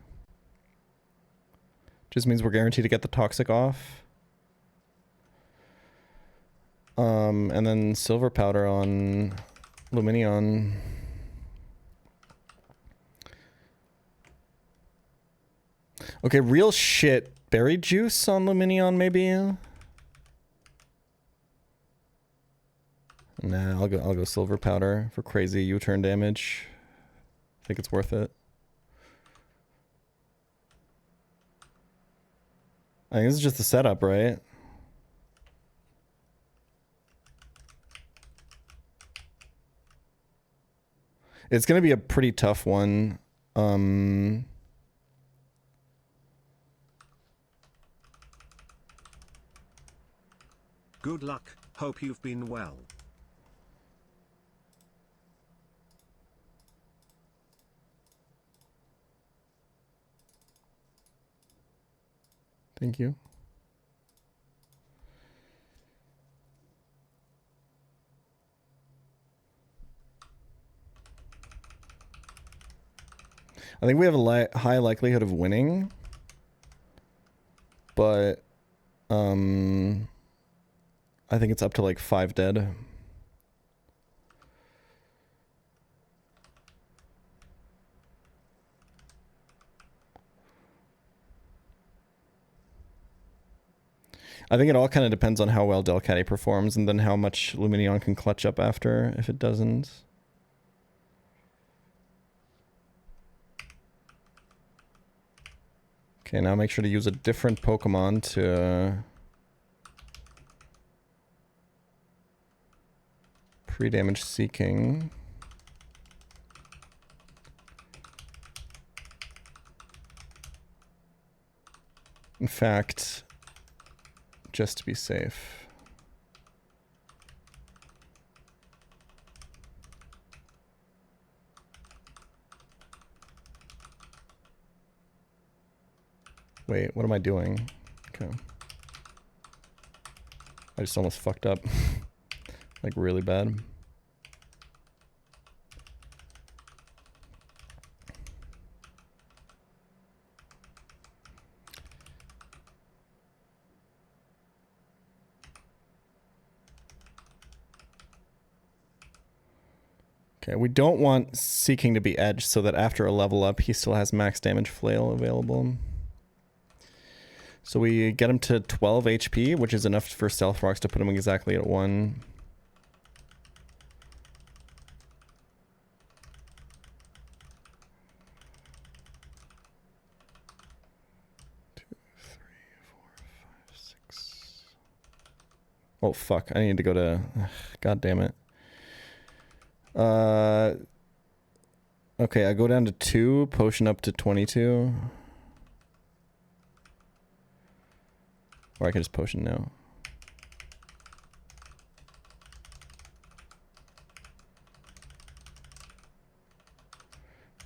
Just means we're guaranteed to get the Toxic off. And then Silver Powder on Luminion. Okay, real shit. Berry Juice on Luminion, maybe? Nah, I'll go Silver Powder for crazy U-turn damage. I think it's worth it. I think this is just the setup, right? It's gonna be a pretty tough one. Good luck, hope you've been well. Thank you. I think we have a high likelihood of winning, but I think it's up to like 5 dead. I think it all kind of depends on how well Delcatty performs and then how much Luminion can clutch up after if it doesn't. Okay, now make sure to use a different Pokemon to pre-damage Seeking. In fact, just to be safe. Wait, what am I doing? Okay. I just almost fucked up. Like really bad. Okay, we don't want Seeking to be edged so that after a level up, he still has max damage flail available. So we get him to 12 HP, which is enough for Stealth Rocks to put him exactly at 1. Oh fuck, I need to go to... God damn it. Okay, I go down to 2, potion up to 22. Or I can just potion now.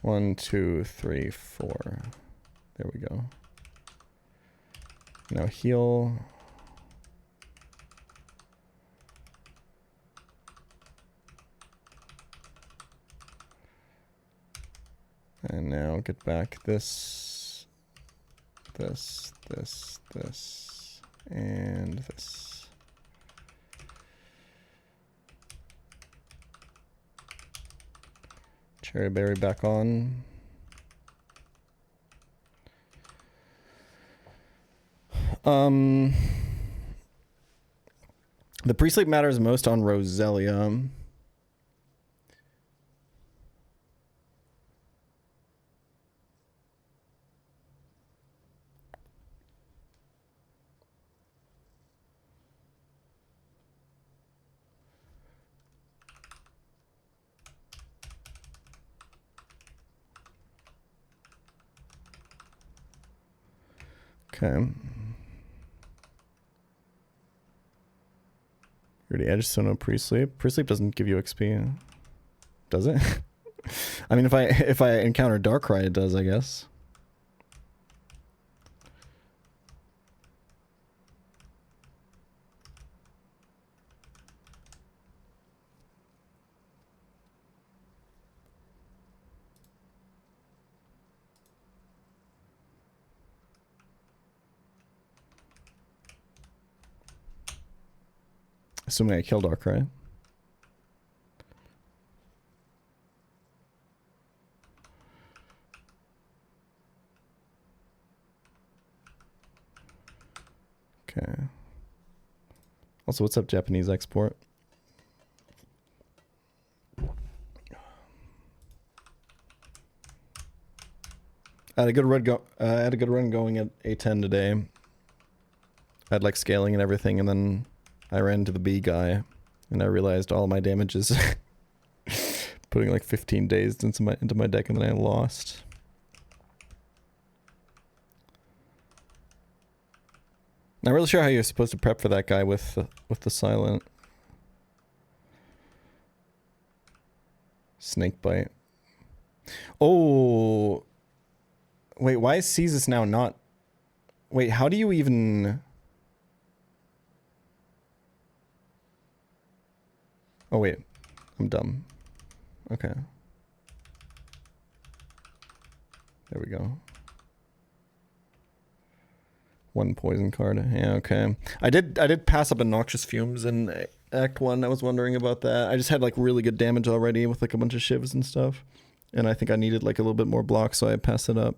One, two, three, 4. There we go. Now heal. And now get back this, and this. Cherry Berry back on. The pre-sleep matters most on Roselia. Okay. Already edged, so no pre-sleep. Pre-sleep doesn't give you XP, does it? I mean, if I encounter Darkrai, it does, I guess. Assuming I kill Darkrai. Okay. Also, what's up, Japanese export? I had a good run going at A10 today. I had like scaling and everything, and then I ran into the B guy, and I realized all my damage is putting like 15 days into my deck, and then I lost. Not really sure how you're supposed to prep for that guy with the silent snake bite. Oh, wait, why is Caesar now not? Wait, how do you even? Oh wait, I'm dumb. Okay. There we go. One poison card. Yeah, okay. I did pass up Noxious Fumes in Act 1. I was wondering about that. I just had like really good damage already with like a bunch of shivs and stuff. And I think I needed like a little bit more block, so I passed it up.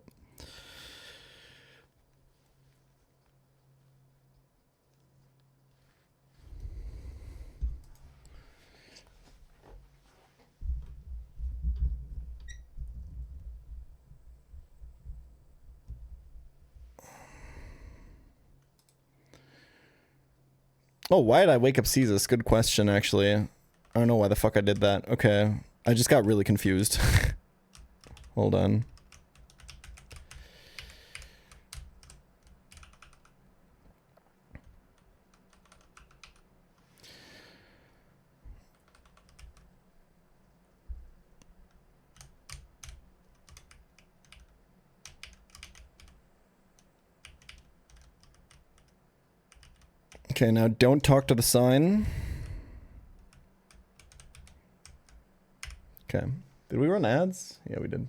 Oh, why did I wake up Caesar? Good question, actually. I don't know why the fuck I did that. Okay. I just got really confused. Hold on. Okay, now don't talk to the sign. Okay. Did we run ads? Yeah, we did.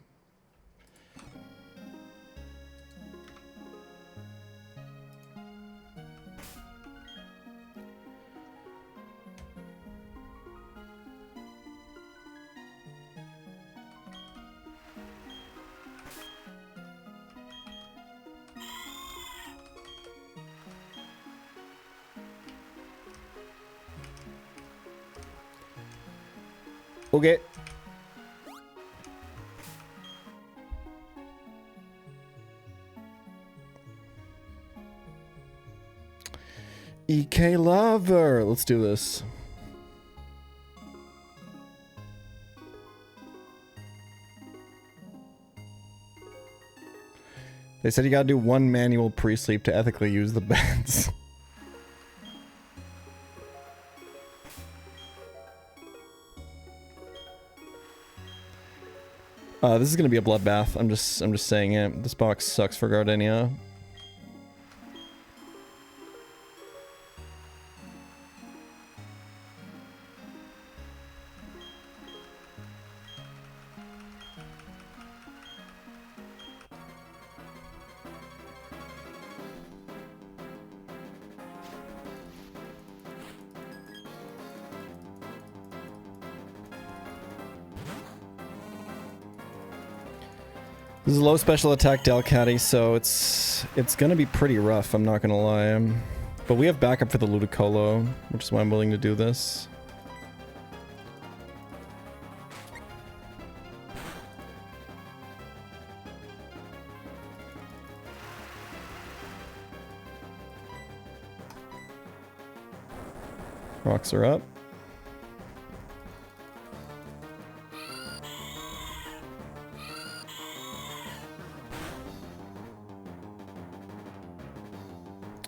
Okay. EK Lover. Let's do this. They said you gotta do one manual pre-sleep to ethically use the beds. This is gonna be a bloodbath. I'm just saying it. This box sucks for Gardenia. This is low special attack Delcatty, so it's gonna be pretty rough, I'm not gonna lie. But we have backup for the Ludicolo, which is why I'm willing to do this. Rocks are up.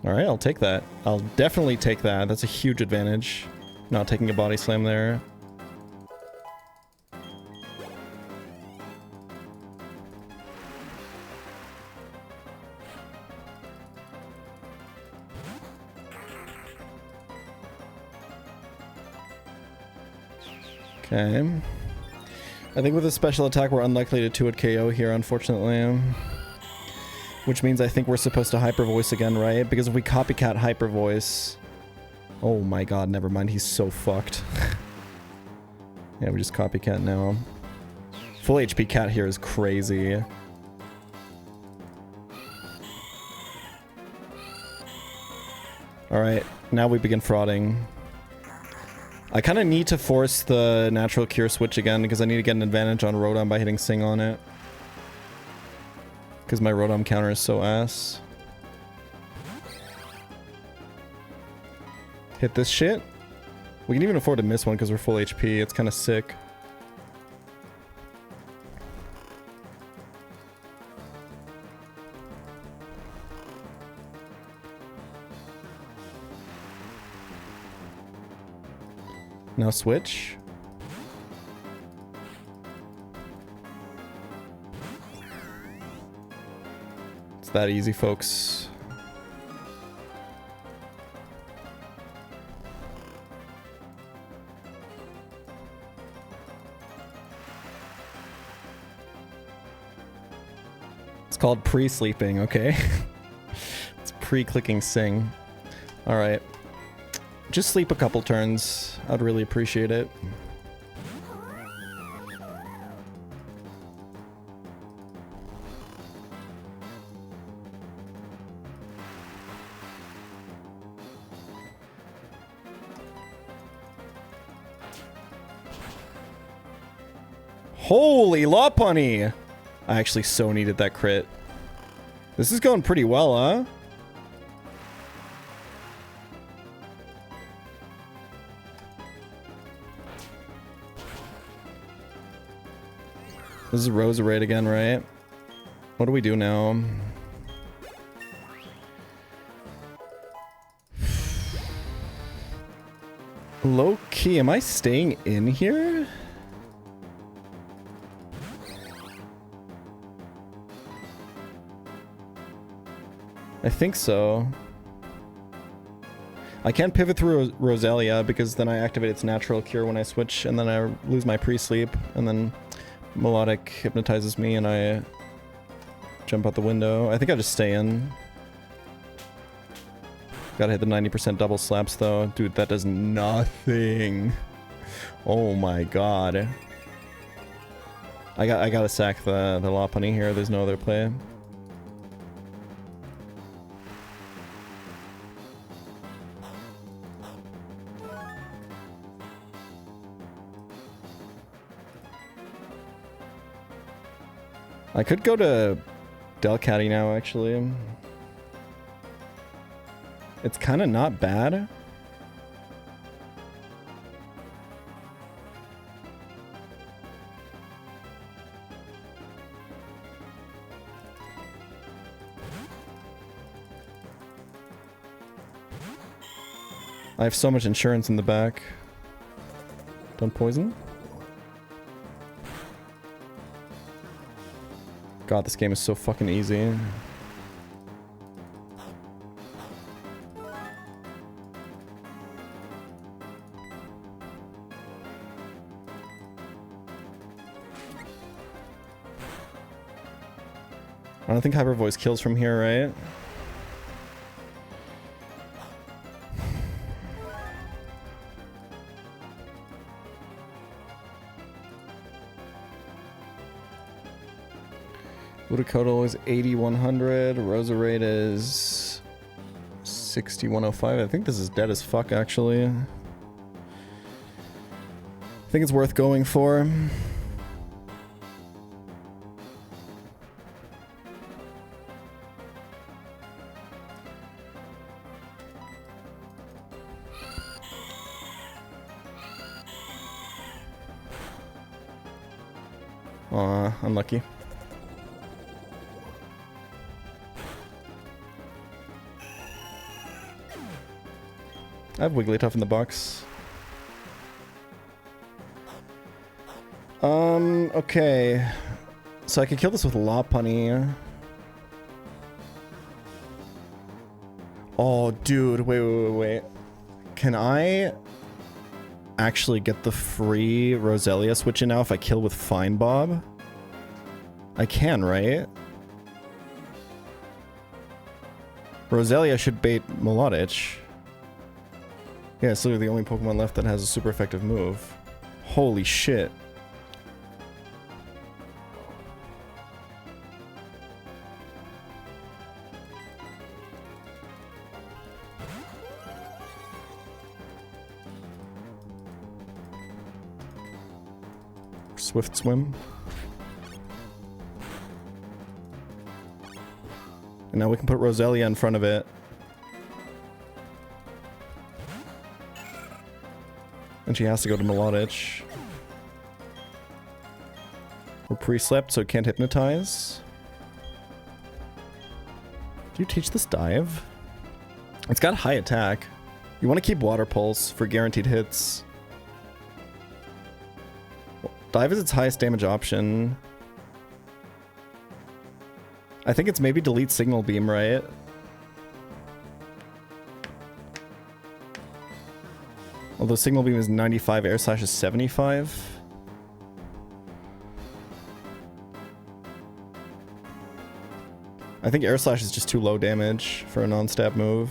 Alright, I'll take that. I'll definitely take that. That's a huge advantage. Not taking a body slam there. Okay. I think with a special attack we're unlikely to 2-hit KO here, unfortunately. Which means I think we're supposed to Hyper Voice again, right? Because if we copycat Hyper Voice... Oh my god, never mind, he's so fucked. Yeah, we just copycat now. Full HP cat here is crazy. Alright, now we begin frauding. I kind of need to force the natural cure switch again because I need to get an advantage on Rotom by hitting Sing on it. Because my Rotom counter is so ass. Hit this shit. We can even afford to miss one because we're full HP. It's kind of sick. Now switch. It's that easy, folks. It's called pre-sleeping, okay? It's pre-clicking Sing. Alright. Just sleep a couple turns. I'd really appreciate it. Holy Lopunny! I actually so needed that crit. This is going pretty well, huh? This is Roserade again, right? What do we do now? Low key, am I staying in here? I think so. I can't pivot through Roselia because then I activate its natural cure when I switch, and then I lose my pre-sleep, and then Melodic hypnotizes me and I jump out the window. I think I just stay in. Gotta hit the 90% double slaps though. Dude, that does nothing. Oh my god. I gotta sack the Lopunny here. There's no other play. I could go to Delcatty now, actually. It's kind of not bad. I have so much insurance in the back. Don't poison. God, this game is so fucking easy. I don't think Hyper Voice kills from here, right? Ludicodal is 8100, Roserade is 6105. I think this is dead as fuck, actually. I think it's worth going for. Aw, unlucky. I have Wigglytuff in the box. Okay. So I could kill this with Lopunny. Oh, dude, wait. Can I actually get the free Roselia switch in now if I kill with Fine Bob? I can, right? Roselia should bait Melodich. Yeah, it's literally the only Pokemon left that has a super effective move. Holy shit. Swift Swim. And now we can put Roselia in front of it. And she has to go to Melodich. We're pre-slept, so it can't hypnotize. Do you teach this dive? It's got high attack. You want to keep Water Pulse for guaranteed hits. Dive is its highest damage option. I think it's maybe delete Signal Beam, right? Although Signal Beam is 95, Air Slash is 75. I think Air Slash is just too low damage for a non-stab move.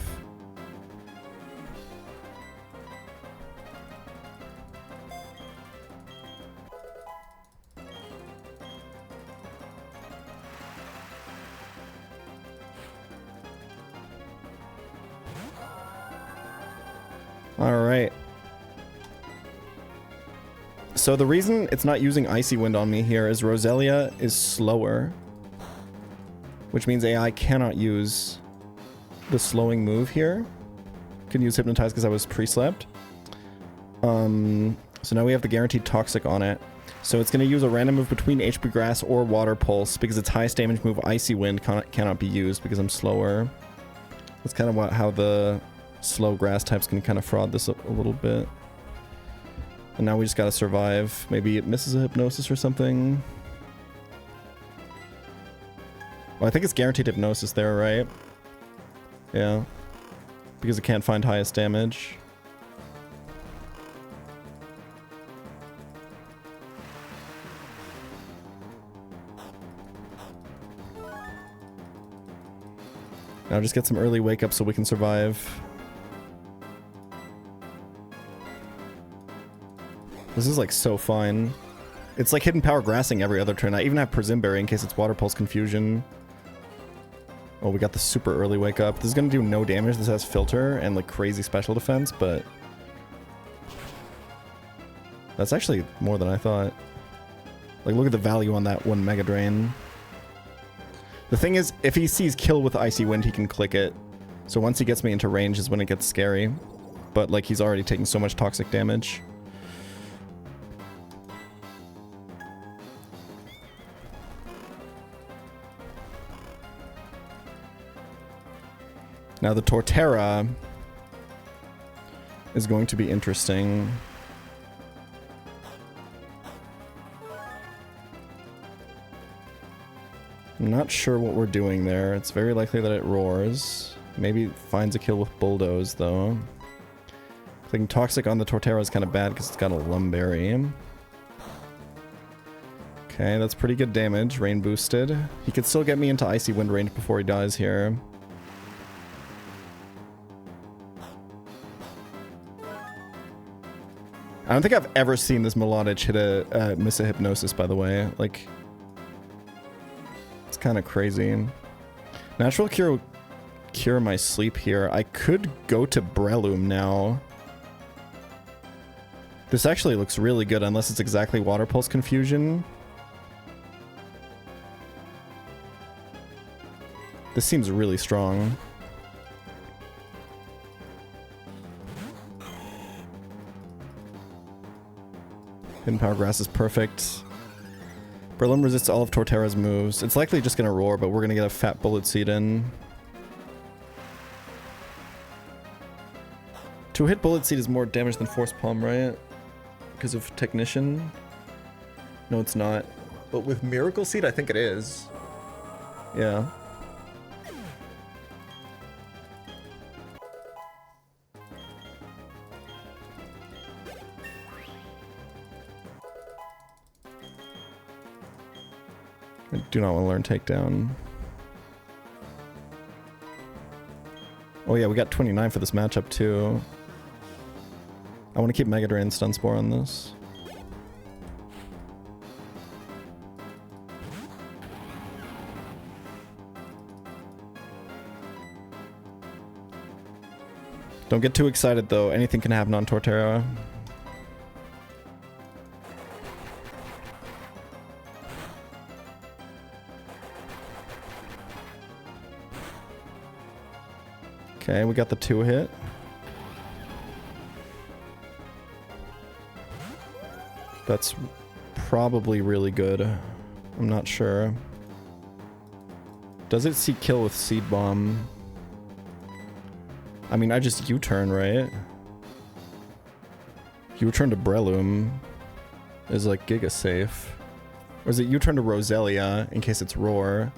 Alright. So the reason it's not using Icy Wind on me here is Roselia is slower. Which means AI cannot use the slowing move here. Can use Hypnotize because I was pre-slept. So now we have the guaranteed Toxic on it. So it's going to use a random move between HP Grass or Water Pulse because its highest damage move, Icy Wind, cannot be used because I'm slower. That's kind of how the slow grass types can kind of fraud this up a little bit. And now we just got to survive. Maybe it misses a Hypnosis or something. Well, I think it's guaranteed Hypnosis there, right? Yeah. Because it can't find highest damage. Now just get some early wake up so we can survive. This is like so fine. It's like hidden power grassing every other turn. I even have Persimberry in case it's Water Pulse Confusion. Oh, we got the super early wake up. This is gonna do no damage. This has filter and like crazy special defense, but that's actually more than I thought. Like look at the value on that one Mega Drain. The thing is, if he sees kill with Icy Wind, he can click it. So once he gets me into range is when it gets scary. But like he's already taking so much toxic damage. Now the Torterra is going to be interesting. I'm not sure what we're doing there. It's very likely that it roars. Maybe it finds a kill with Bulldoze, though. Clicking Toxic on the Torterra is kind of bad because it's got a Lumberry. Okay, that's pretty good damage. Rain boosted. He could still get me into Icy Wind range before he dies here. I don't think I've ever seen this Melodic hit a miss a Hypnosis, by the way. Like, it's kind of crazy. Natural cure my sleep here. I could go to Breloom now. This actually looks really good, unless it's exactly Water Pulse Confusion. This seems really strong. Hidden Power Grass is perfect. Breloom resists all of Torterra's moves. It's likely just going to roar, but we're going to get a fat Bullet Seed in. To hit Bullet Seed is more damage than Force Palm, right? Because of Technician? No, it's not. But with Miracle Seed, I think it is. Yeah. I do not want to learn Takedown. Oh yeah, we got 29 for this matchup too. I want to keep Mega Drain and Stun Spore on this. Don't get too excited though, anything can happen on Torterra. Okay, we got the 2-hit. That's probably really good. I'm not sure. Does it see kill with Seed Bomb? I mean, I just U-turn, right? U-turn to Breloom is like giga safe. Or is it U-turn to Roselia in case it's Roar?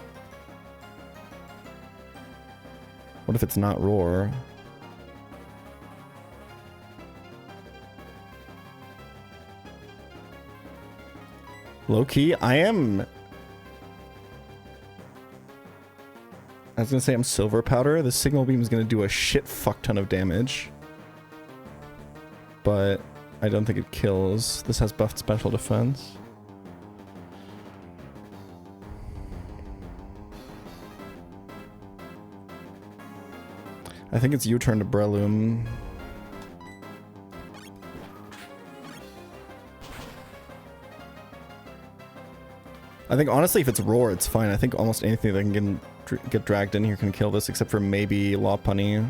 What if it's not Roar? Low-key, I was gonna say I'm Silver Powder. The Signal Beam is gonna do a shit fuck ton of damage. But I don't think it kills. This has buffed special defense. I think it's U-turn to Breloom. I think honestly if it's Roar it's fine. I think almost anything that can get dragged in here can kill this except for maybe Lopunny.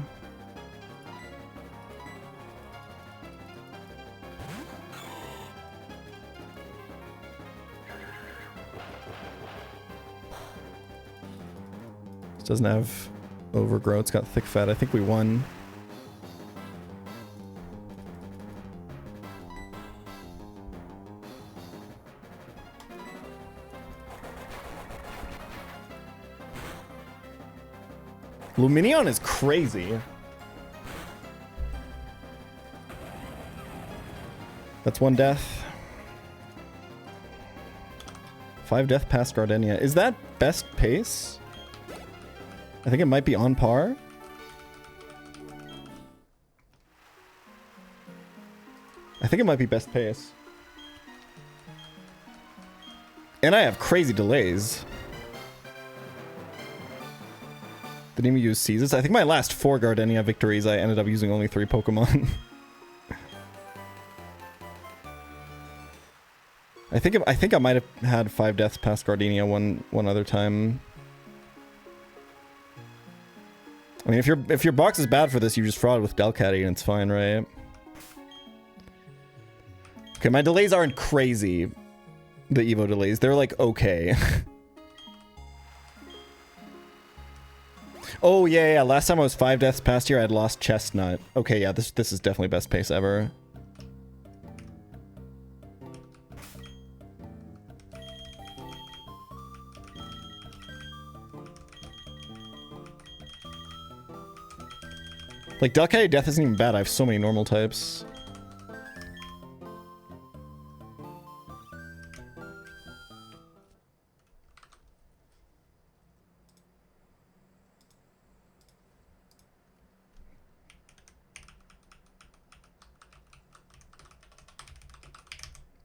This doesn't have overgrowth. It's got thick fat. I think we won. Luminion is crazy. That's 1 death. 5 death past Gardenia. Is that best pace? I think it might be on par. I think it might be best pace. And I have crazy delays. Didn't even use seizes. I think my last 4 Gardenia victories, I ended up using only 3 Pokemon. I think I might have had 5 deaths past Gardenia one other time. I mean, if your box is bad for this, you just fraud with Delcatty and it's fine, right? Okay, my delays aren't crazy. The Evo delays, they're like okay. Oh yeah, last time I was 5 deaths past here, I had lost Chestnut. Okay, yeah, this is definitely best pace ever. Like, Delcatty Death isn't even bad. I have so many normal types.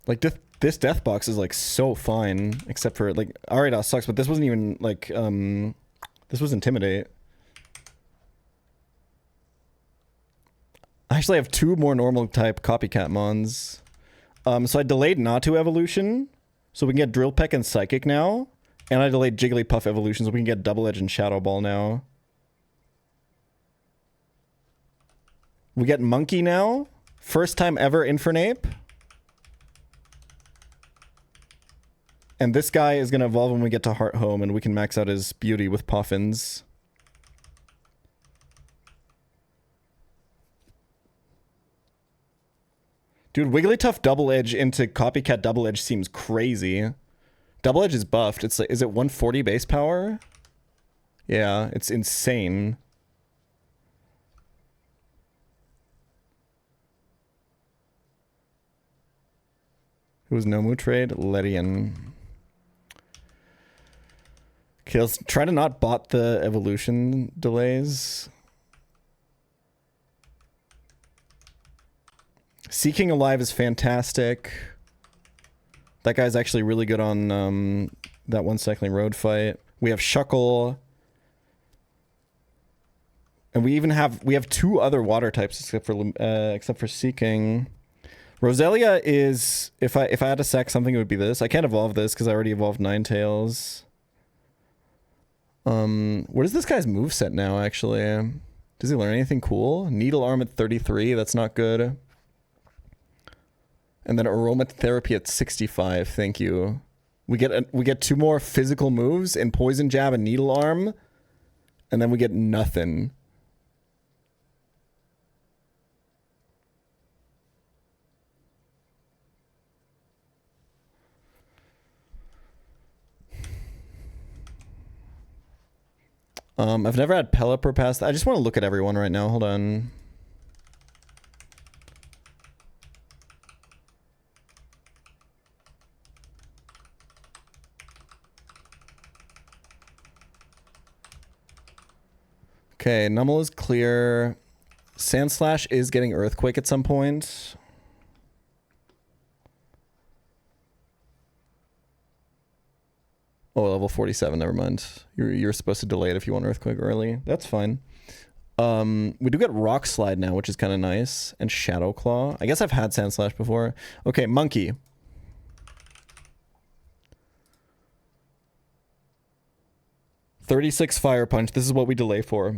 Like, this death box is, like, so fine. Except for, like, Ariados sucks, but this wasn't even, like, this was Intimidate. I actually have 2 more normal type copycat mons. So I delayed Natu evolution, so we can get Drill Peck and Psychic now. And I delayed Jigglypuff evolution, so we can get Double Edge and Shadow Ball now. We get Monkey now. First time ever Infernape. And this guy is going to evolve when we get to Heart Home, and we can max out his beauty with Puffins. Dude, Wigglytuff Double Edge into Copycat Double Edge seems crazy. Double Edge is buffed. It's like, is it 140 base power? Yeah, it's insane. Who was Nomu trade? Ledian. Okay, let's try to not bot the evolution delays. Seeking Alive is fantastic. That guy's actually really good on that one cycling road fight. We have Shuckle. And we have 2 other water types except for Seeking. Roselia is, if I had to sack something, it would be this. I can't evolve this because I already evolved Ninetales. What is this guy's moveset now, actually? Does he learn anything cool? Needle Arm at 33, that's not good. And then Aromatherapy at 65, thank you. We get 2 more physical moves in Poison Jab and Needle Arm. And then we get nothing. I've never had Pelipper pass. I just want to look at everyone right now. Hold on. Okay, Numel is clear. Sandslash is getting Earthquake at some point. Oh, level 47, never mind. You're supposed to delay it if you want Earthquake early. That's fine. We do get Rock Slide now, which is kind of nice. And Shadow Claw. I guess I've had Sandslash before. Okay, Monkey. $36 Fire Punch. This is what we delay for.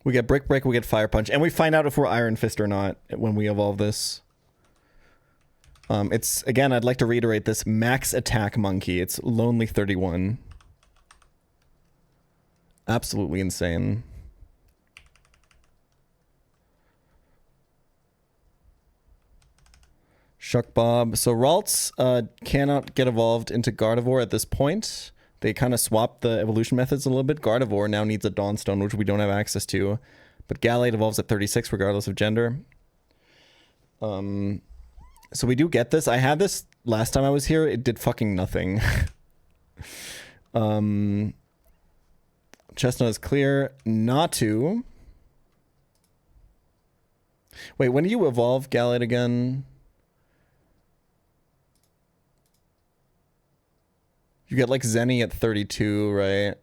We get Brick Break, we get Fire Punch, and we find out if we're Iron Fist or not when we evolve this. It's, again, I'd like to reiterate this, max attack monkey. It's lonely 31. Absolutely insane. Shuck Bob. So Ralts cannot get evolved into Gardevoir at this point. They kind of swapped the evolution methods a little bit. Gardevoir now needs a Dawnstone, which we don't have access to. But Gallade evolves at 36 regardless of gender. So we do get this. I had this last time I was here. It did fucking nothing. Chestnut is clear. Natu. Wait, when do you evolve Gallade again? You get like Zenny at 32, right?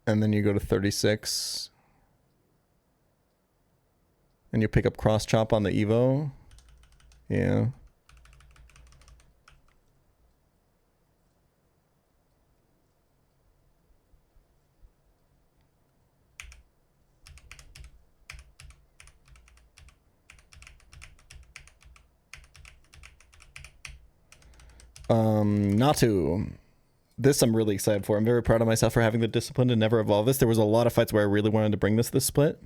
And then you go to 36. And you pick up Cross Chop on the Evo. Yeah. Natu. This I'm really excited for. I'm very proud of myself for having the discipline to never evolve this. There was a lot of fights where I really wanted to bring this split.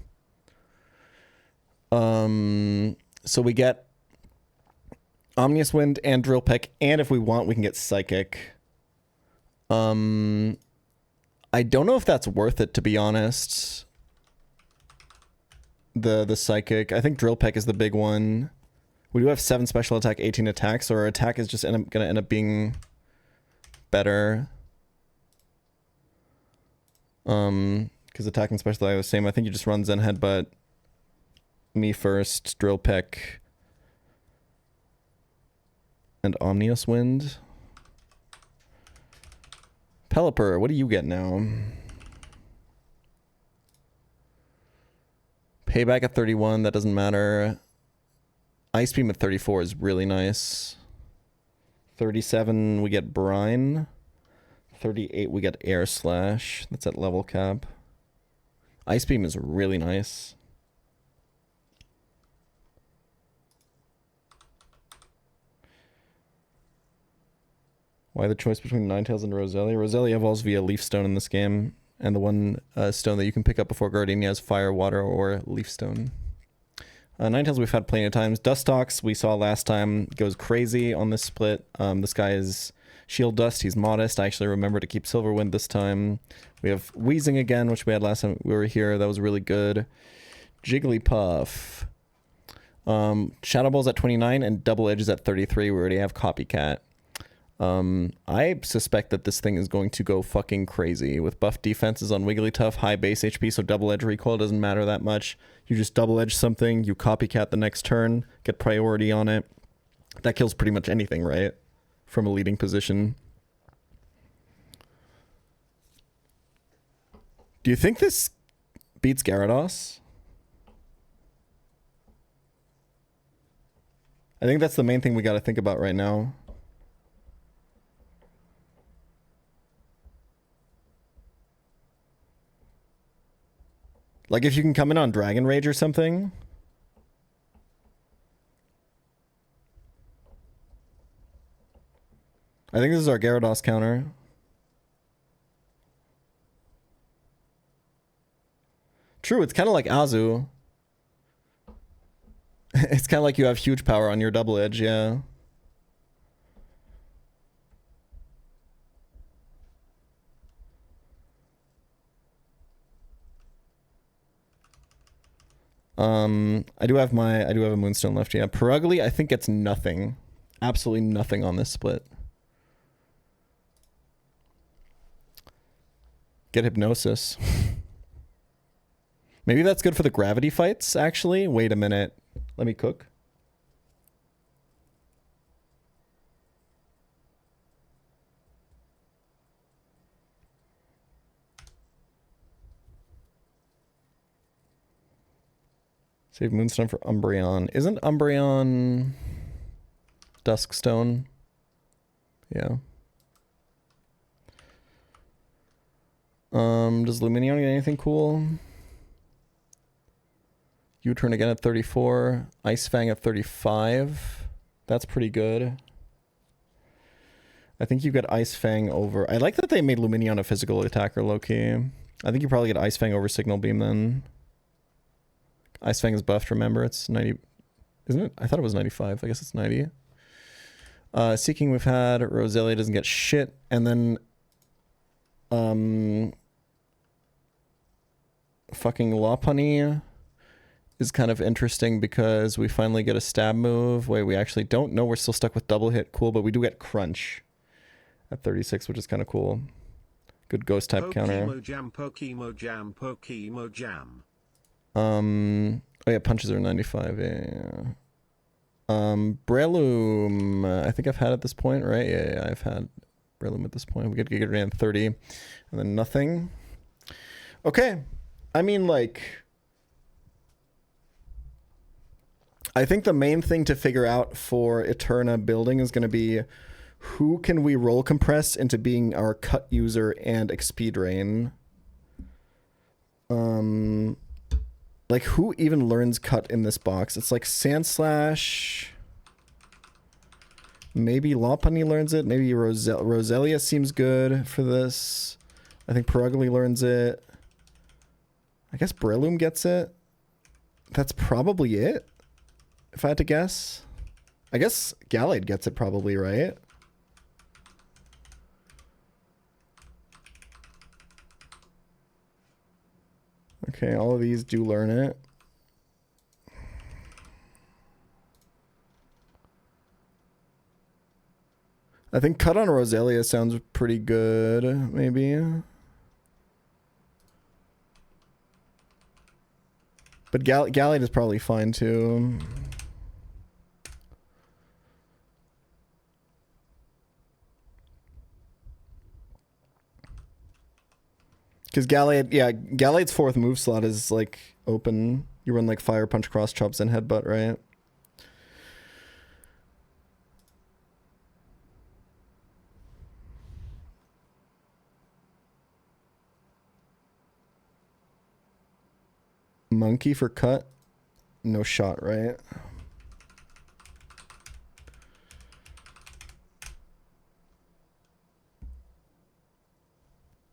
So we get Omnius Wind and Drill Peck, and if we want, we can get Psychic. I don't know if that's worth it, to be honest. The Psychic. I think Drill Peck is the big one. We do have 7 special attack, 18 attack, so our attack is just gonna end up being better. Because attack and special attack are the same. I think you just run Zen Headbutt. Me first, Drill Peck, and Omnius Wind. Pelipper, what do you get now? Payback at 31, that doesn't matter. Ice Beam at 34 is really nice. 37, we get Brine. 38, we get Air Slash. That's at level cap. Ice Beam is really nice. Why the choice between Ninetales and Roselia? Roselia evolves via Leaf Stone in this game, and the one stone that you can pick up before Gardenia is Fire, Water, or Leaf Stone. Ninetales we've had plenty of times. Dustox we saw last time goes crazy on this split. This guy is Shield Dust. He's modest. I actually remember to keep Silverwind this time. We have Wheezing again, which we had last time we were here. That was really good. Jigglypuff. Shadow Ball's at 29 and Double Edge is at 33. We already have Copycat. I suspect that this thing is going to go fucking crazy with buff defenses on Wigglytuff, high base HP, so double edge recoil doesn't matter that much. You just double edge something, you copycat the next turn, get priority on it. That kills pretty much anything, right? From a leading position. Do you think this beats Gyarados? I think that's the main thing we got to think about right now. Like, if you can come in on Dragon Rage or something. I think this is our Gyarados counter. True, it's kind of like Azu. It's kind of like you have huge power on your double edge, yeah. I do have a Moonstone left, yeah. Perugly, I think it's nothing. Absolutely nothing on this split. Get Hypnosis. Maybe that's good for the gravity fights, actually. Wait a minute. Let me cook. Save Moonstone for Umbreon. Isn't Umbreon Duskstone? Yeah. Does Lumineon get anything cool? U-turn again at 34. Ice Fang at 35. That's pretty good. I think you get Ice Fang over... I like that they made Lumineon a physical attacker, low-key. I think you probably get Ice Fang over Signal Beam then. Ice Fang is buffed, remember? It's 90... Isn't it? I thought it was 95. I guess it's 90. Seeking we've had. Roselia doesn't get shit. And then... fucking Lopunny is kind of interesting because we finally get a stab move. Wait, we actually don't. No, we're still stuck with double hit. Cool, but we do get Crunch at 36, which is kind of cool. Good ghost type counter. Pokemo Jam. Oh yeah, punches are 95. Yeah. Breloom. I think I've had at this point, right? Yeah, I've had Breloom at this point. We get Giga Drain 30, and then nothing. Okay, I mean, like, I think the main thing to figure out for Eterna building is going to be who can we roll compress into being our cut user and XP drain. Like, who even learns cut in this box? It's like Sandslash. Maybe Lopunny learns it. Maybe Roselia seems good for this. I think Perugly learns it. I guess Breloom gets it. That's probably it, if I had to guess. I guess Gallade gets it probably, right? Okay, all of these do learn it. I think cut on Roselia sounds pretty good, maybe. But Gallade is probably fine too. Because Gallade, yeah, Gallade's fourth move slot is like open. You run like Fire Punch, Cross Chops, and Headbutt, right? Monkey for cut? No shot, right?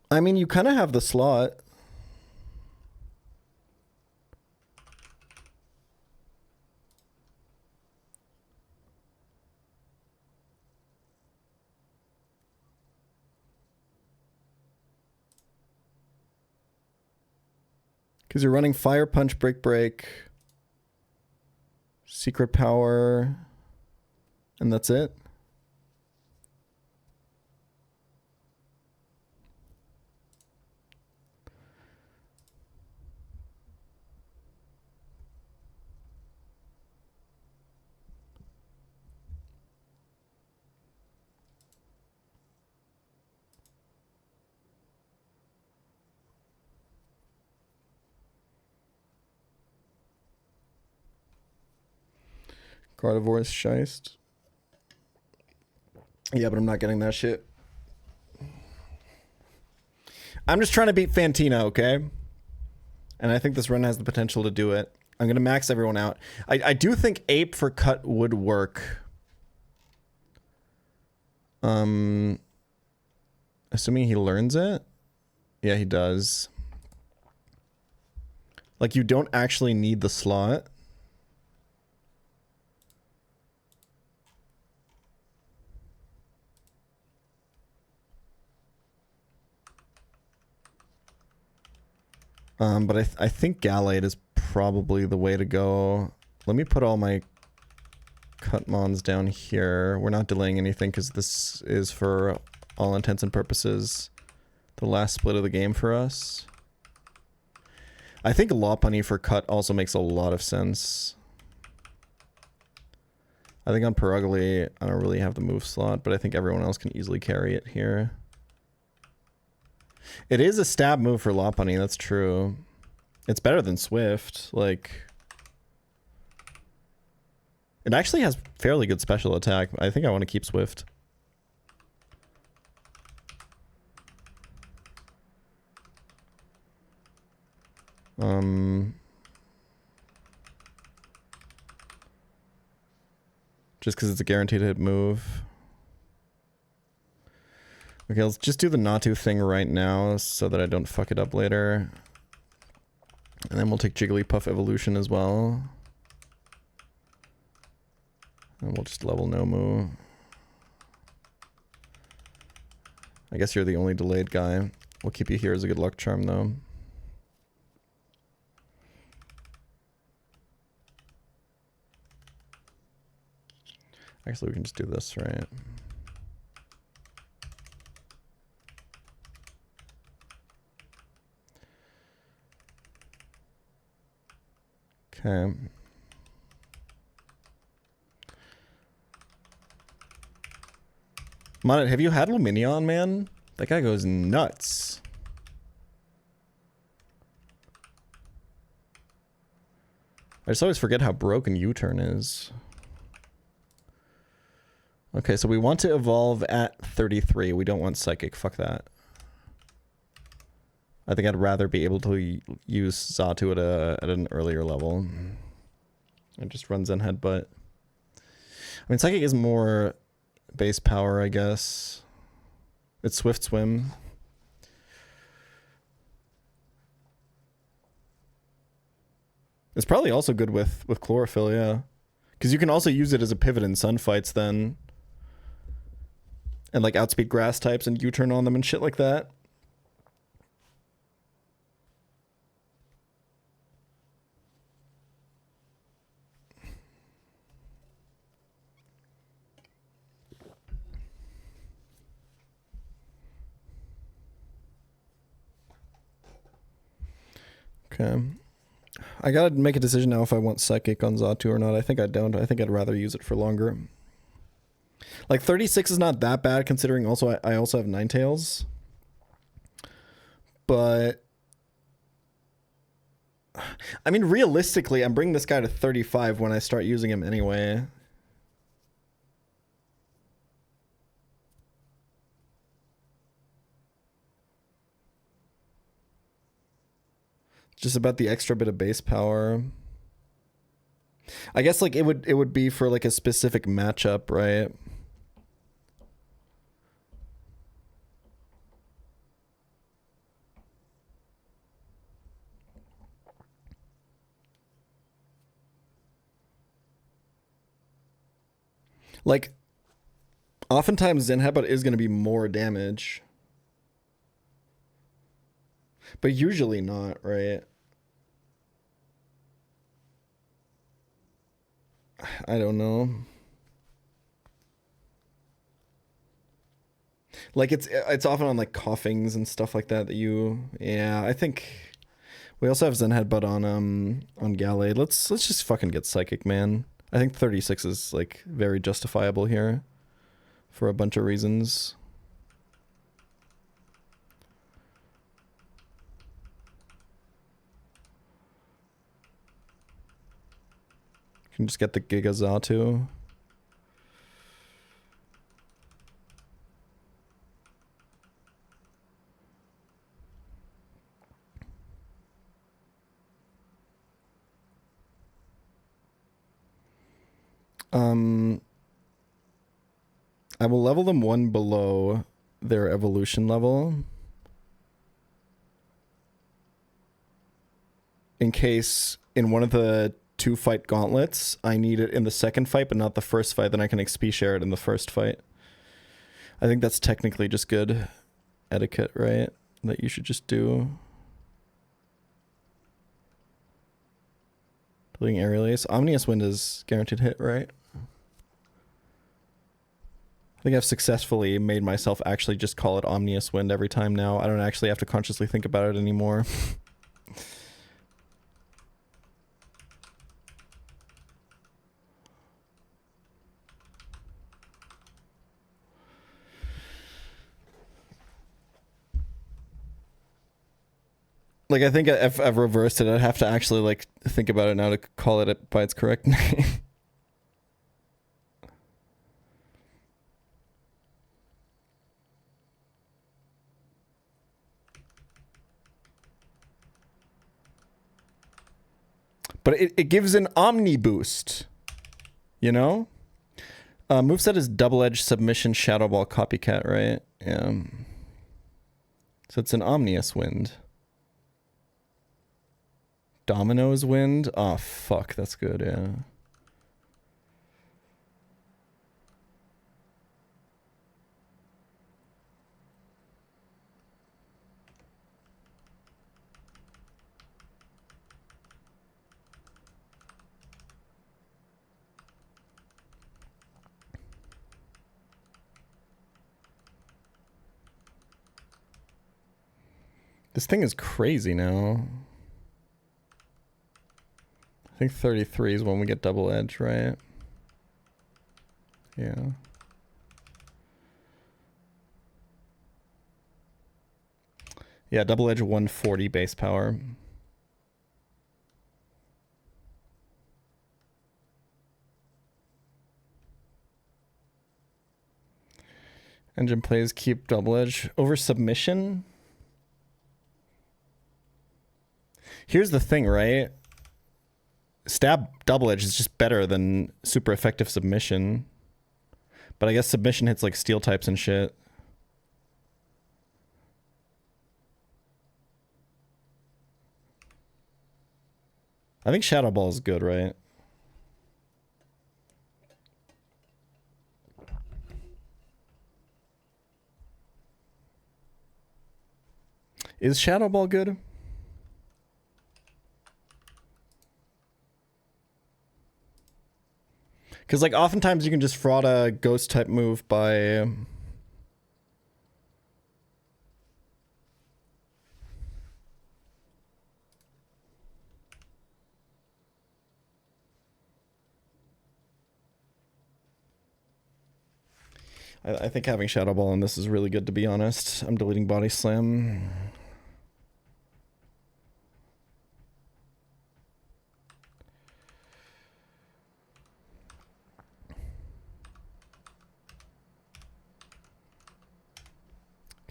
I mean, you kind of have the slot. Because you're running Fire Punch, Break, Secret Power, and that's it. Gardevoir's Shiest. Yeah, but I'm not getting that shit. I'm just trying to beat Fantina, okay? And I think this run has the potential to do it. I'm going to max everyone out. I do think Ape for cut would work. Assuming he learns it? Yeah, he does. Like, you don't actually need the slot. But I think Gallade is probably the way to go. Let me put all my cut mons down here. We're not delaying anything because this is, for all intents and purposes, the last split of the game for us. I think Lopunny for cut also makes a lot of sense. I think on Perugly, I don't really have the move slot, but I think everyone else can easily carry it here. It is a stab move for Lopunny, that's true. It's better than Swift, like... It actually has fairly good special attack. I think I want to keep Swift. just because it's a guaranteed hit move. Okay, let's just do the Natu thing right now so that I don't fuck it up later. And then we'll take Jigglypuff Evolution as well. And we'll just level Nomu. I guess you're the only delayed guy. We'll keep you here as a good luck charm though. Actually, we can just do this, right? Okay. Monet, have you had Luminion, man? That guy goes nuts. I just always forget how broken U-turn is. Okay, so we want to evolve at 33. We don't want Psychic. Fuck that. I think I'd rather be able to use Xatu at an earlier level. It just runs in Headbutt. I mean, Psychic is more base power, I guess. It's Swift Swim. It's probably also good with Chlorophyll, yeah. Because you can also use it as a pivot in Sun Fights then. And like outspeed grass types and U-turn on them and shit like that. Okay. I gotta make a decision now if I want Psychic on Xatu or not. I think I don't. I think I'd rather use it for longer. Like 36 is not that bad considering also I also have Ninetales. But I mean realistically I'm bringing this guy to 35 when I start using him anyway. Just about the extra bit of base power. I guess like it would be for like a specific matchup, right? Like oftentimes Zen Headbutt is going to be more damage. But usually not, right? I don't know. Like it's often on like coughings and stuff like that you yeah, I think we also have Zen Headbutt on Gallade. Let's just fucking get Psychic, man. I think 36 is like very justifiable here for a bunch of reasons. Can just get the Giga Xatu. I will level them one below their evolution level. In case in one of the 2 fight gauntlets, I need it in the second fight, but not the first fight, then I can XP share it in the first fight. I think that's technically just good etiquette, right? That you should just do. Deleting Aerial Ace. Omnious Wind is guaranteed hit, right? I think I've successfully made myself actually just call it Omnious Wind every time now. I don't actually have to consciously think about it anymore. Like, I think if I've reversed it, I'd have to actually, like, think about it now to call it by its correct name. But it gives an Omni boost, you know? Moveset is double edge submission shadow ball copycat, right? Yeah. So it's an omnious wind. Domino's wind? Oh, fuck. That's good, yeah. This thing is crazy now. I think 33 is when we get double edge, right? Yeah. Yeah, double edge 140 base power. Engine plays keep double edge over submission. Here's the thing, right? Stab double edge is just better than super effective submission. But I guess submission hits like steel types and shit. I think Shadow Ball is good, right? Is Shadow Ball good? Because, like, oftentimes you can just fraud a ghost type move by... I think having Shadow Ball on this is really good, to be honest. I'm deleting Body Slam.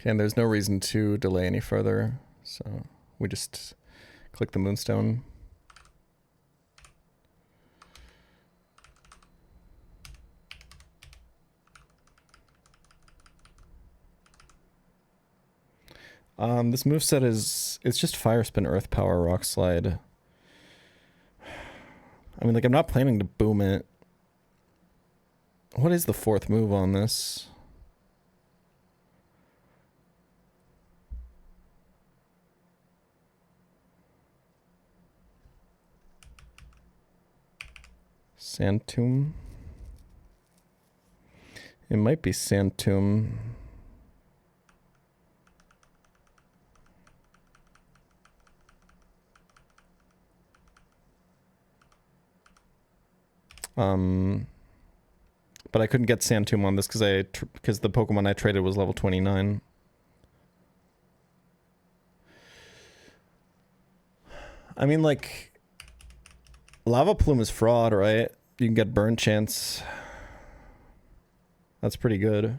Okay, and there's no reason to delay any further, so we just click the Moonstone. This moveset it's just Fire Spin, Earth Power, Rock Slide. I mean, like, I'm not planning to boom it. What is the fourth move on this? Sand Tomb? It might be Sand Tomb. But I couldn't get Sand Tomb on this because the Pokemon I traded was level 29. I mean, like, Lava Plume is fraud, right? You can get burn chance. That's pretty good.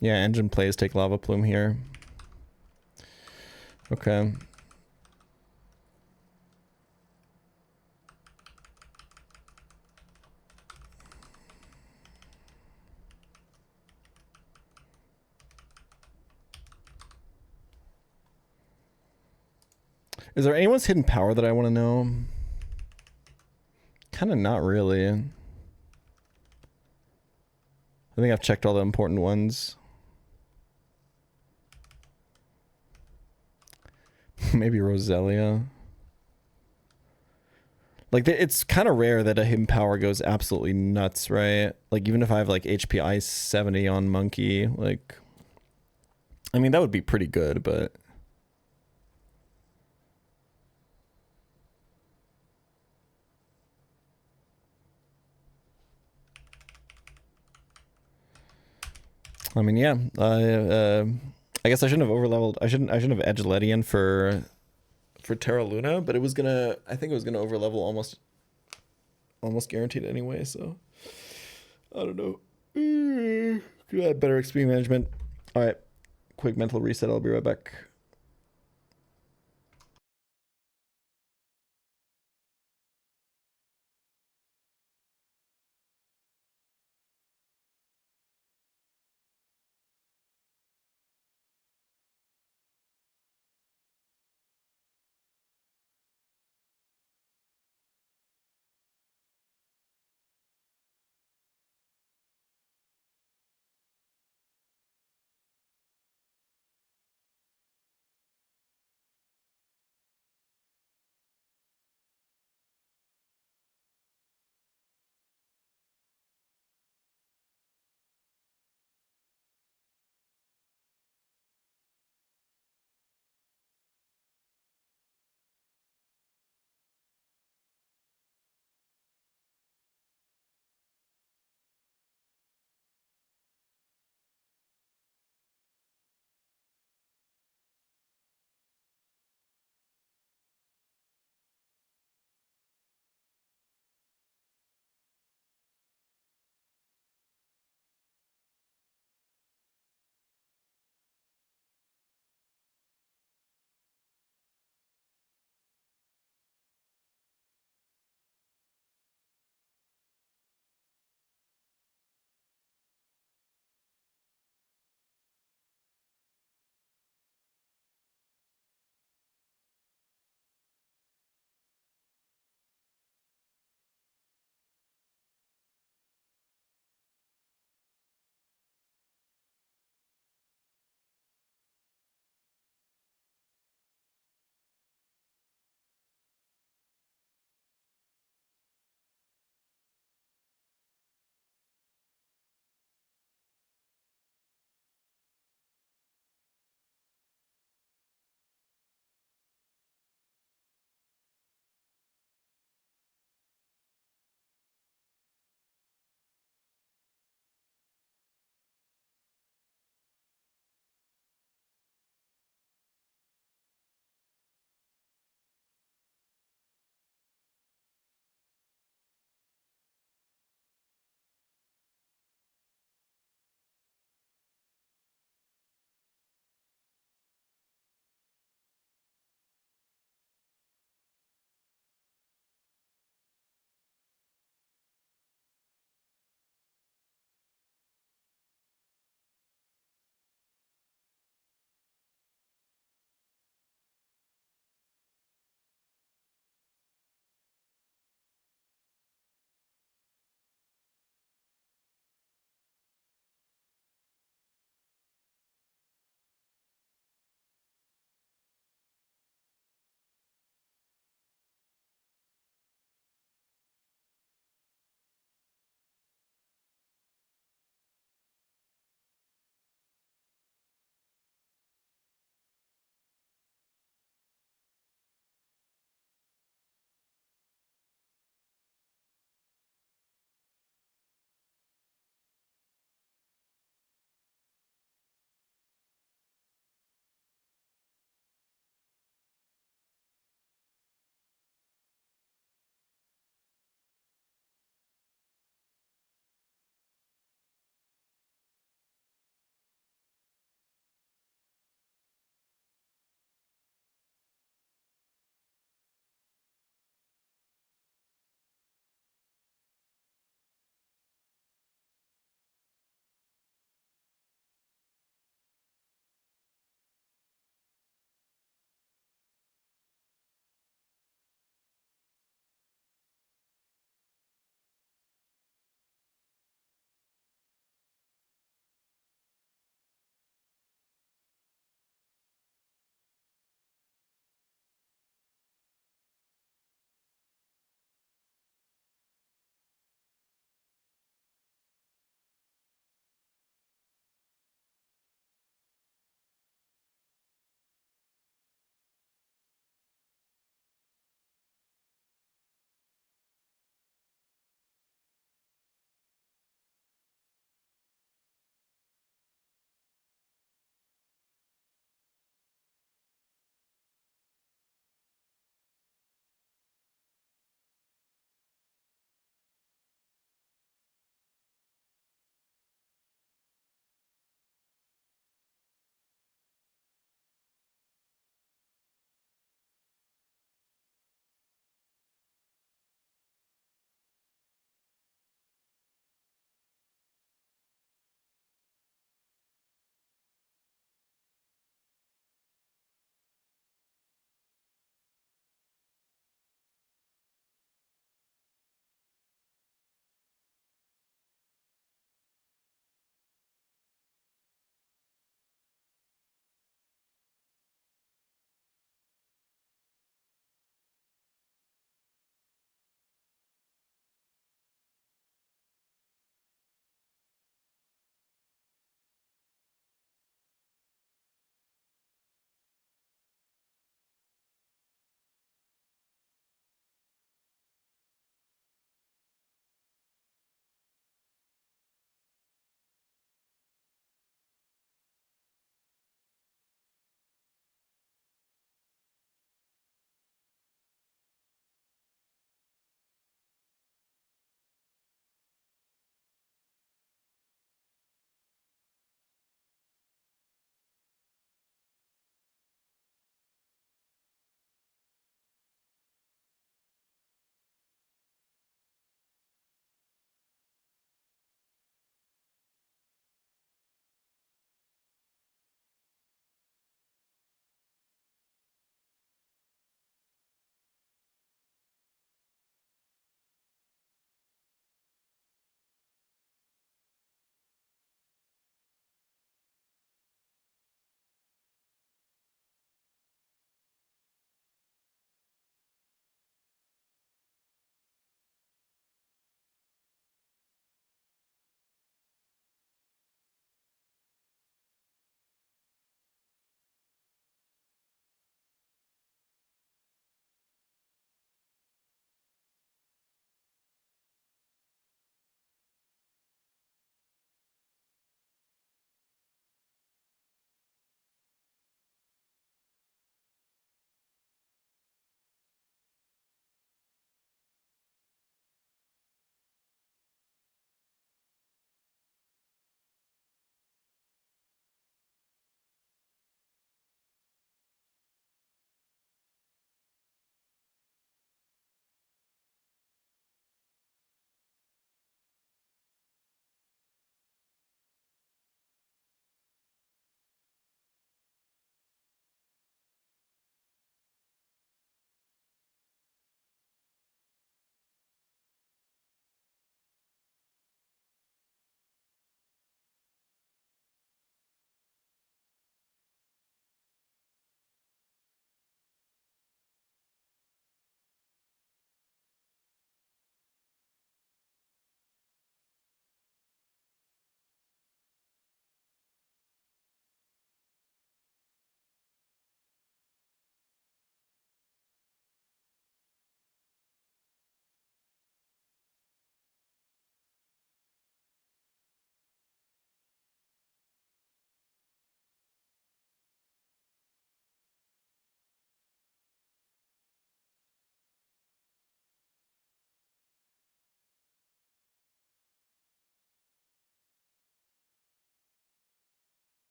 Yeah, engine plays take Lava Plume here. Okay. Is there anyone's hidden power that I want to know? Kind of not really. I think I've checked all the important ones. Maybe Roselia. Like, it's kind of rare that a hidden power goes absolutely nuts, right? Like, even if I have, like, HPI 70 on Monkey, like... I mean, that would be pretty good, but... I mean, yeah. I guess I shouldn't have overleveled. I shouldn't have edged Ledian for Terra Luna, but it was gonna. I think it was gonna overlevel almost guaranteed anyway. So I don't know. Could have better XP management. All right, quick mental reset. I'll be right back.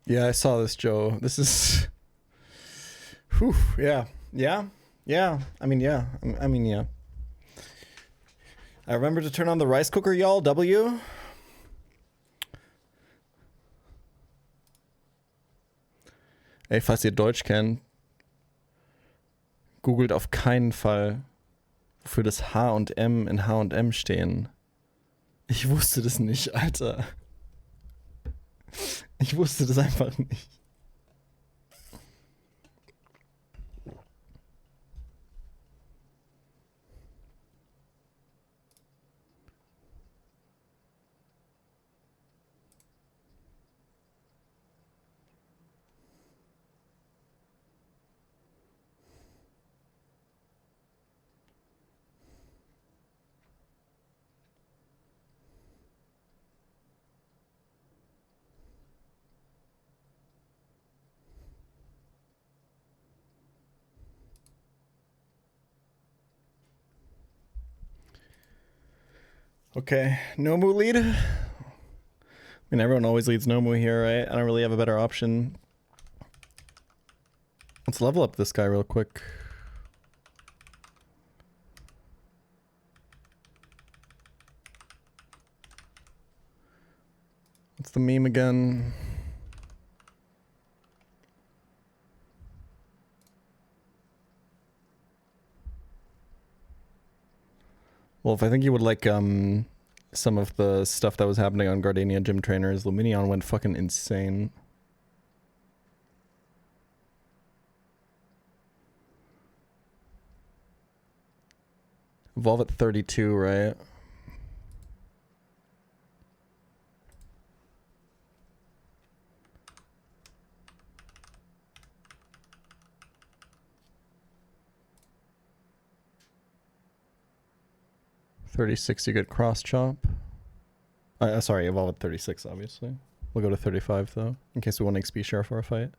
Yeah, I saw this, Joe. This is... Whew, yeah. Yeah? Yeah. I mean, yeah. Yeah. I remember to turn on the rice cooker, y'all. W. Ey, falls ihr Deutsch kennt, googelt auf keinen Fall, wofür das H und M in H&M stehen. Ich wusste das nicht, Alter. Ich wusste das einfach nicht. Okay, Nomu lead. I mean, everyone always leads Nomu here, right? I don't really have a better option. Let's level up this guy real quick. What's the meme again? Wolf, I think you would like some of the stuff that was happening on Gardania Gym Trainers. Luminion went fucking insane. Evolve at 32, right? $36, you get cross chop. Sorry, evolve at 36, obviously. We'll go to 35 though, in case we want XP share for a fight.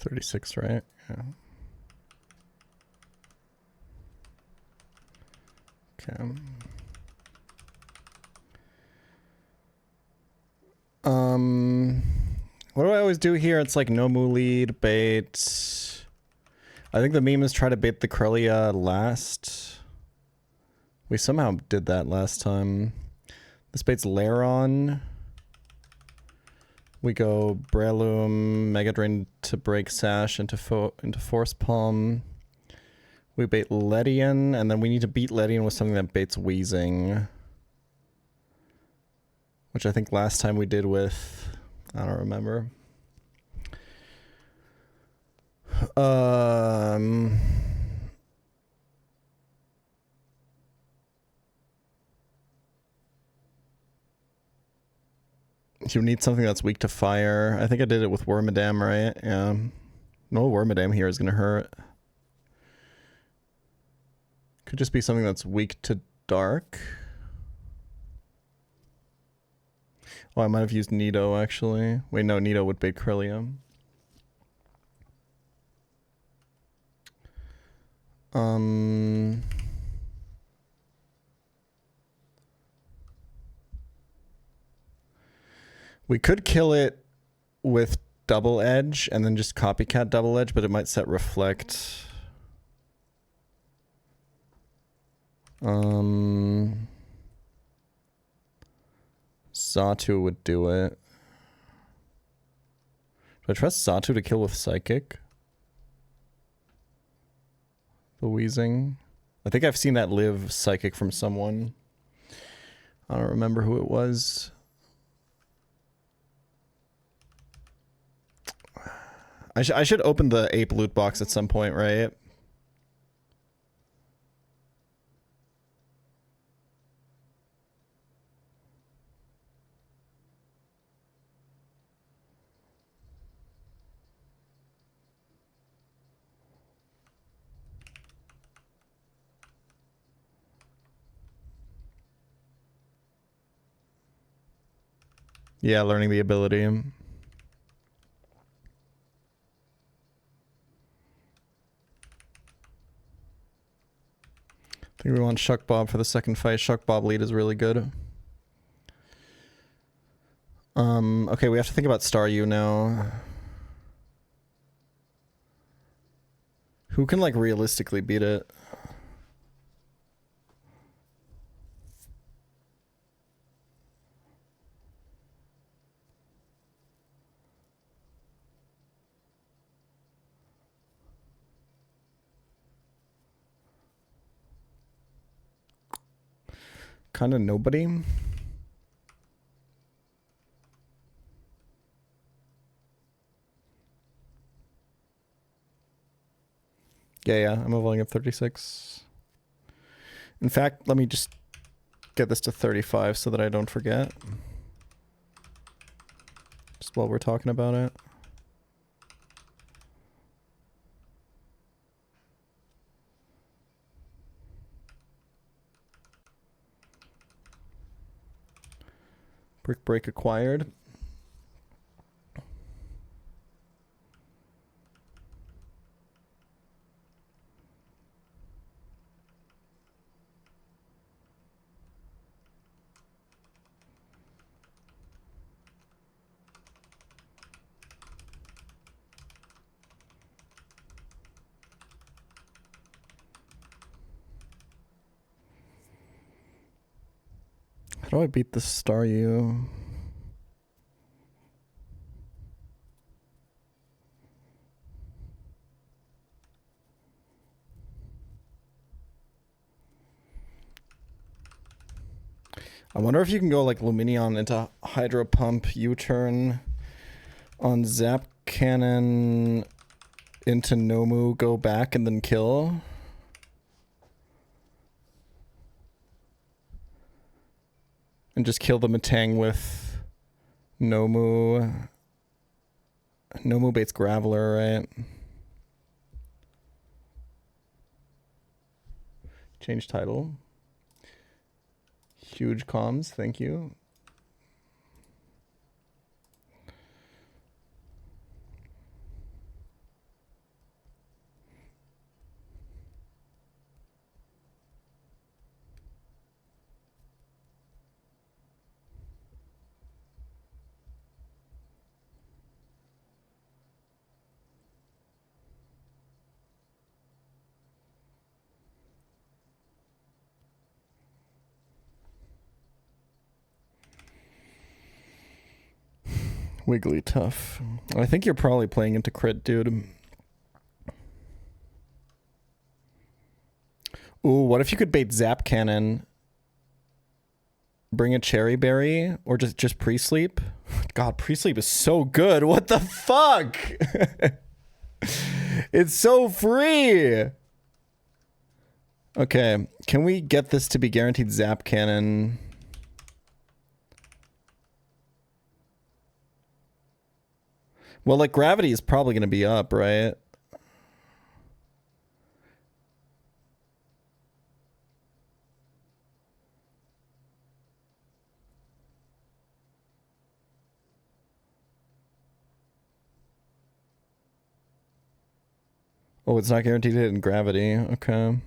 $36, right? Yeah. Okay. What do I always do here? It's like Nomu lead, bait. I think the meme is try to bait the Corellia last. We somehow did that last time. This bait's Laron. We go Breloom, Mega Drain to break Sash into Force Palm. We bait Ledian, and then we need to beat Ledian with something that baits Wheezing. Which I think last time we did with... I don't remember. You need something that's weak to fire. I think I did it with Wormadam, right? Yeah. No Wormadam here is going to hurt. Could just be something that's weak to dark. Oh, I might have used Nido, actually. Wait, no, Nido would bait Corellia. We could kill it with double edge and then just copycat double edge, but it might set reflect. Xatu would do it. Do I trust Xatu to kill with Psychic? The Wheezing. I think I've seen that live Psychic from someone. I don't remember who it was. I should open the ape loot box at some point, right? Yeah, learning the ability. I think we want Shuck Bob for the second fight. Shuck Bob lead is really good. Okay, we have to think about Staryu now. Who can, like, realistically beat it? Kind of nobody. Yeah, I'm leveling up 36. In fact, let me just get this to 35 so that I don't forget. Just while we're talking about it. Brick break acquired. How do I beat the Staryu? I wonder if you can go like Luminion into Hydro Pump, U-turn on Zap Cannon into Nomu, go back and then kill. And just kill the Matang with Nomu. Nomu baits Graveler, right? Change title. Huge comms, thank you. Wiggly tough. I think you're probably playing into crit, dude. Ooh, what if you could bait Zap Cannon? Bring a Cherry Berry? Or just pre-sleep? God, pre-sleep is so good. What the fuck? It's so free. Okay, can we get this to be guaranteed Zap Cannon? Well, like, gravity is probably going to be up, right? Oh, it's not guaranteed to hit in gravity. Okay.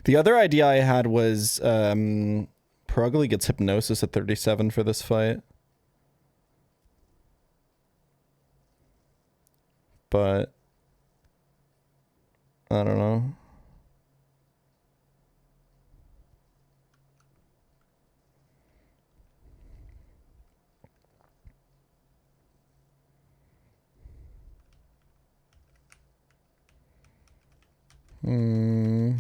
The other idea I had was Perugly gets Hypnosis at 37 for this fight. But I don't know. Hmm.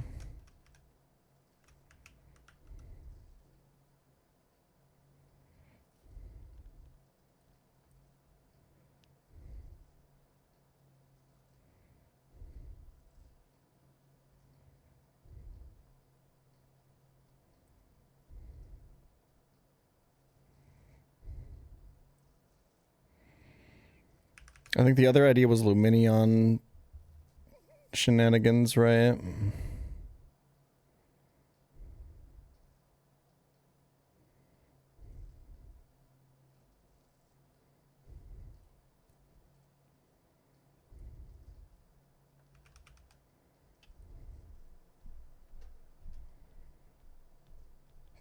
I think the other idea was Luminion shenanigans, right?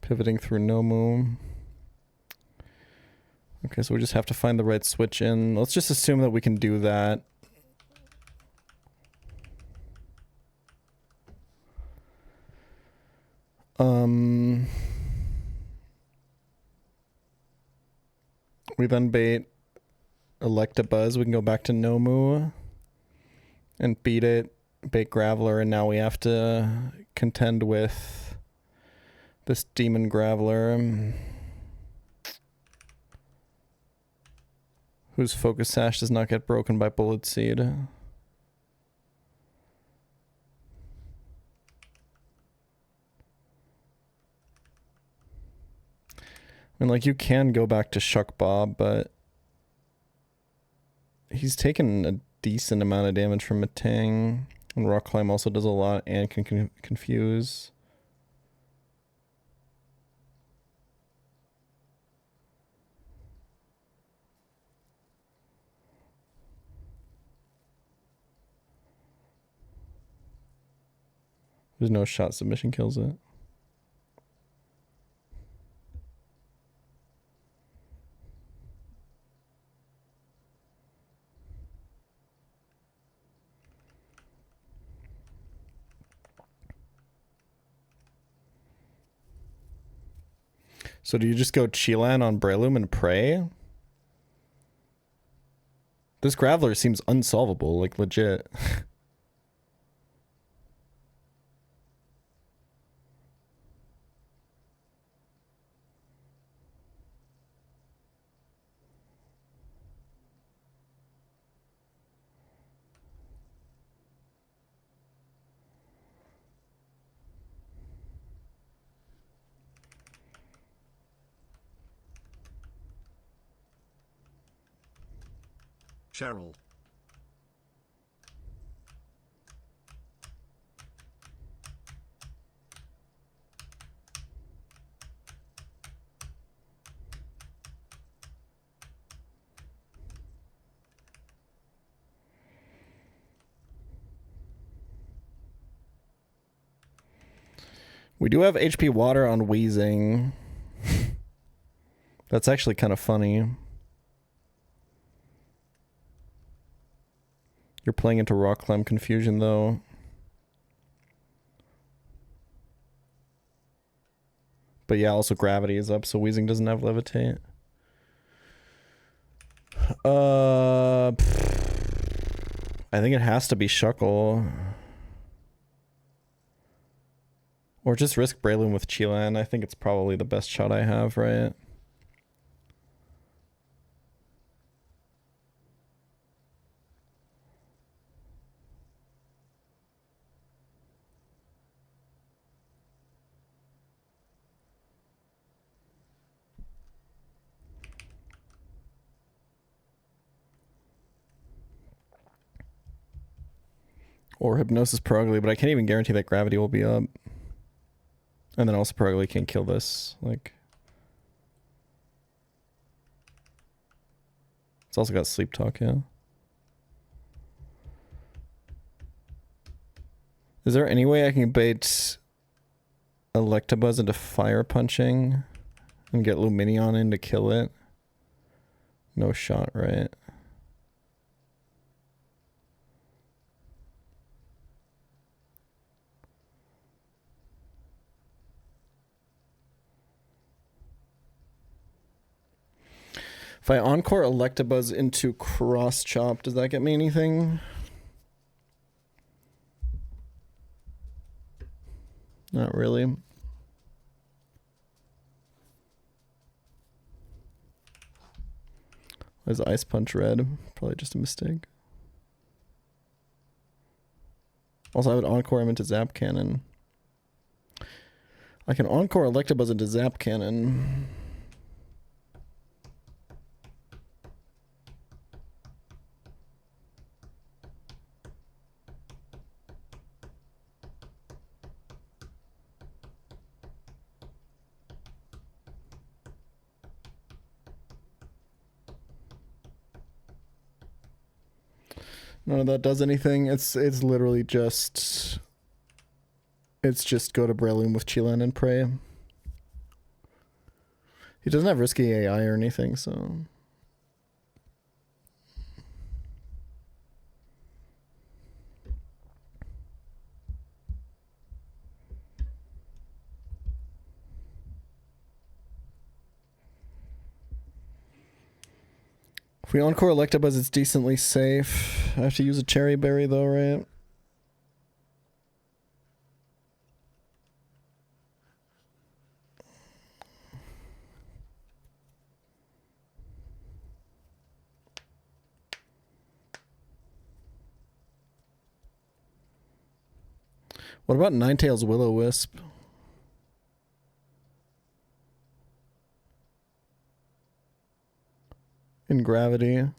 Pivoting through Nomu. Okay, so we just have to find the right switch in. Let's just assume that we can do that. We then bait Electabuzz. We can go back to Nomu and beat it. Bait Graveler, and now we have to contend with this Demon Graveler, whose Focus Sash does not get broken by Bullet Seed. I mean, like, you can go back to Shuck Bob, but he's taken a decent amount of damage from Matang. And Rock Climb also does a lot and can confuse. There's no shot submission kills it. So do you just go Chelan on Breloom and pray? This Graveler seems unsolvable, like legit. Cheryl. We do have HP Water on Weezing. That's actually kind of funny. You're playing into Rock Climb Confusion, though. But yeah, also Gravity is up, so Weezing doesn't have Levitate. I think it has to be Shuckle. Or just risk Breloom with Chelan. I think it's probably the best shot I have, right? Or Hypnosis Perugly, but I can't even guarantee that Gravity will be up. And then also Perugly can't kill this. Like, it's also got Sleep Talk, yeah. Is there any way I can bait Electabuzz into Fire Punching and get Luminion in to kill it? No shot, right? If I Encore Electabuzz into Cross Chop, does that get me anything? Not really. Why is Ice Punch red? Probably just a mistake. Also, I would Encore him into Zap Cannon. I can Encore Electabuzz into Zap Cannon. None of that does anything. It's literally just... It's just go to Breloom with Chilan and pray. He doesn't have risky AI or anything, so... If we encore Electabuzz, it's decently safe. I have to use a Cherry Berry though, right? What about Ninetales Will-O-Wisp? In Gravity.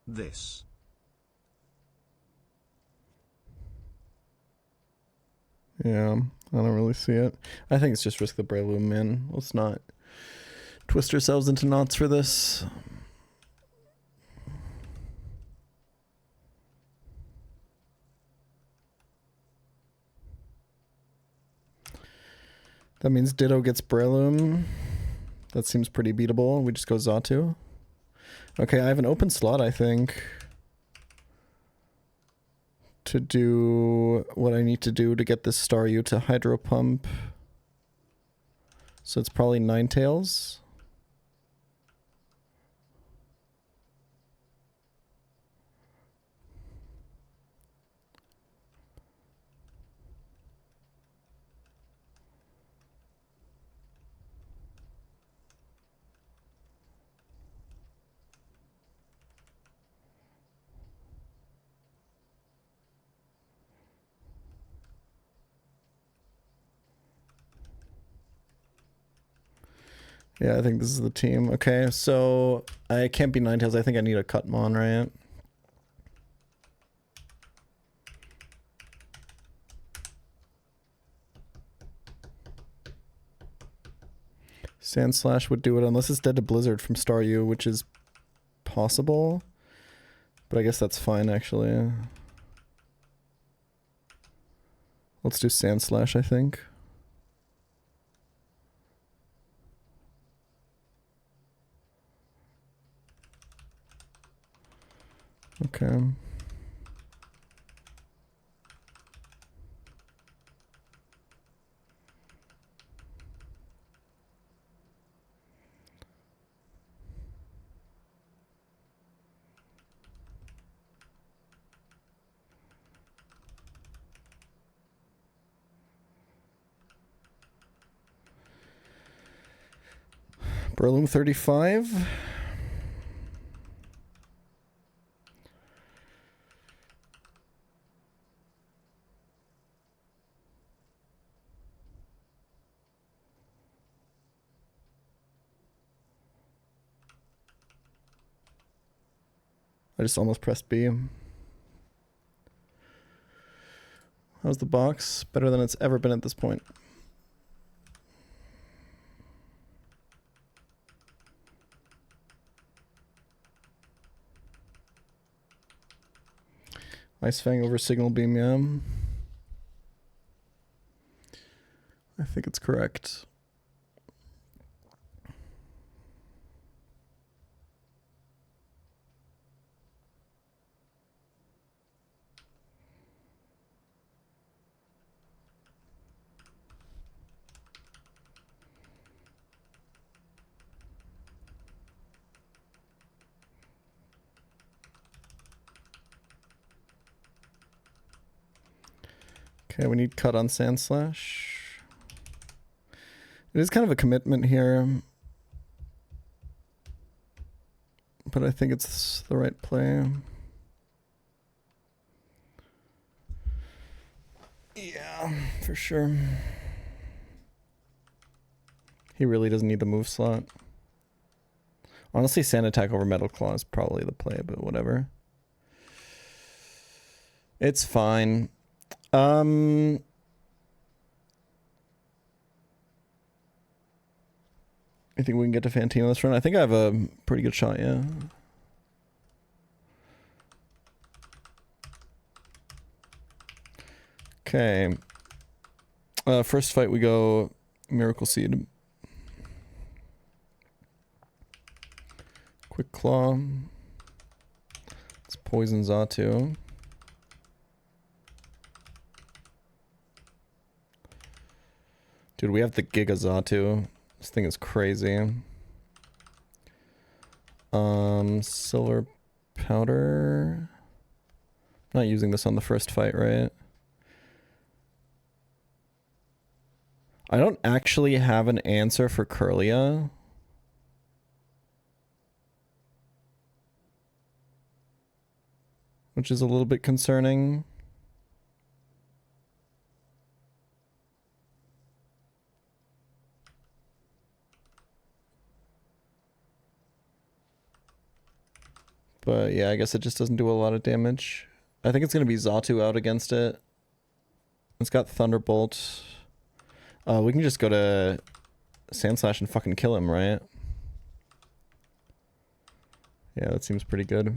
This. Yeah, I don't really see it. I think it's just risk the Breloom, man. Let's not twist ourselves into knots for this. That means Ditto gets Breloom. That seems pretty beatable. We just go Xatu. Okay, I have an open slot, I think, to do what I need to do to get this Staryu to Hydro Pump. So it's probably Ninetales. Yeah, I think this is the team. Okay, so I can't be Ninetales. I think I need a Cutmon, right? Sandslash would do it unless it's dead to Blizzard from Staryu, which is possible. But I guess that's fine, actually. Let's do Sandslash, I think. Okay. Breloom 35. I just almost pressed B. How's the box? Better than it's ever been at this point. Ice Fang over Signal Beam, yeah. I think it's correct. Okay, we need cut on Sandslash. It is kind of a commitment here, but I think it's the right play. Yeah, for sure. He really doesn't need the move slot. Honestly, Sand Attack over Metal Claw is probably the play, but whatever. It's fine. Um, I think we can get to Fantino this run. I think I have a pretty good shot, yeah. Okay. First fight we go Miracle Seed. Quick Claw. It's Poison Zatu. Dude, we have the Giga Zatu. This thing is crazy. Silver Powder. Not using this on the first fight, right? I don't actually have an answer for Curlia. Which is a little bit concerning. But yeah, I guess it just doesn't do a lot of damage. I think it's going to be Zatu out against it. It's got Thunderbolt. We can just go to Sandslash and fucking kill him, right? Yeah, that seems pretty good.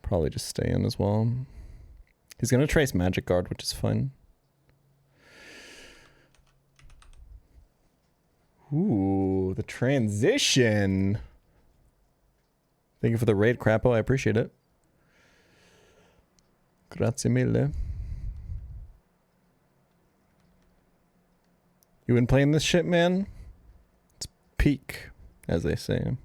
Probably just stay in as well. He's gonna trace Magic Guard, which is fun. Ooh, the transition. Thank you for the raid, Crapo. I appreciate it. Grazie mille. You been playing this shit, man? It's peak, as they say.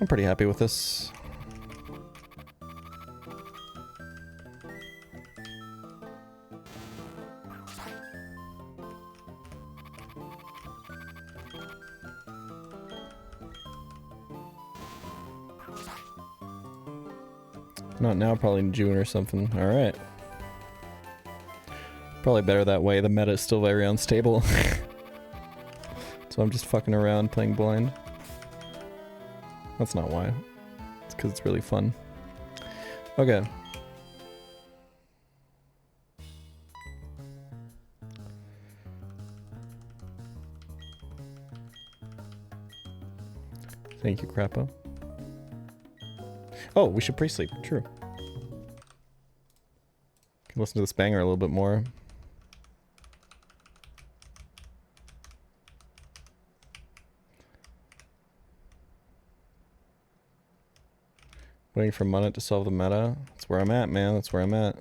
I'm pretty happy with this. Not now, probably in June or something. Alright. Probably better that way. The meta is still very unstable. So I'm just fucking around playing blind. That's not why. It's because it's really fun. Okay. Thank you, Crapo. Oh, we should pre-sleep. True. Can listen to this banger a little bit more. Waiting for Munnet to solve the meta. That's where I'm at, man. That's where I'm at.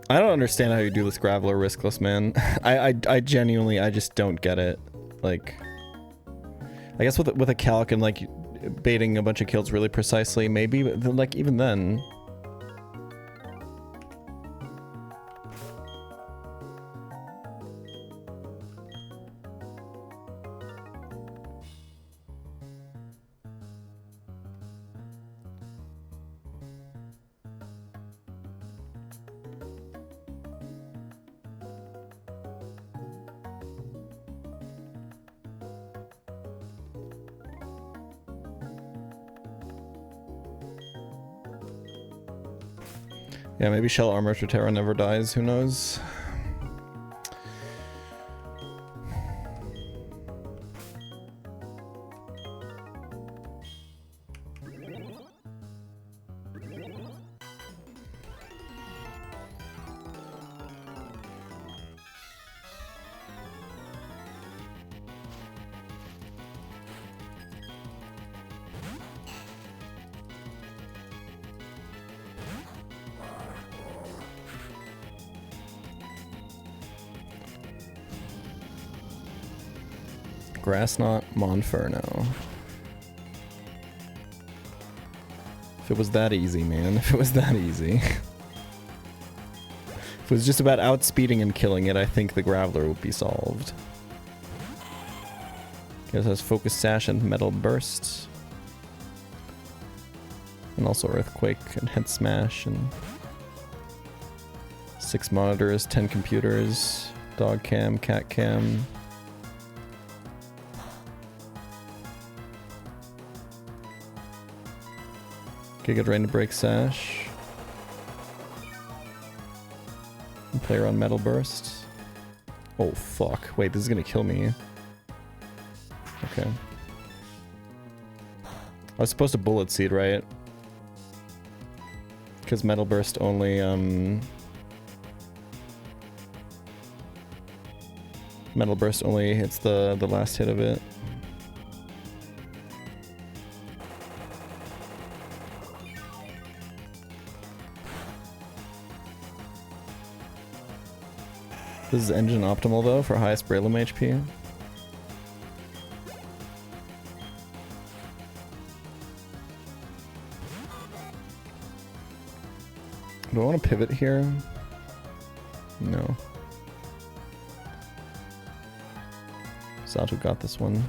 I don't understand how you do this Graveler riskless, man. I genuinely, I just don't get it. Like, I guess with a calc and like baiting a bunch of kills really precisely, maybe, but then, like even then. Yeah, maybe Shell Armor to Terra never dies, who knows? Grass Knot, Monferno. If it was that easy, man. If it was that easy. If it was just about outspeeding and killing it, I think the Graveler would be solved. Guess has Focus Sash and Metal Burst. And also Earthquake and Head Smash and 6 monitors, 10 computers, dog cam, cat cam. Giga Drain to break Sash. And play around Metal Burst. Oh fuck. Wait, this is gonna kill me. Okay. I was supposed to Bullet Seed, right? Because Metal Burst only, Metal Burst only hits the last hit of it. This is engine optimal though for highest Breloom HP. Do I want to pivot here? No. Zatu got this one.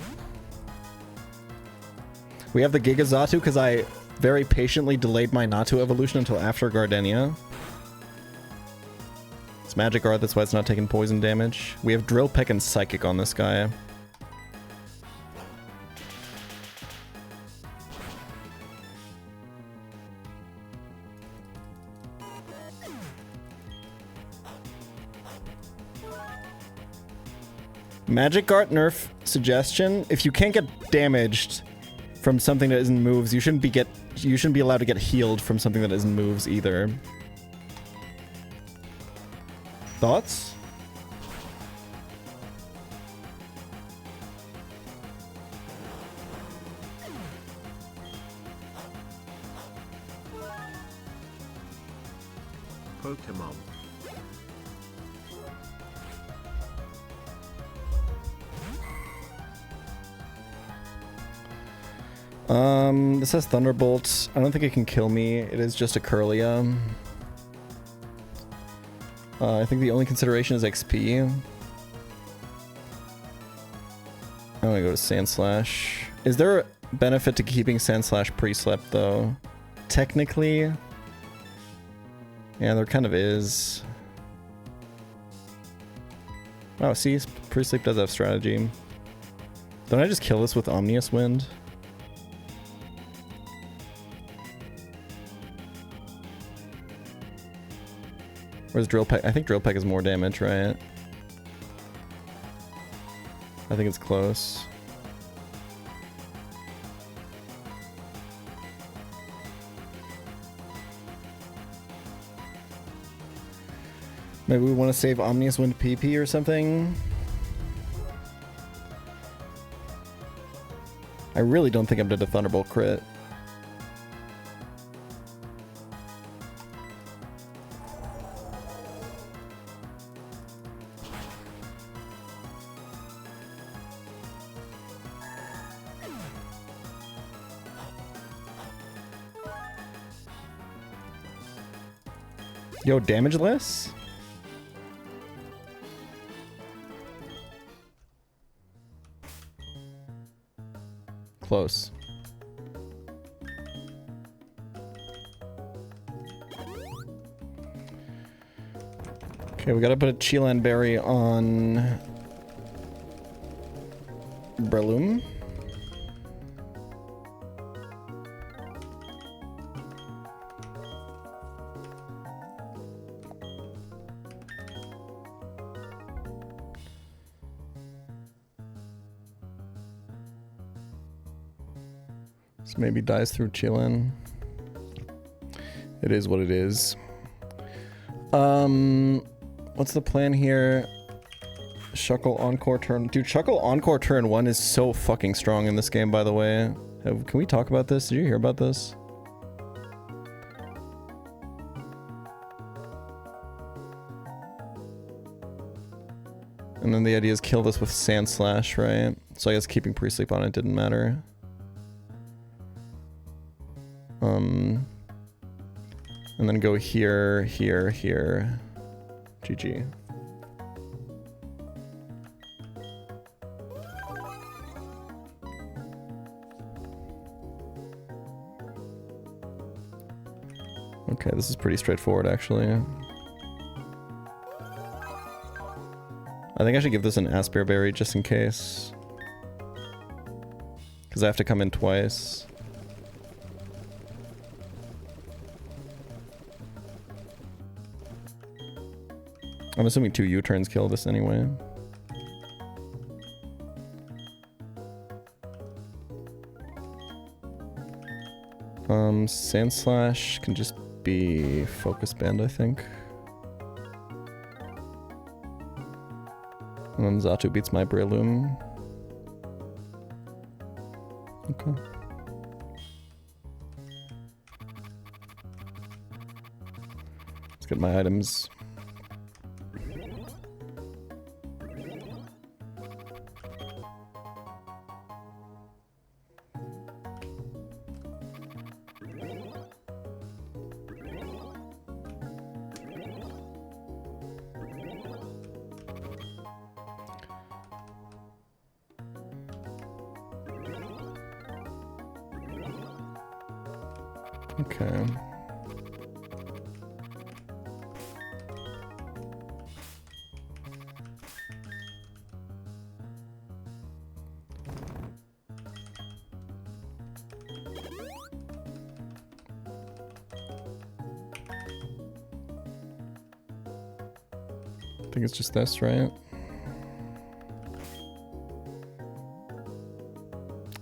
We have the Giga Zatu because I very patiently delayed my Natu evolution until after Gardenia. It's Magic Art, that's why it's not taking poison damage. We have Drill Peck and Psychic on this guy. Magic Art nerf suggestion: if you can't get damaged from something that isn't moves, you shouldn't be allowed to get healed from something that isn't moves either. Thoughts? Pokemon. This has Thunderbolt. I don't think it can kill me. It is just a Curlia. I think the only consideration is XP. I'm gonna go to Sandslash. Is there a benefit to keeping Sandslash pre-slept though? Technically. Yeah, there kind of is. Oh, see, pre-sleep does have strategy. Don't I just kill this with Omnius Wind? Where's Drill Peck? I think Drill Peck is more damage, right? I think it's close. Maybe we want to save Omnius Wind PP or something? I really don't think I'm dead to Thunderbolt crit. Yo, damageless? Close. Okay, we gotta put a Cheelan Berry on Breloom. So maybe dies through chillin'. It is what it is. What's the plan here? Shuckle Encore turn. Dude, Shuckle Encore turn 1 is so fucking strong in this game, by the way. Can we talk about this? Did you hear about this? And then the idea is kill this with Sand Slash, right? So I guess keeping pre-sleep on it didn't matter. And then go here, here, here. GG. Okay, this is pretty straightforward, actually. I think I should give this an Asper Berry just in case. Because I have to come in twice. I'm assuming 2 U-turns kill this anyway. Sand Slash can just be Focus Band, I think. And then Zatu beats my Breloom. Okay. Let's get my items. Okay. I think it's just this, right?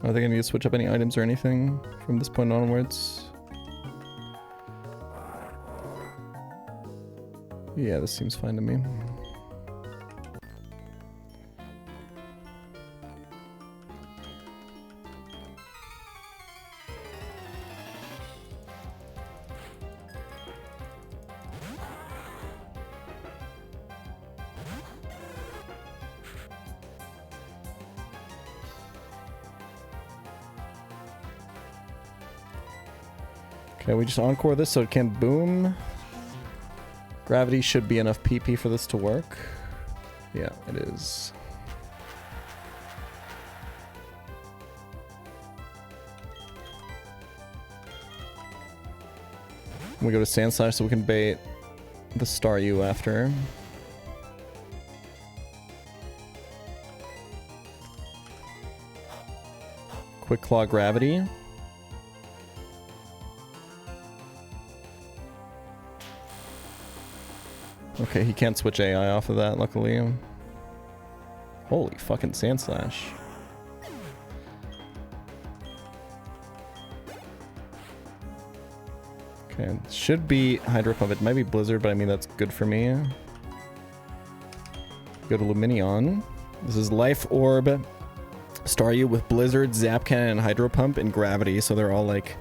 I think I need to switch up any items or anything from this point onwards. Yeah, this seems fine to me. Okay, we just encore this so it can boom. Gravity should be enough PP for this to work. Yeah, it is. We go to Sand Slash so we can bait the Staryu after. Quick Claw Gravity. Okay, he can't switch AI off of that, luckily. Holy fucking Sand Slash. Okay, should be Hydro Pump. It might be Blizzard, but I mean, that's good for me. Go to Luminion. This is Life Orb, Staryu with Blizzard, Zap Cannon, and Hydro Pump, and Gravity, so they're all, like,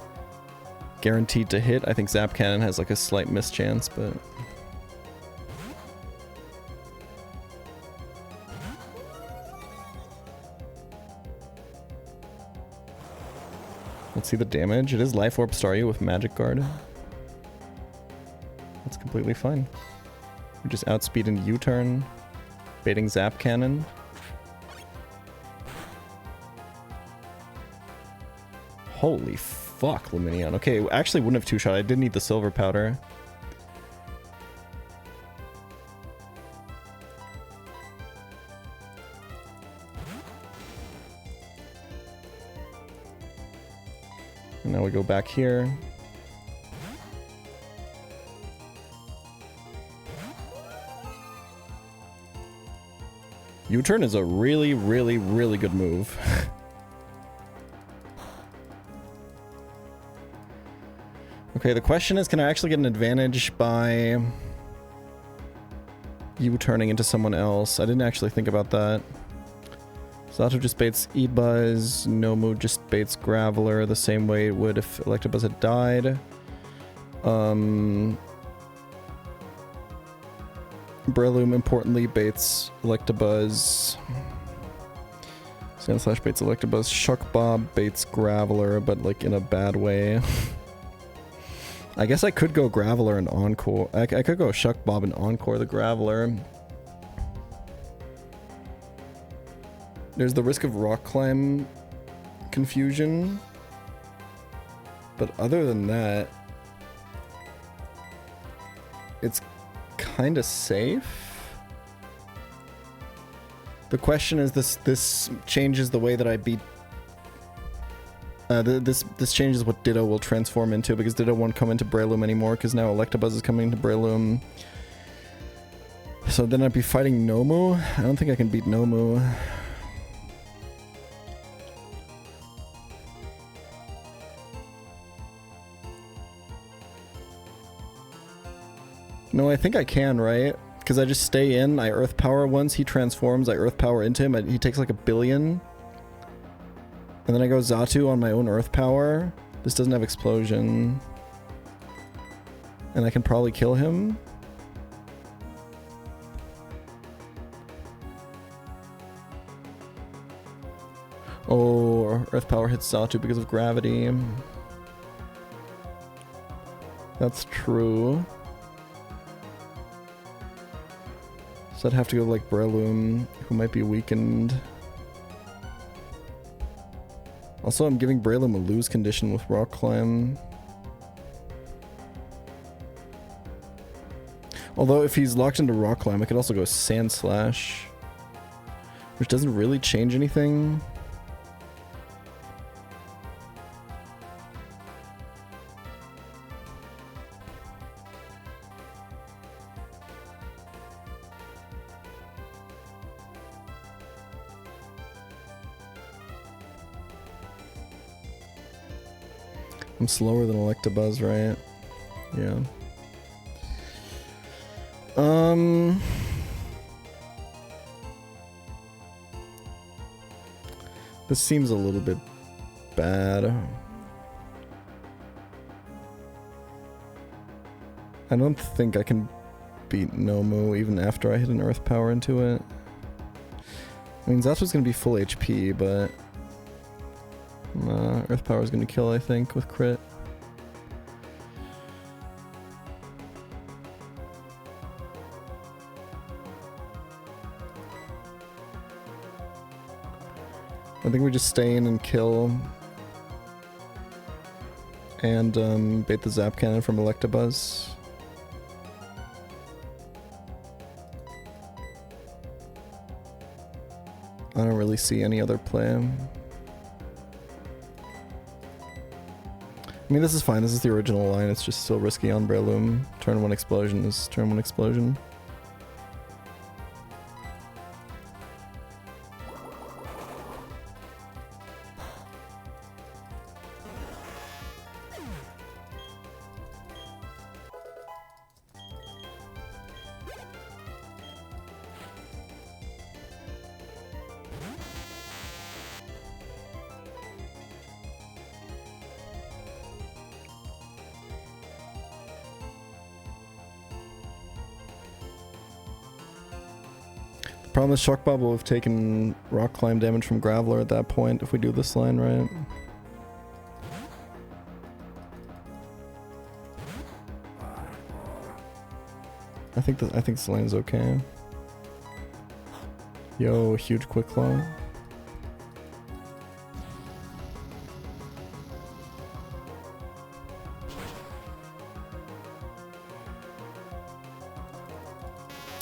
guaranteed to hit. I think Zap Cannon has, like, a slight mischance, but... Let's see the damage. It is Life Orb Staryu with Magic Guard. That's completely fine. We just outspeed into U-turn, baiting Zap Cannon. Holy fuck, Luminion. Okay, actually wouldn't have two-shot. I did need the Silver Powder. And now we go back here. U-turn is a really, really, really good move. Okay, the question is, can I actually get an advantage by you turning into someone else? I didn't actually think about that. Zato just baits E-Buzz, Nomu just baits Graveler the same way it would if Electabuzz had died. Breloom importantly baits Electabuzz. Sandslash baits Electabuzz. Shuckbob baits Graveler, but like in a bad way. I guess I could go Graveler and Encore. I could go Shuckbob and Encore the Graveler. There's the risk of rock climb confusion. But other than that, it's kind of safe. The question is, this changes the way that I beat. This changes what Ditto will transform into, because Ditto won't come into Breloom anymore, because now Electabuzz is coming into Breloom. So then I'd be fighting Nomu. I don't think I can beat Nomu. No, I think I can, right? Because I just stay in, I Earth Power once, he transforms, I Earth Power into him, he takes like 1 billion. And then I go Xatu on my own Earth Power. This doesn't have Explosion. And I can probably kill him. Oh, Earth Power hits Xatu because of gravity. That's true. So I'd have to go like Breloom, who might be weakened. Also, I'm giving Breloom a lose condition with Rock Climb. Although if he's locked into Rock Climb, I could also go Sand Slash, which doesn't really change anything. I'm slower than Electabuzz, right? Yeah. This seems a little bit bad. I don't think I can beat Nomu even after I hit an Earth Power into it. I mean, Zatu's gonna be full HP, but Earth Power is gonna kill, I think, with crit. I think we just stay in and kill. And bait the Zap Cannon from Electabuzz. I don't really see any other play. I mean, this is fine. This is the original line. It's just still risky on Breloom. Turn 1 Explosion is turn 1 Explosion. Problem is, Shockbob will have taken Rock Climb damage from Graveler at that point if we do this line right. I think this line is okay. Yo, huge Quick Claw.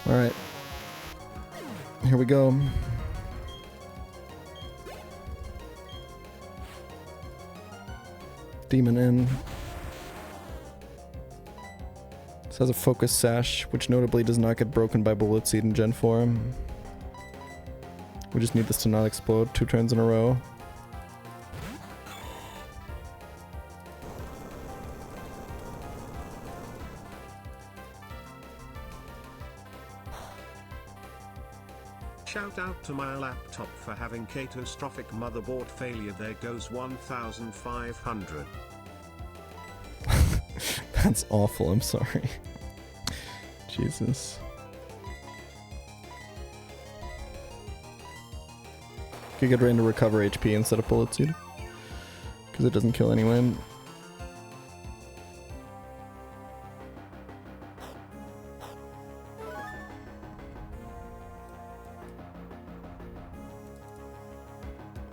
All right. Here we go. Demon in. This has a Focus Sash, which notably does not get broken by Bullet Seed in Gen 4. We just need this to not explode 2 turns in a row. out to my laptop for having catastrophic motherboard failure. There goes 1,500. That's awful, I'm sorry. Jesus. Could get Rain to recover HP instead of Bullet Seed. Because it doesn't kill anyway.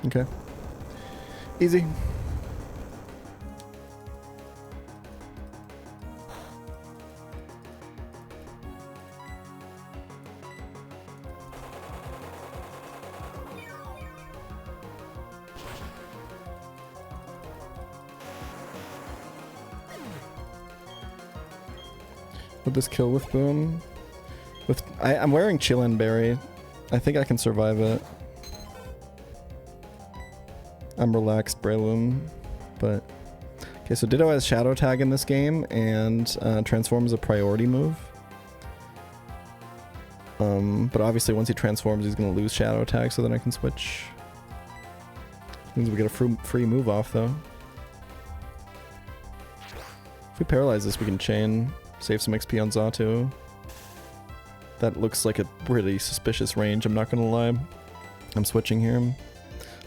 Okay. Easy. Would this kill with Boom? I'm wearing Chillin' Berry. I think I can survive it. I'm relaxed, Breloom, but... Okay, so Ditto has Shadow Tag in this game, and Transform is a priority move. But obviously once he transforms, he's gonna lose Shadow Tag, so then I can switch. Means we get a free move off, though. If we paralyze this, we can chain, save some XP on Xatu. That looks like a pretty suspicious range, I'm not gonna lie. I'm switching here.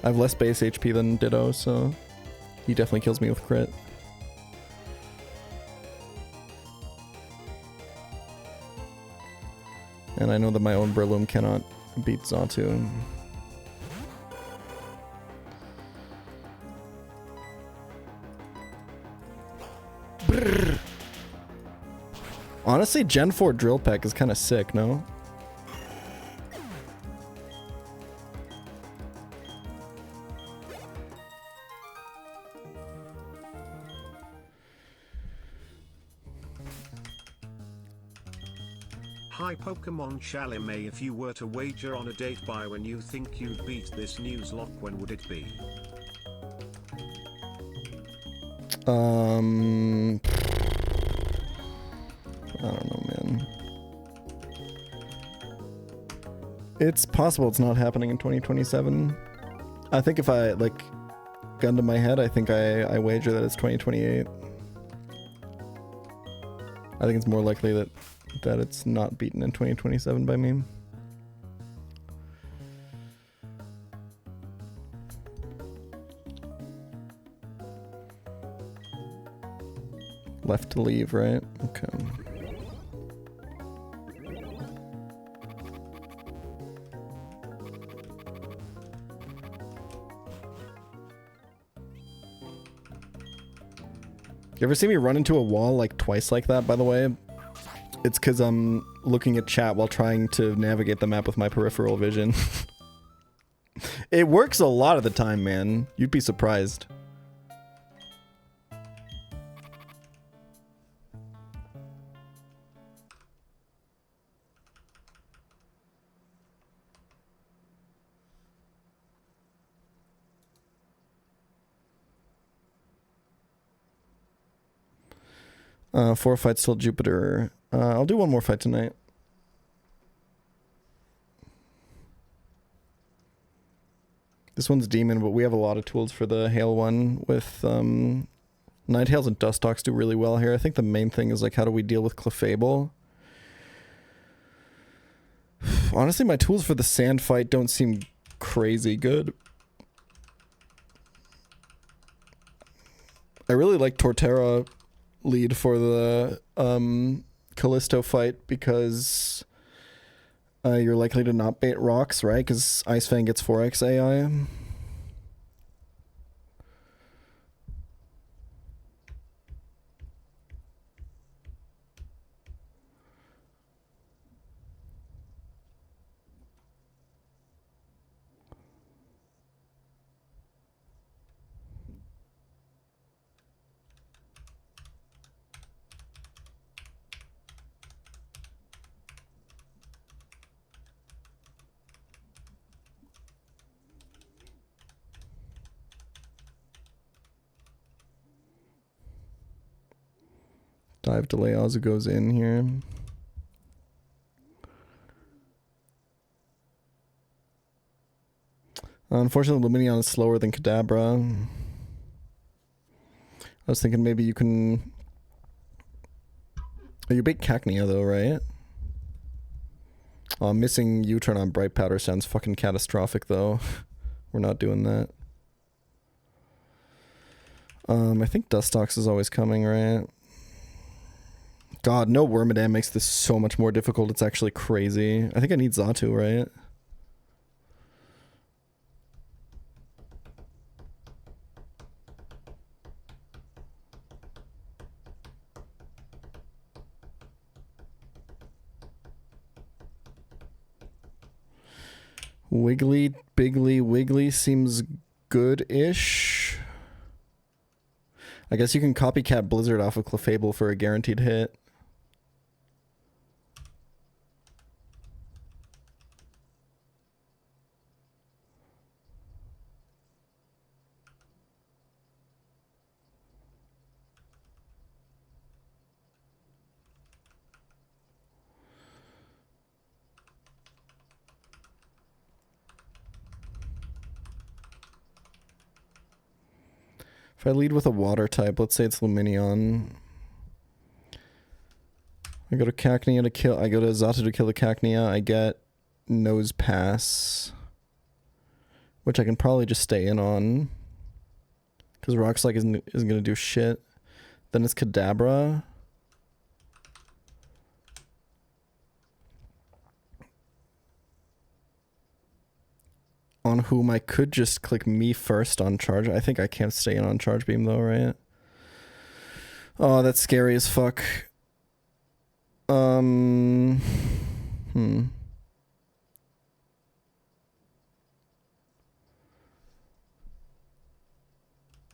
I have less base HP than Ditto, so he definitely kills me with crit. And I know that my own Breloom cannot beat Xatu. Brrr. Honestly, Gen 4 Drill Peck is kind of sick, no? Hi Pokemon Chalamet, if you were to wager on a date by when you think you'd beat this Nuzlocke, when would it be? I don't know, man. It's possible it's not happening in 2027. I think if I, like, gun to my head, I think I wager that it's 2028. I think it's more likely that it's not beaten in 2027 by me. Left to leave, right? Okay. You ever see me run into a wall like twice like that, by the way? It's because I'm looking at chat while trying to navigate the map with my peripheral vision. It works a lot of the time, man. You'd be surprised. Four fights till Jupiter. I'll do one more fight tonight. This one's Demon, but we have a lot of tools for the Hail one with Nightails and Dustox do really well here. I think the main thing is like, how do we deal with Clefable? Honestly, my tools for the Sand fight don't seem crazy good. I really like Torterra lead for the Callisto fight because you're likely to not bait rocks, right? Because Ice Fang gets 4x AI. Dive delay also goes in here. Unfortunately, Luminion is slower than Kadabra. I was thinking maybe you can... Oh, you bait Cacnea though, right? Oh, missing U-turn on Bright Powder sounds fucking catastrophic though. We're not doing that. I think Dustox is always coming, right? God, no Wormadam makes this so much more difficult. It's actually crazy. I think I need Xatu, right? Wiggly, Bigly, Wiggly seems good-ish. I guess you can copycat Blizzard off of Clefable for a guaranteed hit. If I lead with a water type, let's say it's Lumineon. I go to Cacnea to kill. I go to Xatu to kill the Cacnea. I get Nose Pass, which I can probably just stay in on, because Rock Slide isn't gonna do shit. Then it's Kadabra. On whom I could just click me first on charge. I think I can't stay in on Charge Beam though, right? Oh, that's scary as fuck. This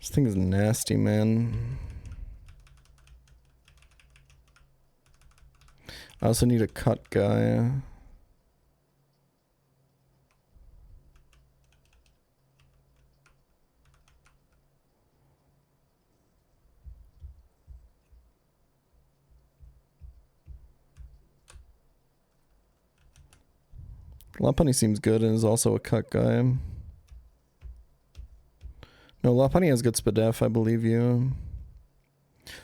thing is nasty, man. I also need a cut guy. Lopunny seems good and is also a cut guy. No, Lopunny has good Spadef, I believe you.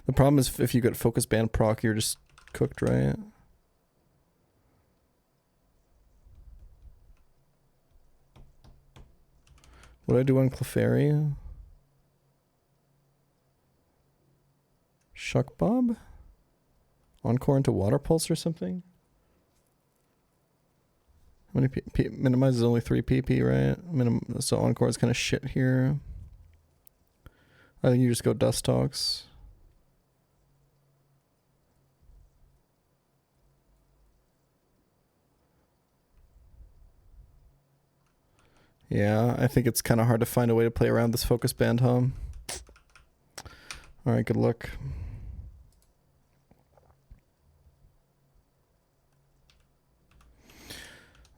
The problem is if you get Focus Band proc, you're just cooked, right? What do I do on Clefairy? Shuck Bob? Encore into Water Pulse or something? How many minimizes only 3 PP, right? So Encore is kind of shit here. I think you just go Dustox. Yeah, I think it's kind of hard to find a way to play around this Focus Band, huh? Alright, good luck.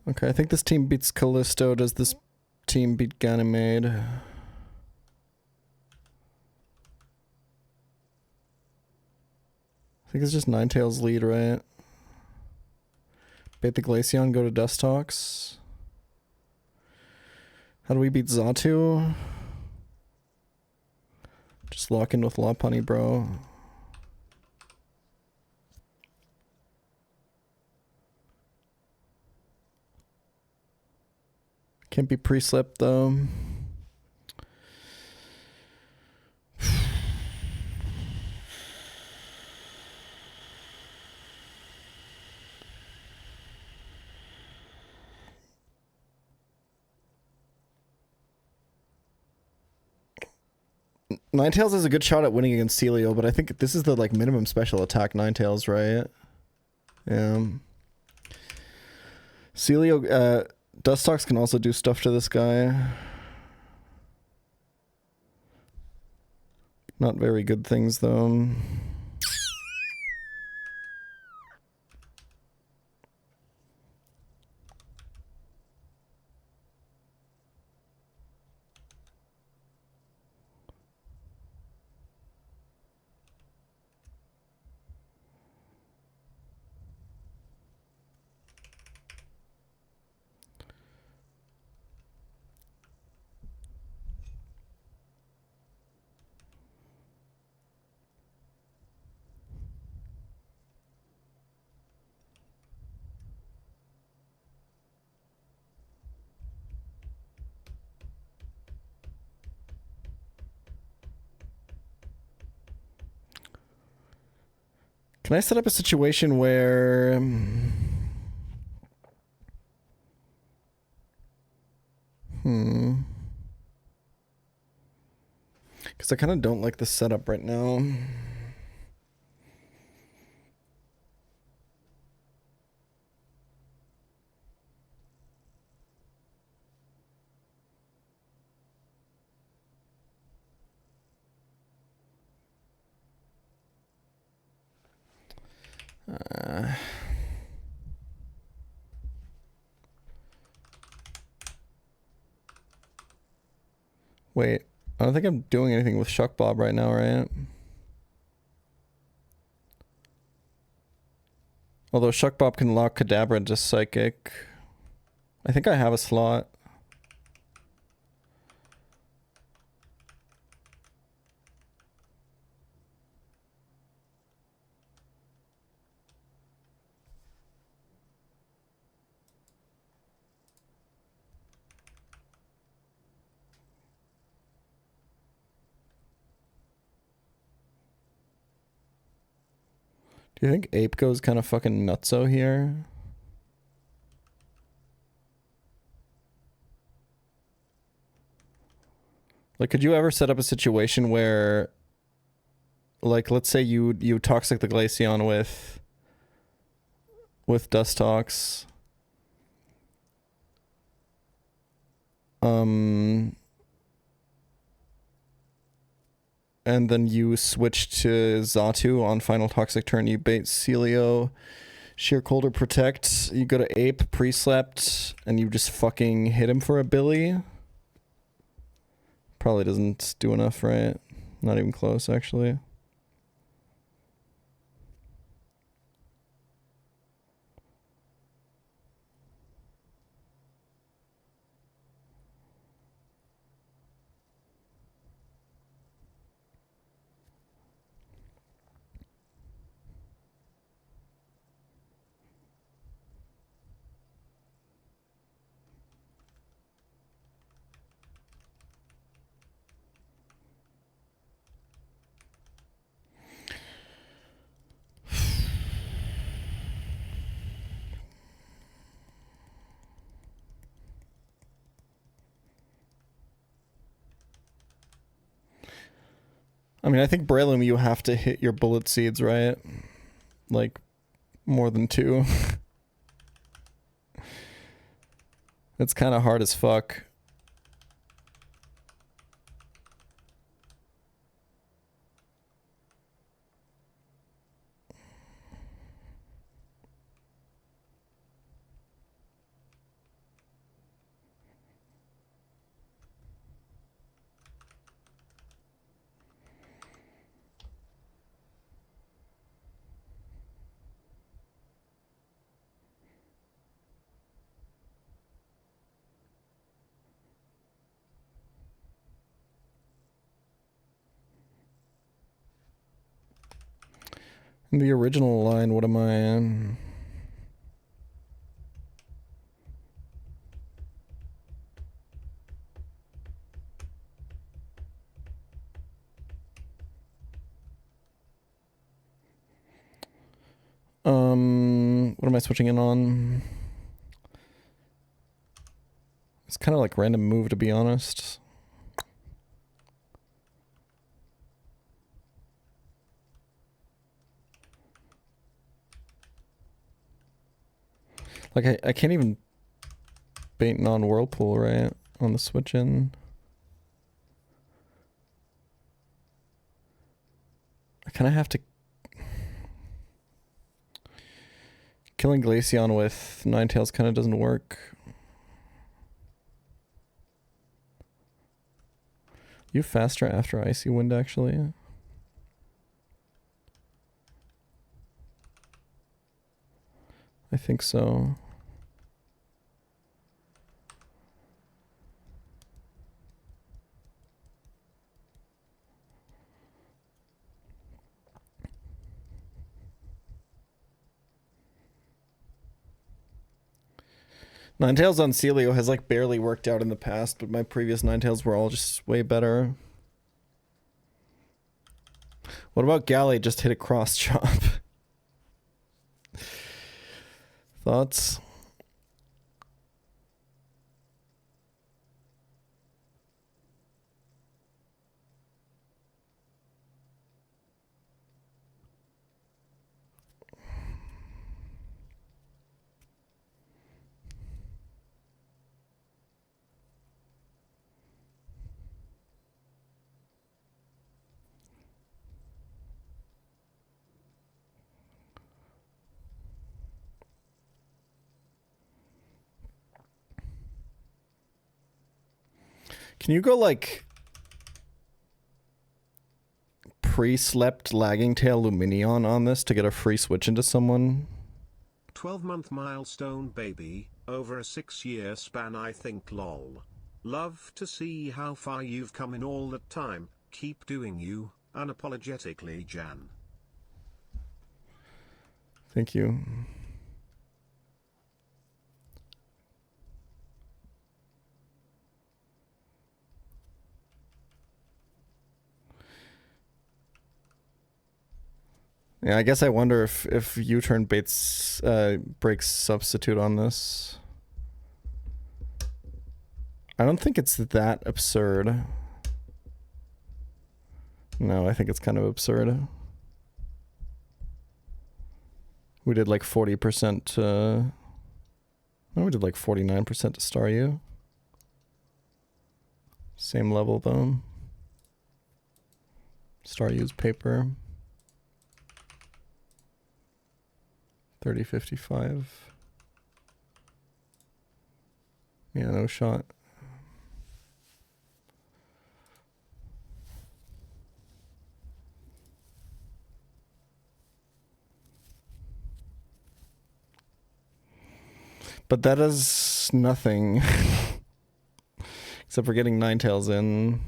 Okay, I think this team beats Callisto. Does this team beat Ganymede? I think it's just Ninetales lead, right? Bait the Glaceon, go to Dustox. How do we beat Xatu? Just lock in with Lopunny, bro. Can't be pre-slip though. Ninetales has a good shot at winning against Celio, but I think this is the like minimum special attack Ninetales, right? Yeah. Celio, Dustox can also do stuff to this guy. Not very good things though. Can I set up a situation where... Because I kind of don't like the setup right now. Wait, I don't think I'm doing anything with Shuck Bob right now, right? Although Shuck Bob can lock Kadabra into Psychic. I think I have a slot. Do you think Ape goes kind of fucking nutso here? Like, could you ever set up a situation where, like, let's say you toxic the Glaceon with Dustox, and then you switch to Xatu on final toxic turn, you bait Celio, Sheer Cold or Protect, you go to Ape, pre-slept, and you just fucking hit him for a Billy. Probably doesn't do enough, right? Not even close, actually. I mean, I think Breloom, you have to hit your bullet seeds, right? Like, more than 2. It's kind of hard as fuck. In the original line, what am I in? What am I switching in on? It's kind of like random move, to be honest. Like, I can't even bait non-Whirlpool, right? On the switch in. I kind of have to... Killing Glaceon with Ninetales kind of doesn't work. You faster after Icy Wind, actually? I think so. Ninetales on Celio has like barely worked out in the past, but my previous Ninetales were all just way better. What about Galley just hit a cross chop? Thoughts? Can you go like pre-slept lagging tail Luminion on this to get a free switch into someone? 12-month milestone, baby. Over a 6-year span, I think, lol. Love to see how far you've come in all that time. Keep doing you, unapologetically, Jan. Thank you. Yeah, I guess I wonder if U-turn Bates breaks substitute on this. I don't think it's that absurd. No, I think it's kind of absurd. We did like 40%. No, we did like 49% to Star U. Same level though. Star U's paper. 30-55. Yeah, no shot. But that is nothing. Except for getting Ninetales in.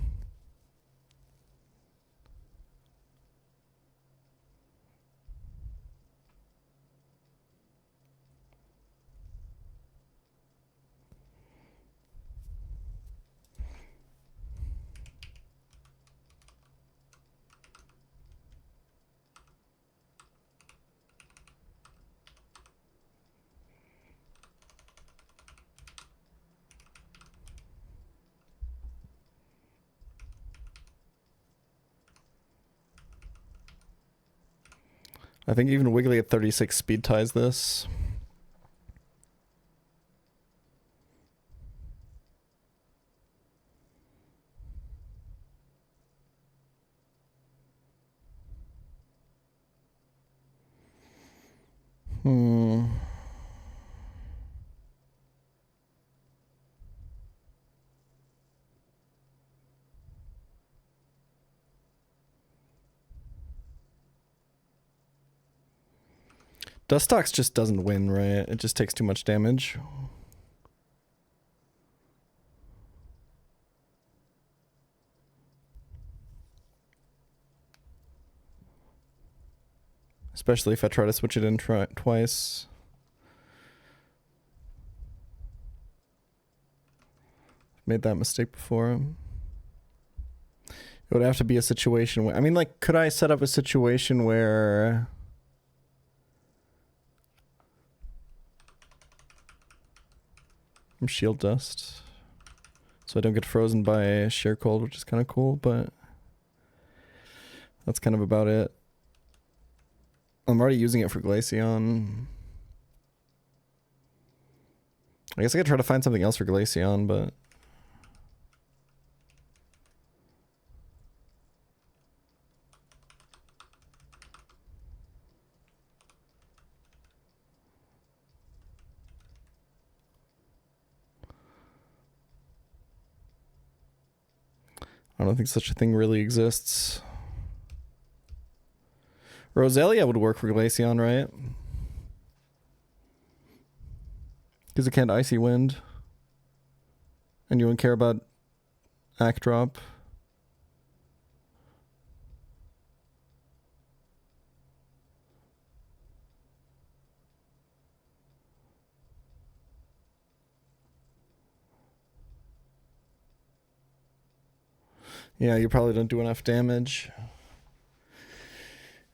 I think even Wiggly at 36 speed ties this. Dustox just doesn't win, right? It just takes too much damage. Especially if I try to switch it in twice. Made that mistake before. It would have to be a situation where... I mean, like, could I set up a situation where... I'm shield dust, so I don't get frozen by sheer cold, which is kind of cool, but that's kind of about it. I'm already using it for Glaceon. I guess I could try to find something else for Glaceon, but I don't think such a thing really exists. Roselia would work for Glaceon, right? Because it can't Icy Wind. And you wouldn't care about Act Drop. Yeah, you probably don't do enough damage.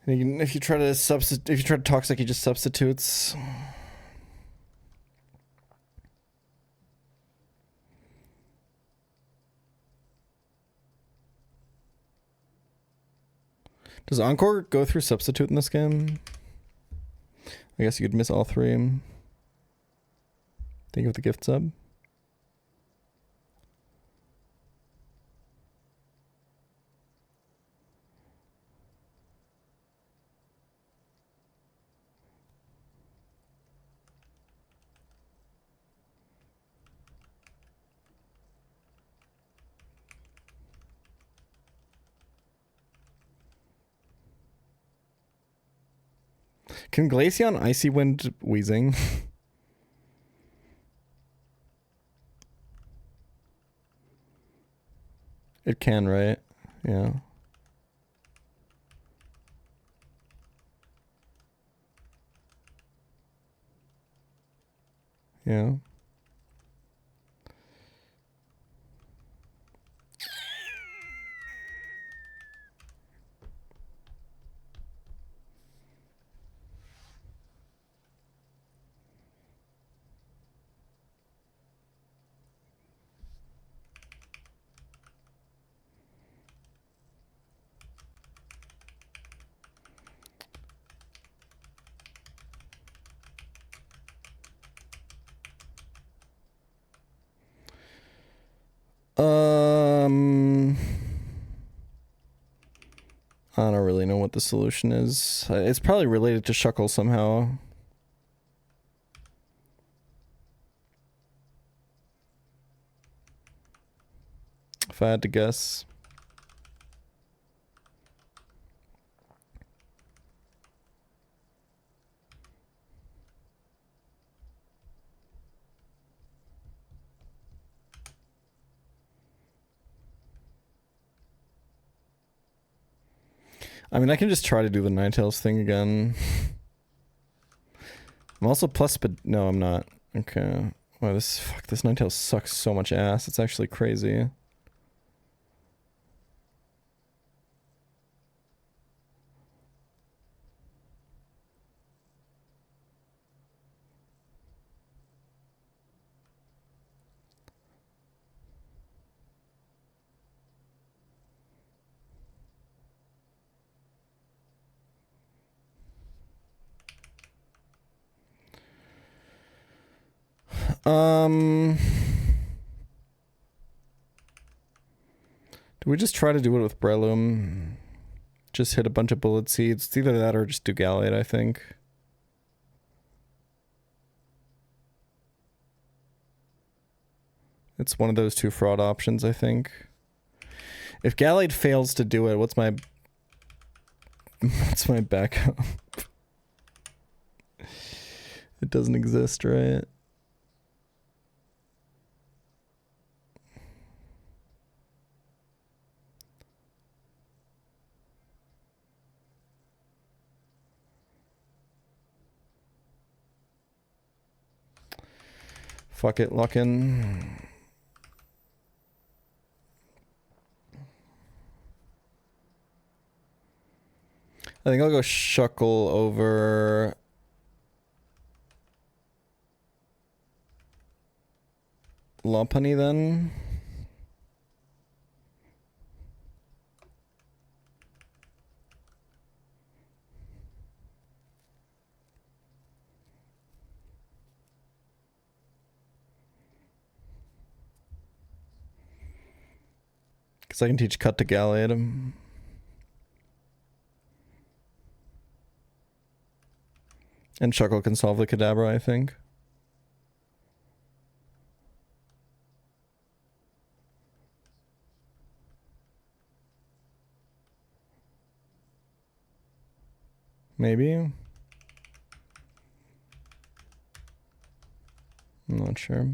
And if you try to toxic, he just substitutes. Does Encore go through Substitute in this game? I guess you could miss all three. Think of the gift sub. Can Glaceon Icy Wind Wheezing? It can, right? Yeah. Yeah. I don't really know what the solution is. It's probably related to Shuckle somehow. If I had to guess. I mean, I can just try to do the Ninetales thing again. I'm also plus, but no, I'm not. Okay. Wow, this Ninetales sucks so much ass. It's actually crazy. Do we just try to do it with Breloom? Just hit a bunch of bullet seeds. It's either that or just do Gallade, I think. It's one of those two fraud options, I think. If Gallade fails to do it, what's my backup? It doesn't exist, right? Fuck it, lock in. I think I'll go Shuckle over Lopunny then. Because I can teach Cut to Gallade. And Shuckle can solve the Kadabra, I think. Maybe? I'm not sure.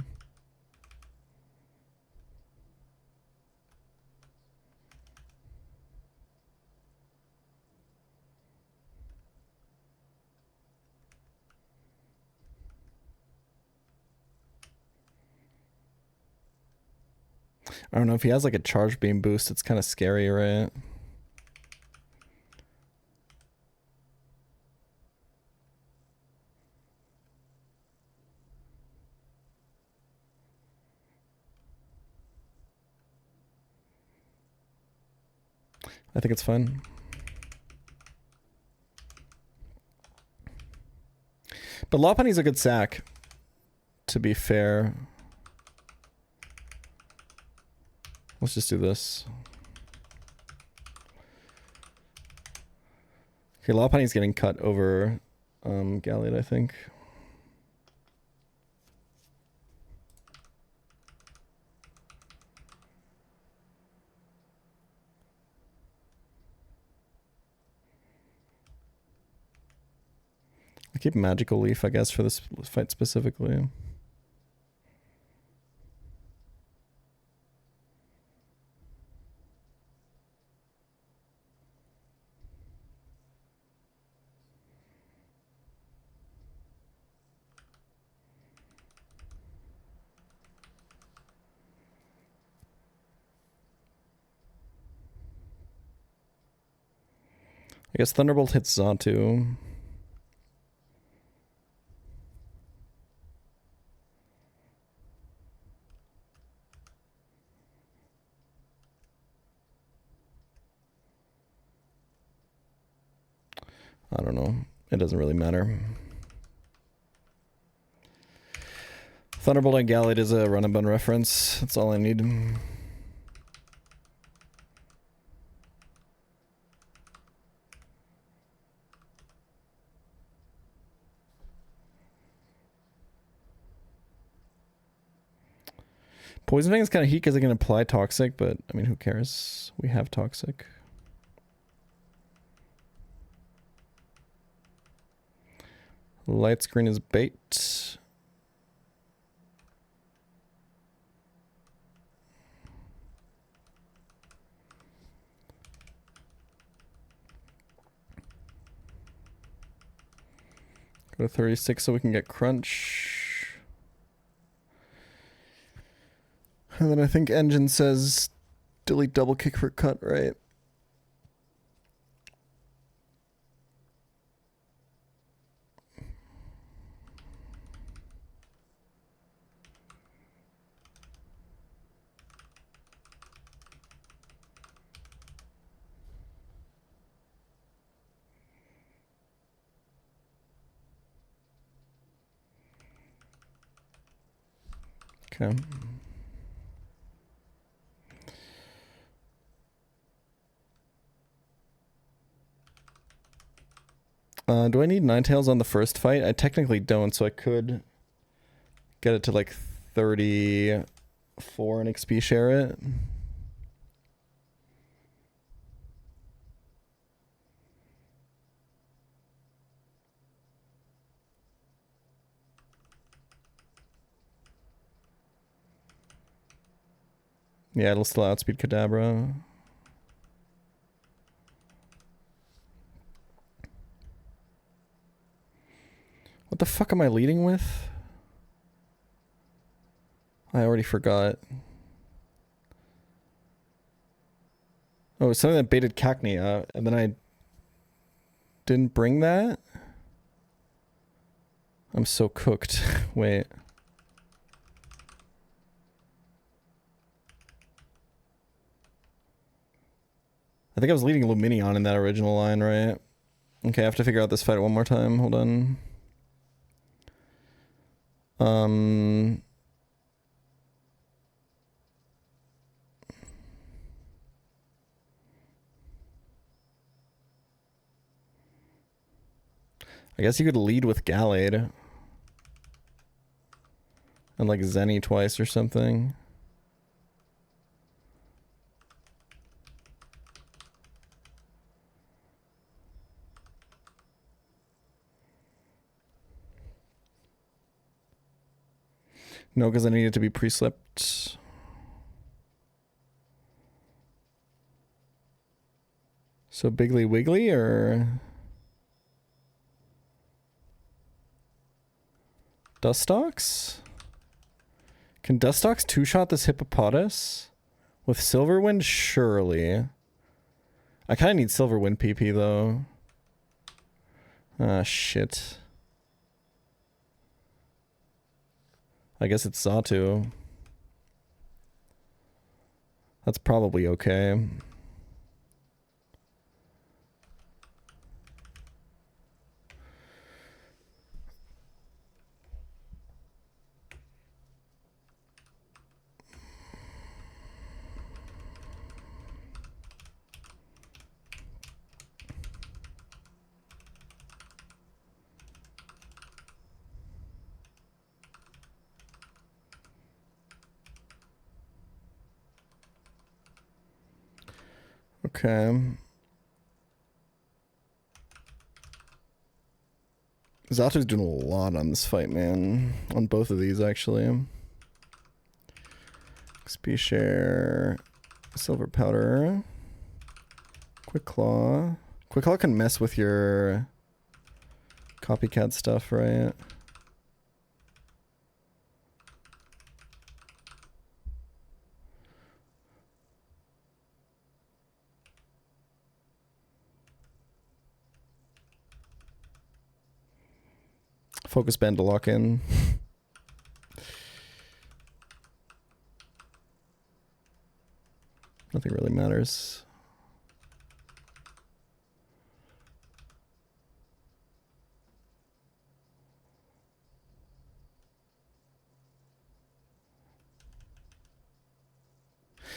I don't know, if he has like a charge beam boost, it's kind of scary, right? I think it's fine. But Lopunny's a good sack, to be fair. Let's just do this. Okay, Lopunny's getting cut over Galliot, I think. I keep Magical Leaf, I guess, for this fight specifically. I guess Thunderbolt hits Xatu. I don't know. It doesn't really matter. Thunderbolt and Galliot is a run-and-bun reference. That's all I need. Poison Fang is kind of heat because it can apply Toxic, but I mean, who cares? We have Toxic. Light Screen is bait. Go to 36 so we can get Crunch. And then I think Engine says delete double kick for cut, right? Okay. Do I need Ninetales on the first fight? I technically don't, so I could get it to like 34 and XP share it. Yeah, it'll still outspeed Kadabra. What the fuck am I leading with? I already forgot. Oh, it's something that baited Cacnea, and then I didn't bring that? I'm so cooked. Wait. I think I was leading Lumineon in that original line, right? Okay, I have to figure out this fight one more time. Hold on. I guess you could lead with Gallade. And like Zenny twice or something. No, because I needed to be pre-slipped. So Biggly Wiggly or Dustox? Can Dustox two-shot this Hippopotas? With Silverwind? Surely. I kind of need Silverwind PP though. Ah, shit. I guess it's Xatu. That's probably okay. Okay. Zato's doing a lot on this fight, man. On both of these, actually. XP share, silver powder, quick claw. Quick claw can mess with your copycat stuff, right? Focus band to lock in. Nothing really matters.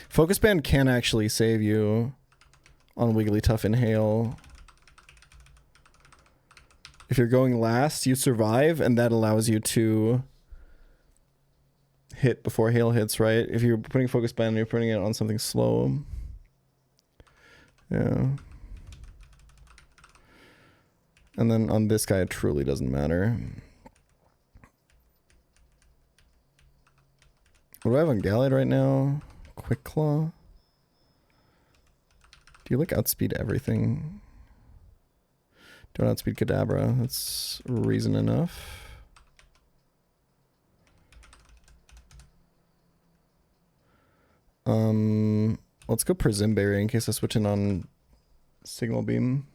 Focus band can actually save you on Wigglytuff and Hail. If you're going last, you survive, and that allows you to hit before Hail hits, right? If you're putting Focus Band and you're putting it on something slow. Yeah. And then on this guy, it truly doesn't matter. What do I have on Gallade right now? Quick Claw? Do you like outspeed everything? Don't outspeed Kadabra. That's reason enough. Let's go Prism Berry in case I switch in on Signal Beam.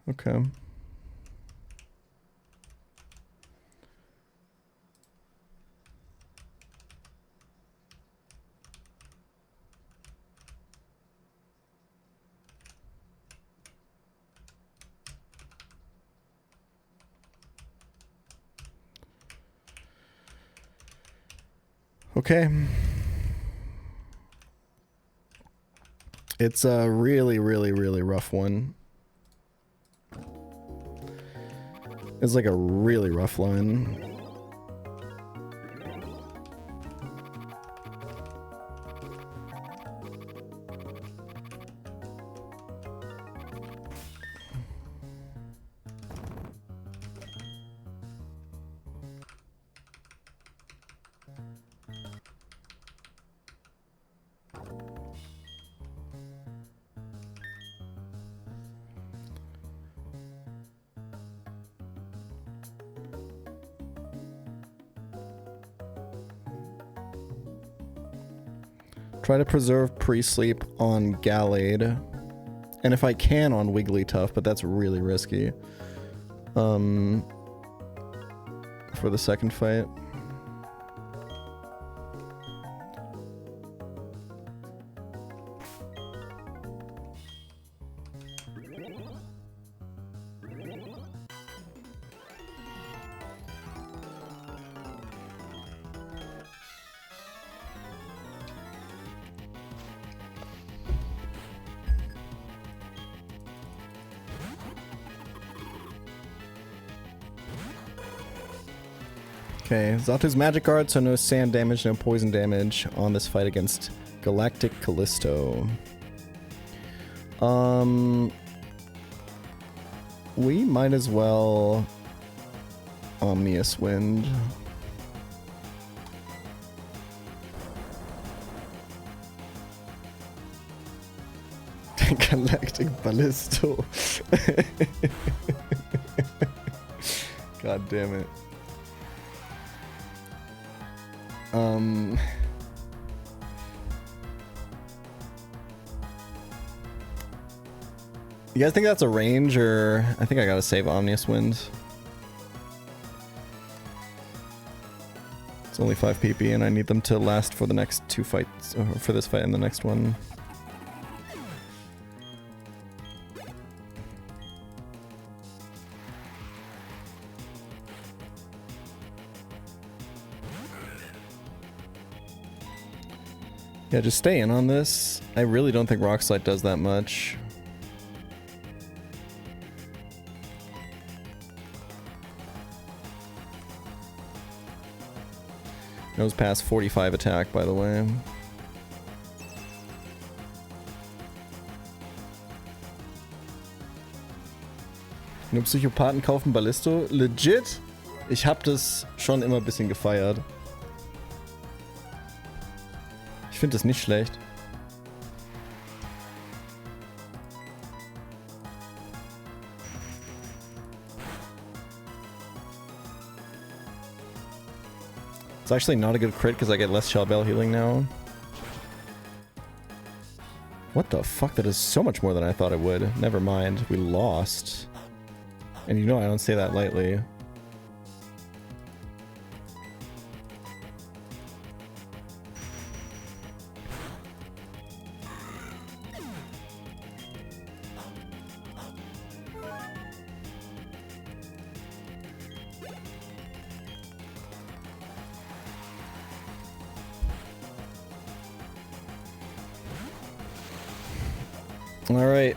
Okay. Okay. It's a really, really, really rough one. It's like a really rough line. Try to preserve pre-sleep on Gallade. And if I can on Wigglytuff, but that's really risky. For the second fight. Okay, Zato's magic guard, so no sand damage, no poison damage on this fight against Galactic Callisto. We might as well Omnius Wind. Galactic Ballisto. God damn it. You guys think that's a range, or I think I gotta save Omnius Wind. It's only 5 PP and I need them to last for the next 2 fights, or for this fight and the next one. Yeah, just stay in on this. I really don't think Rock Slide does that much. Goes past 45 attack, by the way. Nur Psychopathen kaufen Ballisto? Legit? Ich hab das schon immer ein bisschen gefeiert. Ich finde das nicht schlecht. It's actually not a good crit because I get less shell bell healing now. What the fuck? That is so much more than I thought it would. Never mind. We lost. And you know I don't say that lightly. Alright.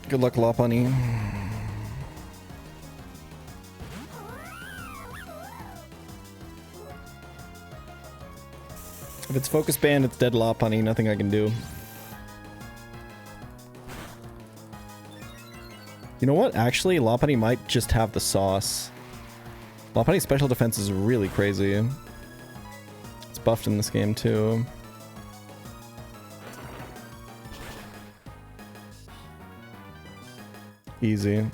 Good luck, Lopunny. If it's focus banned, it's dead Lopunny. Nothing I can do. You know what? Actually, Lopunny might just have the sauce. Lopunny's special defense is really crazy. It's buffed in this game, too. Easy.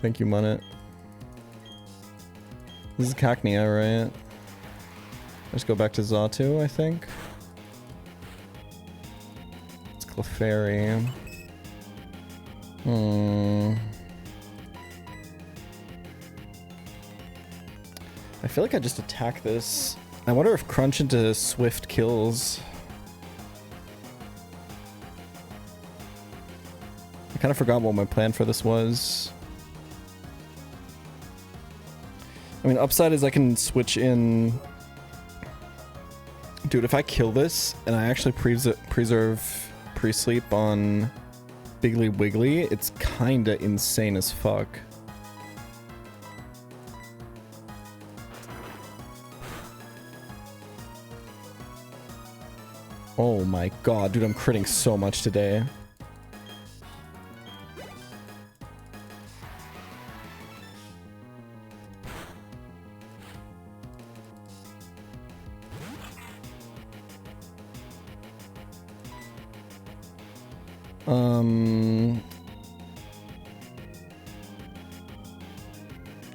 Thank you, Munnet. This is Cacnea, right? Let's go back to Xatu, I think. It's Clefairy. I feel like I just attack this. I wonder if Crunch into Swift kills. I kind of forgot what my plan for this was. I mean, upside is I can switch in... Dude, if I kill this and I actually preserve pre-sleep on Biggly Wiggly, it's kinda insane as fuck. Oh my god, dude, I'm critting so much today.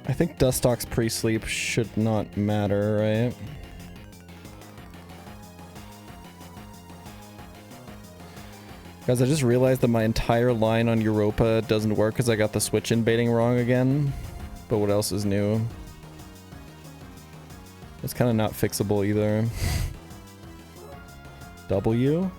I think Dustox's pre-sleep should not matter, right? Guys, I just realized that my entire line on Europa doesn't work because I got the switch-in baiting wrong again. But what else is new? It's kind of not fixable either. W?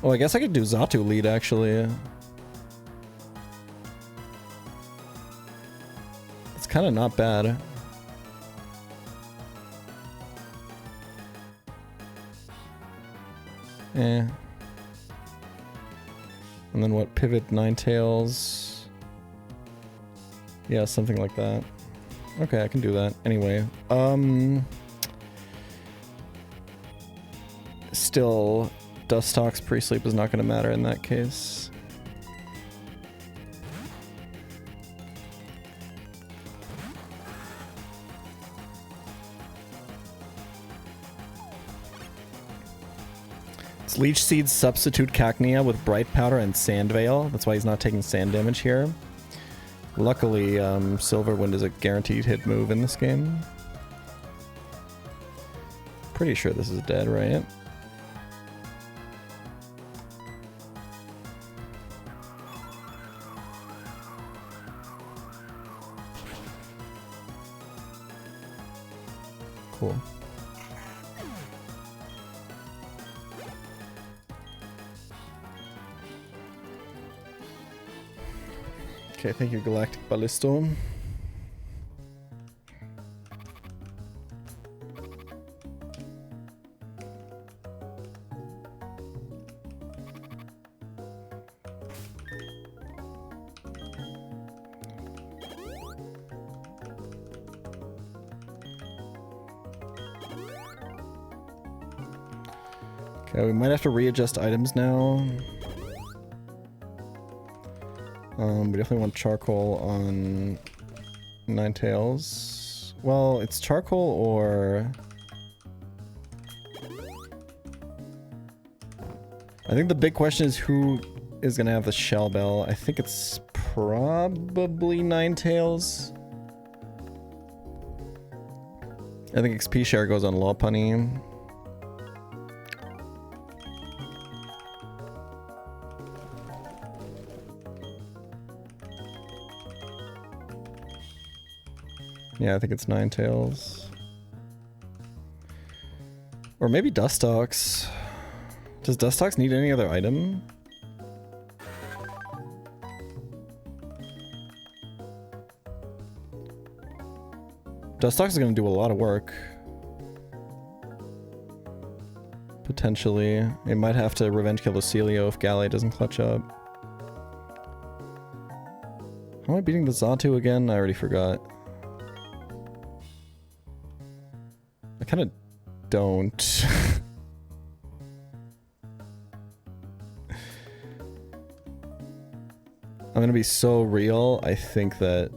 Oh, I guess I could do Xatu lead, actually. It's kind of not bad. Eh. And then what? Pivot Ninetales. Yeah, something like that. Okay, I can do that. Anyway, still, Dustox's pre-sleep is not going to matter in that case. It's Leech Seed's substitute Cacnea with Bright Powder and Sand Veil. That's why he's not taking sand damage here. Luckily, Silverwind is a guaranteed hit move in this game. Pretty sure this is dead, right? Cool. Okay, thank you, Galactic Ballisto. Okay, we might have to readjust items now. We definitely want charcoal on Ninetales. Well, it's charcoal or... I think the big question is who is gonna have the shell bell. I think it's probably Ninetales. I think XP share goes on Lopunny. Yeah, I think it's Ninetales. Or maybe Dustox. Does Dustox need any other item? Dustox is going to do a lot of work. Potentially. It might have to revenge kill Lucilio if Galley doesn't clutch up. How am I beating the Xatu again? I already forgot. I kind of don't. I'm gonna be so real. I think that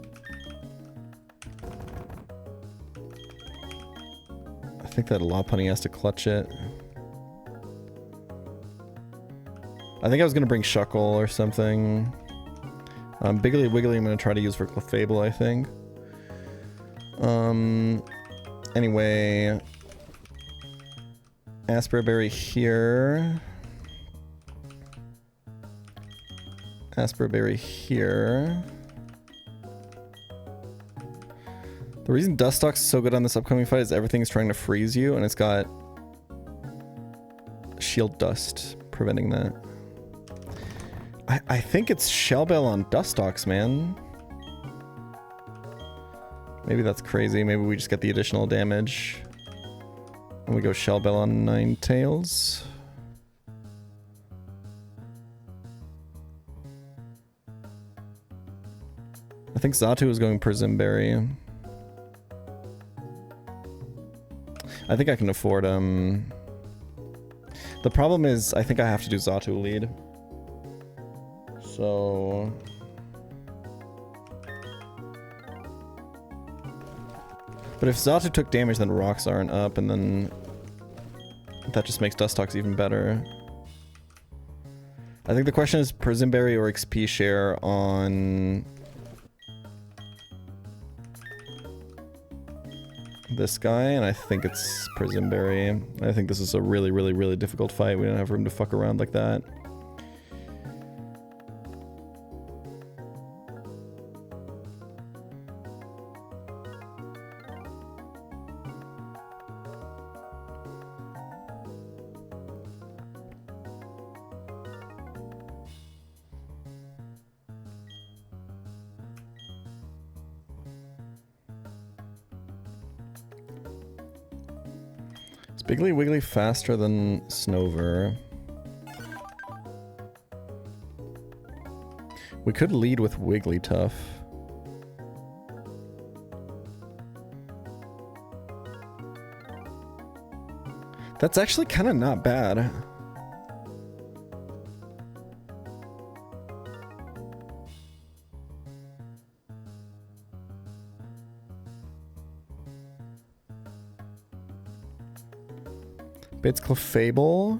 Lopunny has to clutch it. I think I was gonna bring Shuckle or something. Biggly Wiggly I'm gonna try to use for Clefable, I think. Anyway, Asperberry here. Asperberry here. The reason Dustox is so good on this upcoming fight is everything's trying to freeze you, and it's got Shield Dust preventing that. I think it's Shell Bell on Dustox, man. Maybe that's crazy. Maybe we just get the additional damage. And we go Shell Bell on Ninetales. I think Xatu is going Prismberry. I think I can afford him. The problem is, I think I have to do Xatu lead. So... But if Xatu took damage, then rocks aren't up, and then... that just makes Dustox even better. I think the question is Prismberry or XP share on... this guy, and I think it's Prismberry. I think this is a really, really, really difficult fight. We don't have room to fuck around like that. Biggly Wiggly faster than Snover. We could lead with Wigglytuff. That's actually kind of not bad. It's Clefable.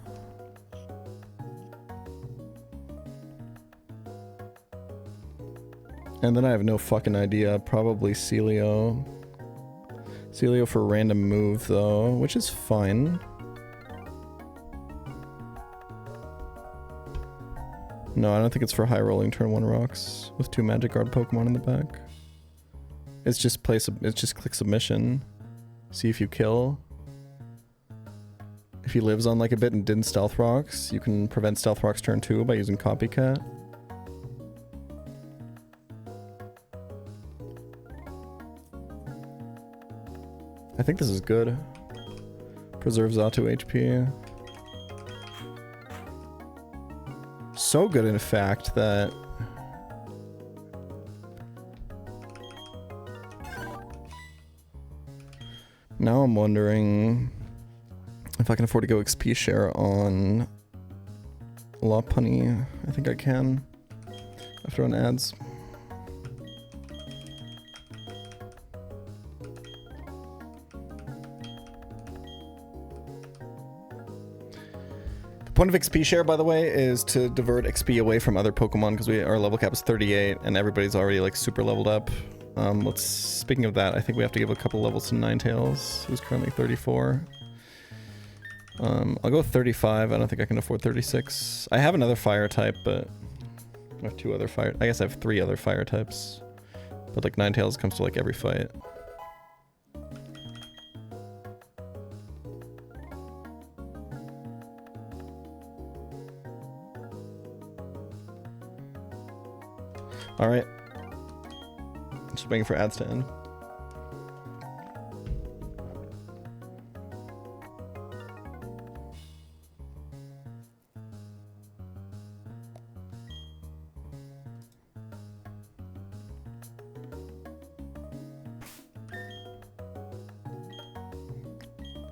And then I have no fucking idea. Probably Celio. Celio for random move though, which is fine. No, I don't think it's for high rolling turn 1 rocks with 2 Magic Guard Pokemon in the back. It's just click submission. See if you kill. If he lives on like a bit and didn't Stealth Rocks, you can prevent Stealth Rocks turn 2 by using Copycat. I think this is good. Preserves Xatu HP. So good in fact that... Now I'm wondering... If I can afford to go XP share on Lopunny, I think I can. After on ads. The point of XP share, by the way, is to divert XP away from other Pokemon because our level cap is 38 and everybody's already like super leveled up. Speaking of that, I think we have to give a couple levels to Ninetales, who's currently 34. I'll go 35. I don't think I can afford 36. I have another fire type, but I have 2 other fire. I guess I have 3 other fire types. But like Ninetales comes to like every fight. All right. Just waiting for ads to end.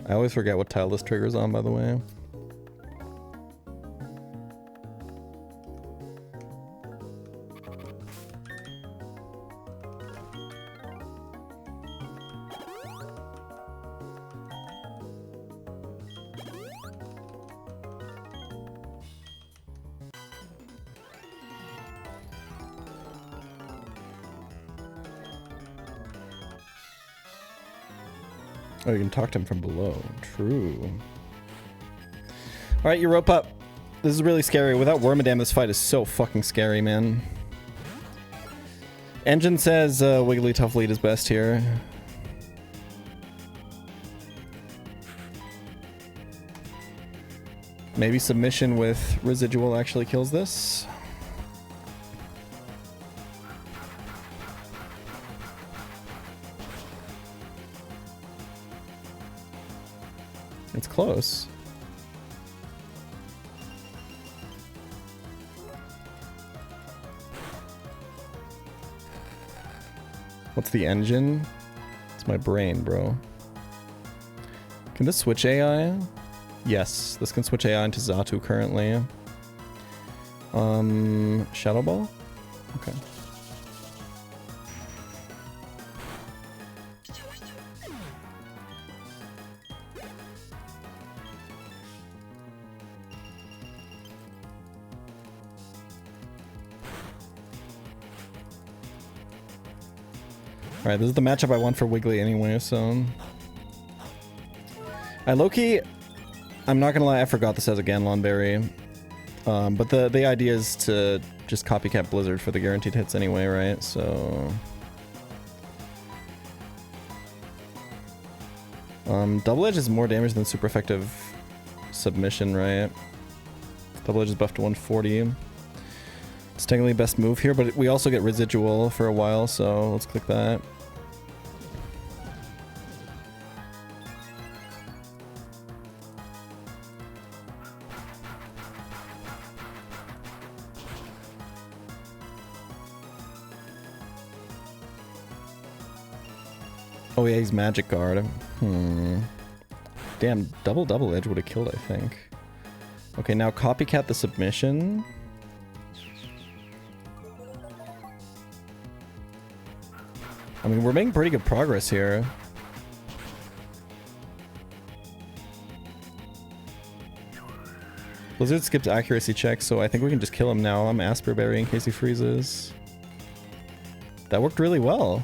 I always forget what tile this trigger's on, by the way. Oh, you can talk to him from below. True. Alright, Europa. This is really scary. Without Wormadam, this fight is so fucking scary, man. Engine says Wigglytuff lead is best here. Maybe submission with residual actually kills this. It's close. What's the engine? It's my brain, bro. Can this switch AI? Yes, this can switch AI into Xatu currently. Shadow Ball? Okay. Alright, this is the matchup I want for Wiggly anyway, so... Low-key, I'm not gonna lie, I forgot this has a Ganlonberry. But the idea is to just copycat Blizzard for the guaranteed hits anyway, right? So... Double Edge is more damage than super effective submission, right? Double Edge is buffed to 140. It's technically best move here, but we also get residual for a while, so let's click that. Oh yeah, he's Magic Guard. Damn, double edge would have killed, I think. Okay, now copycat the submission. I mean, we're making pretty good progress here. Blizzard skips accuracy checks, so I think we can just kill him now. I'm Asperberry in case he freezes. That worked really well.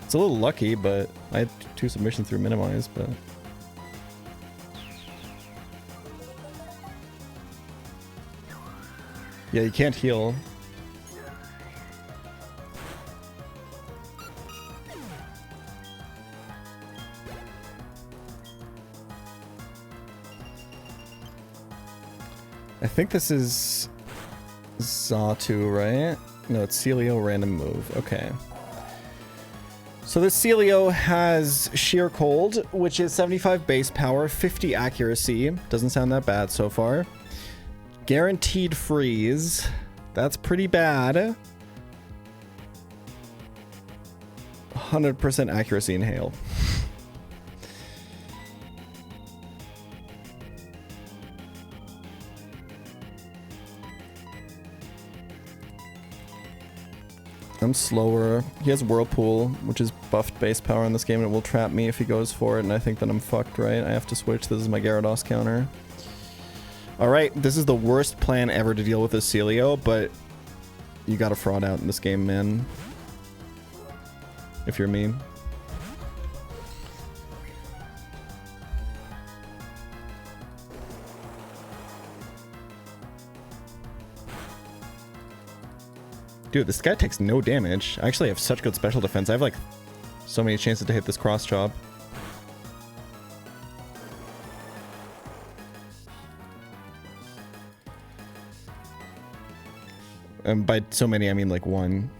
It's a little lucky, but I had 2 submissions through minimize, but... Yeah, you can't heal. I think this is Xatu, right? No, it's Celio random move. Okay. So this Celio has Sheer Cold, which is 75 base power, 50 accuracy. Doesn't sound that bad so far. Guaranteed freeze. That's pretty bad. 100% accuracy in hail. I'm slower. He has Whirlpool, which is buffed base power in this game, and it will trap me if he goes for it, and I think that I'm fucked, right? I have to switch. This is my Gyarados counter. Alright, this is the worst plan ever to deal with this Celio, but you gotta fraud out in this game, man. If you're me. Dude, this guy takes no damage. I actually have such good special defense. I have like so many chances to hit this cross chop. And by so many, I mean like one.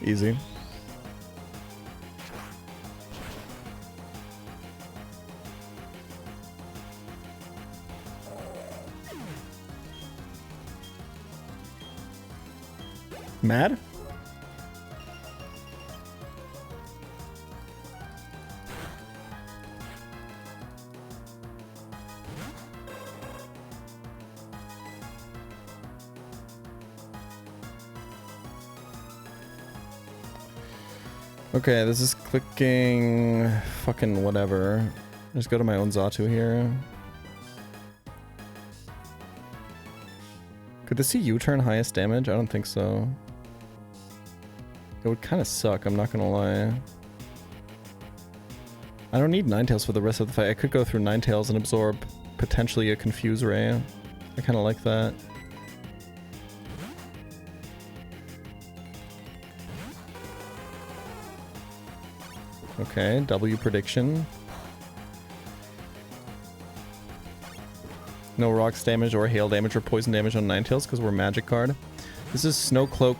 Easy. Mad? Okay, this is clicking fucking whatever. Just go to my own Xatu here. Could this see U-turn highest damage? I don't think so. It would kind of suck, I'm not gonna lie. I don't need Ninetales for the rest of the fight. I could go through Ninetales and absorb potentially a Confuse Ray. I kind of like that. Okay, W prediction. No rocks damage or hail damage or poison damage on Ninetales because we're magic card. This is Snow Cloak,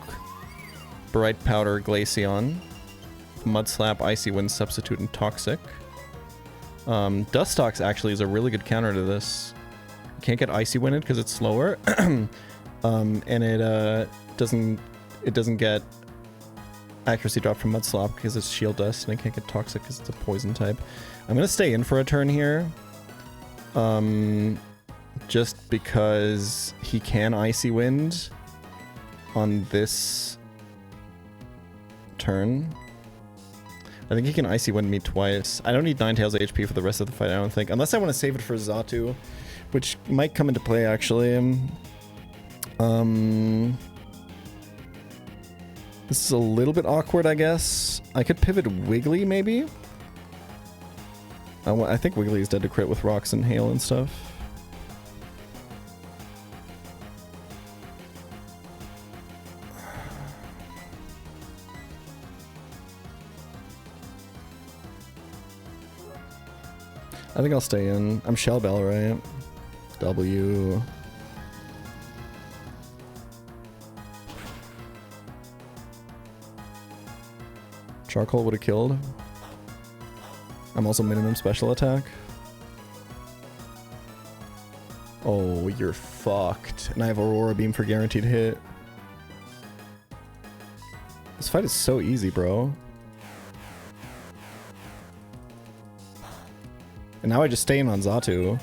Bright Powder, Glaceon, Mud Slap, Icy Wind, Substitute, and Toxic. Dustox actually is a really good counter to this. You can't get Icy Winded because it's slower, and it doesn't get accuracy drop from Mud Slap because it's Shield Dust, and I can't get Toxic because it's a poison type. I'm gonna stay in for a turn here. Just because he can Icy Wind on this turn. I think he can Icy Wind me twice. I don't need Ninetales HP for the rest of the fight, I don't think. Unless I want to save it for Xatu, which might come into play, actually. This is a little bit awkward, I guess. I could pivot Wiggly, maybe? I think Wiggly is dead to crit with rocks and hail and stuff. I think I'll stay in. I'm Shell Bell, right? W. Charcoal would have killed. I'm also minimum special attack. Oh, you're fucked. And I have Aurora Beam for guaranteed hit. This fight is so easy, bro. And now I just stay in on Xatu.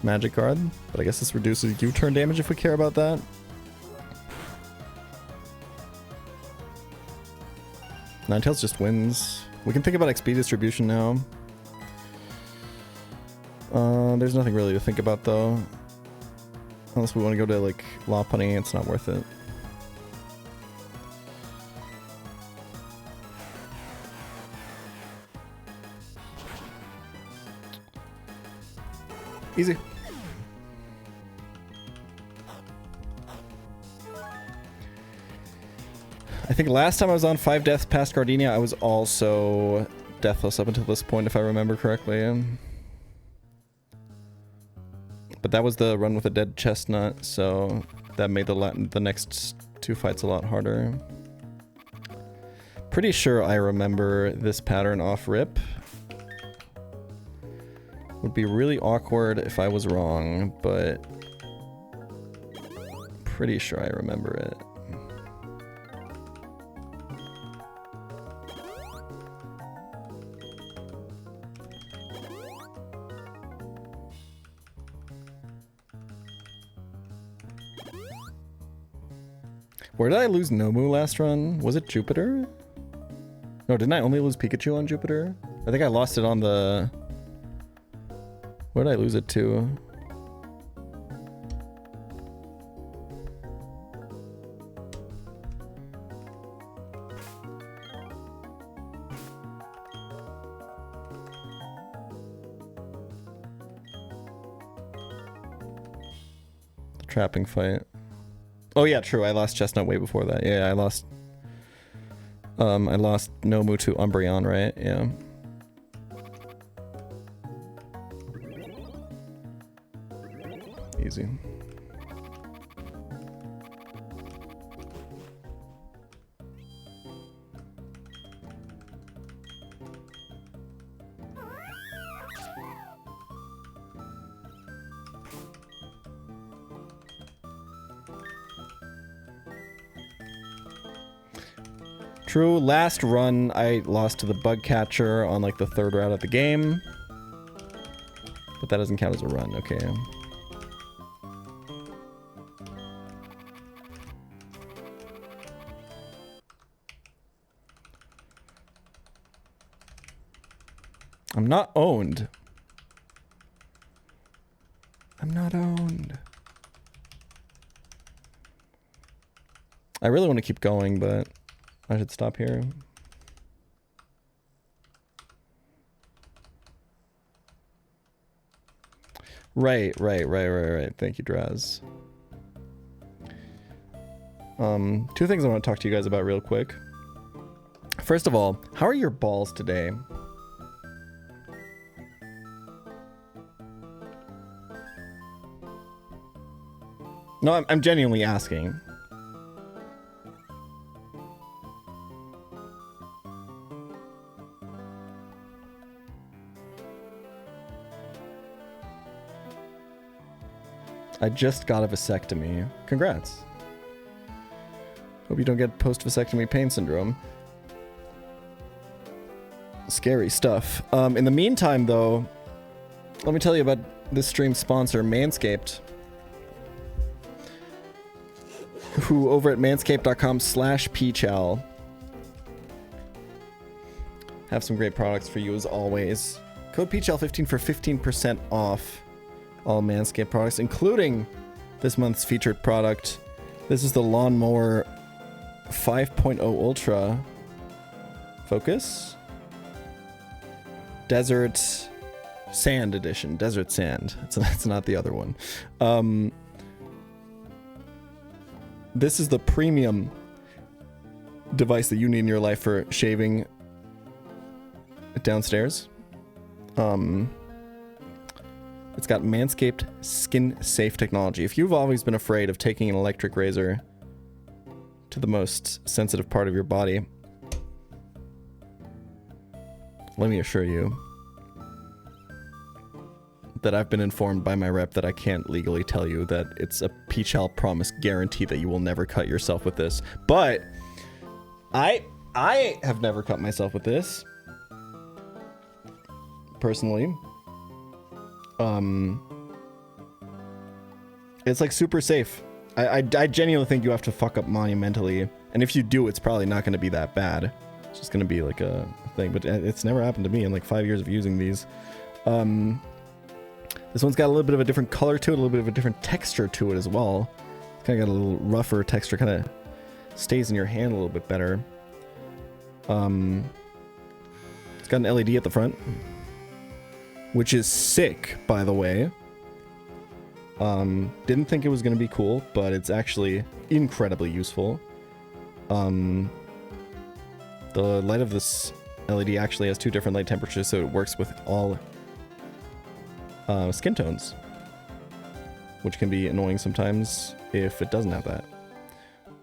Magic card, but I guess this reduces U-turn damage if we care about that. Ninetales just wins. We can think about XP distribution now. There's nothing really to think about though. Unless we want to go to like Lopunny, it's not worth it. Easy. I think last time I was on 5 deaths past Gardenia, I was also deathless up until this point, if I remember correctly. But that was the run with a dead chestnut, so that made the next 2 fights a lot harder. Pretty sure I remember this pattern off rip. Would be really awkward if I was wrong, but pretty sure I remember it. Where did I lose Nomu last run? Was it Jupiter? No, didn't I only lose Pikachu on Jupiter? I think I lost it on the... Where did I lose it to? The trapping fight. Oh yeah, true. I lost Chestnut way before that. Yeah, I lost Nomu to Umbreon, right? Yeah. Easy. True, last run I lost to the bug catcher on like the 3rd route of the game. But that doesn't count as a run, okay. I'm not owned. I'm not owned. I really want to keep going, but I should stop here. Right. Thank you, Draz. 2 things I want to talk to you guys about real quick. First of all, how are your balls today? No, I'm genuinely asking. I just got a vasectomy. Congrats. Hope you don't get post-vasectomy pain syndrome. Scary stuff. In the meantime, though, let me tell you about this stream sponsor, Manscaped. Who over at manscaped.com/pchal have some great products for you as always. Code PCHAL15 for 15% off all Manscaped products, including this month's featured product. This is the Lawnmower 5.0 Ultra Focus Desert Sand Edition. Desert Sand. It's not the other one. This is the premium device that you need in your life for shaving downstairs. It's got Manscaped skin-safe technology. If you've always been afraid of taking an electric razor to the most sensitive part of your body, let me assure you that I've been informed by my rep that I can't legally tell you that it's a PCHAL promise guarantee that you will never cut yourself with this. But I have never cut myself with this. Personally. It's like super safe. I genuinely think you have to fuck up monumentally, and if you do, it's probably not going to be that bad. It's just going to be like a thing, but it's never happened to me in like 5 years of using these. This one's got a little bit of a different color to it, a little bit of a different texture to it as well. It's kind of got a little rougher texture, kind of stays in your hand a little bit better. It's got an LED at the front, which is sick, by the way. Didn't think it was going to be cool, but it's actually incredibly useful. The light of this LED actually has 2 different light temperatures, so it works with all skin tones, which can be annoying sometimes if it doesn't have that.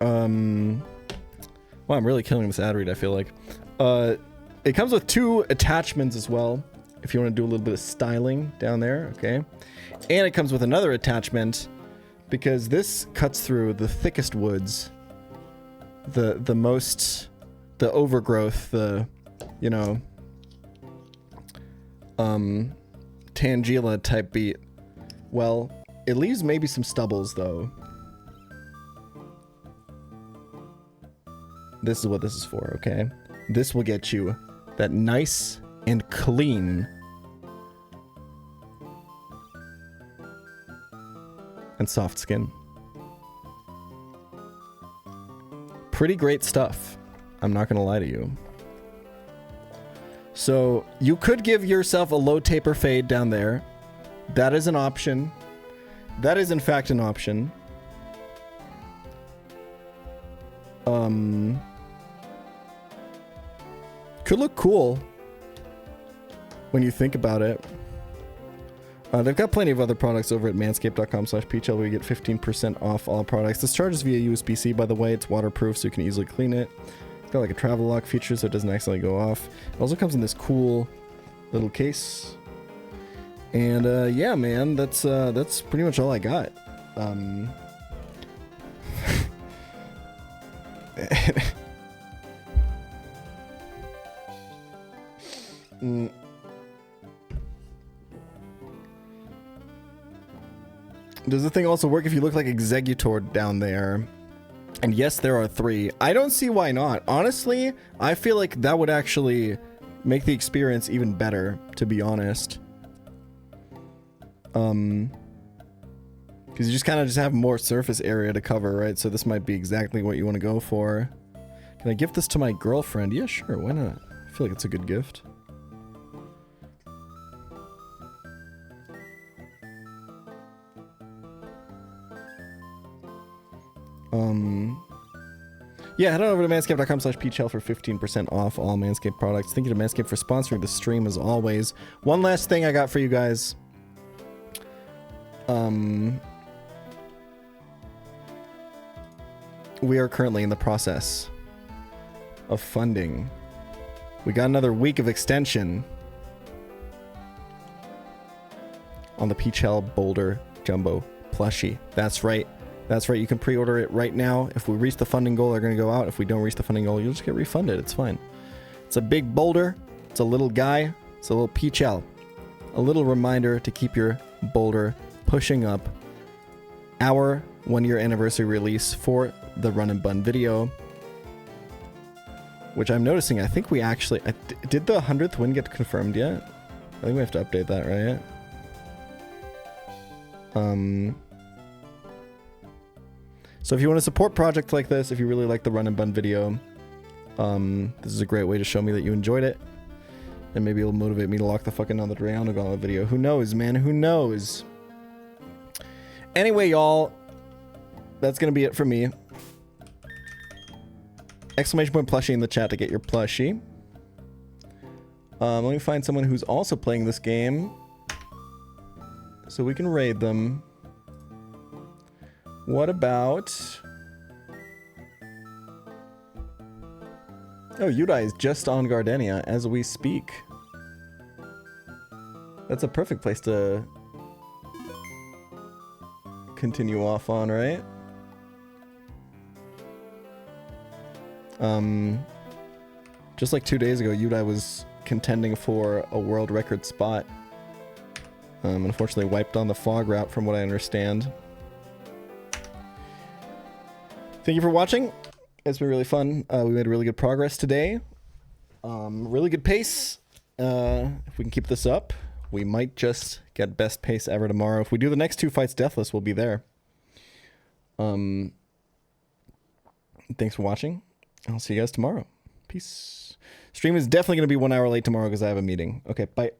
Well, I'm really killing this ad read, I feel like. It comes with 2 attachments as well, if you want to do a little bit of styling down there, okay? And it comes with another attachment, because this cuts through the thickest woods, the most, the overgrowth, the, you know, Tangela type beat. Well, it leaves maybe some stubbles though. This is what this is for, okay? This will get you that nice and clean and soft skin. Pretty great stuff. I'm not gonna lie to you. So you could give yourself a low taper fade down there. That is an option. That is in fact an option. Could look cool when you think about it. They've got plenty of other products over at manscaped.com/PHL where you get 15% off all products. This charges via USB-C, by the way. It's waterproof, so you can easily clean it. It's got like a travel lock feature, so it doesn't accidentally go off. It also comes in this cool little case. And yeah, man, that's pretty much all I got. Does the thing also work if you look like Executor down there? And yes, there are 3. I don't see why not. Honestly, I feel like that would actually make the experience even better, to be honest. Because you just kind of have more surface area to cover, right? So this might be exactly what you want to go for. Can I gift this to my girlfriend? Yeah, sure, why not? I feel like it's a good gift. Yeah, head on over to manscaped.com/PHL for 15% off all Manscaped products. Thank you to Manscaped for sponsoring the stream as always. One last thing I got for you guys. We are currently in the process of funding. We got another week of extension on the PHL Boulder Jumbo plushie. That's right. That's right, you can pre-order it right now. If we reach the funding goal, they're going to go out. If we don't reach the funding goal, you'll just get refunded. It's fine. It's a big boulder. It's a little guy. It's a little PHL. A little reminder to keep your boulder pushing up. Our 1-year anniversary release for the Run and Bun video. Which I'm noticing, I think we actually... did the 100th win get confirmed yet? I think we have to update that, right? So if you want to support projects like this, if you really like the Run and Bun video, this is a great way to show me that you enjoyed it. And maybe it'll motivate me to lock the fucking another Rihanna Gauntlet video. Who knows, man? Who knows? Anyway, y'all, that's going to be it for me. Exclamation point plushie in the chat to get your plushie. Let me find someone who's also playing this game so we can raid them. What about... Oh, Yudai is just on Gardenia as we speak. That's a perfect place to continue off on, right? Just like 2 days ago, Yudai was contending for a world record spot. Unfortunately wiped on the fog route from what I understand. Thank you for watching. It's been really fun. We made really good progress today. Really good pace. If we can keep this up, we might just get best pace ever tomorrow. If we do the next 2 fights deathless, we'll be there. Thanks for watching. I'll see you guys tomorrow. Peace. Stream is definitely going to be 1 hour late tomorrow because I have a meeting. Okay, bye.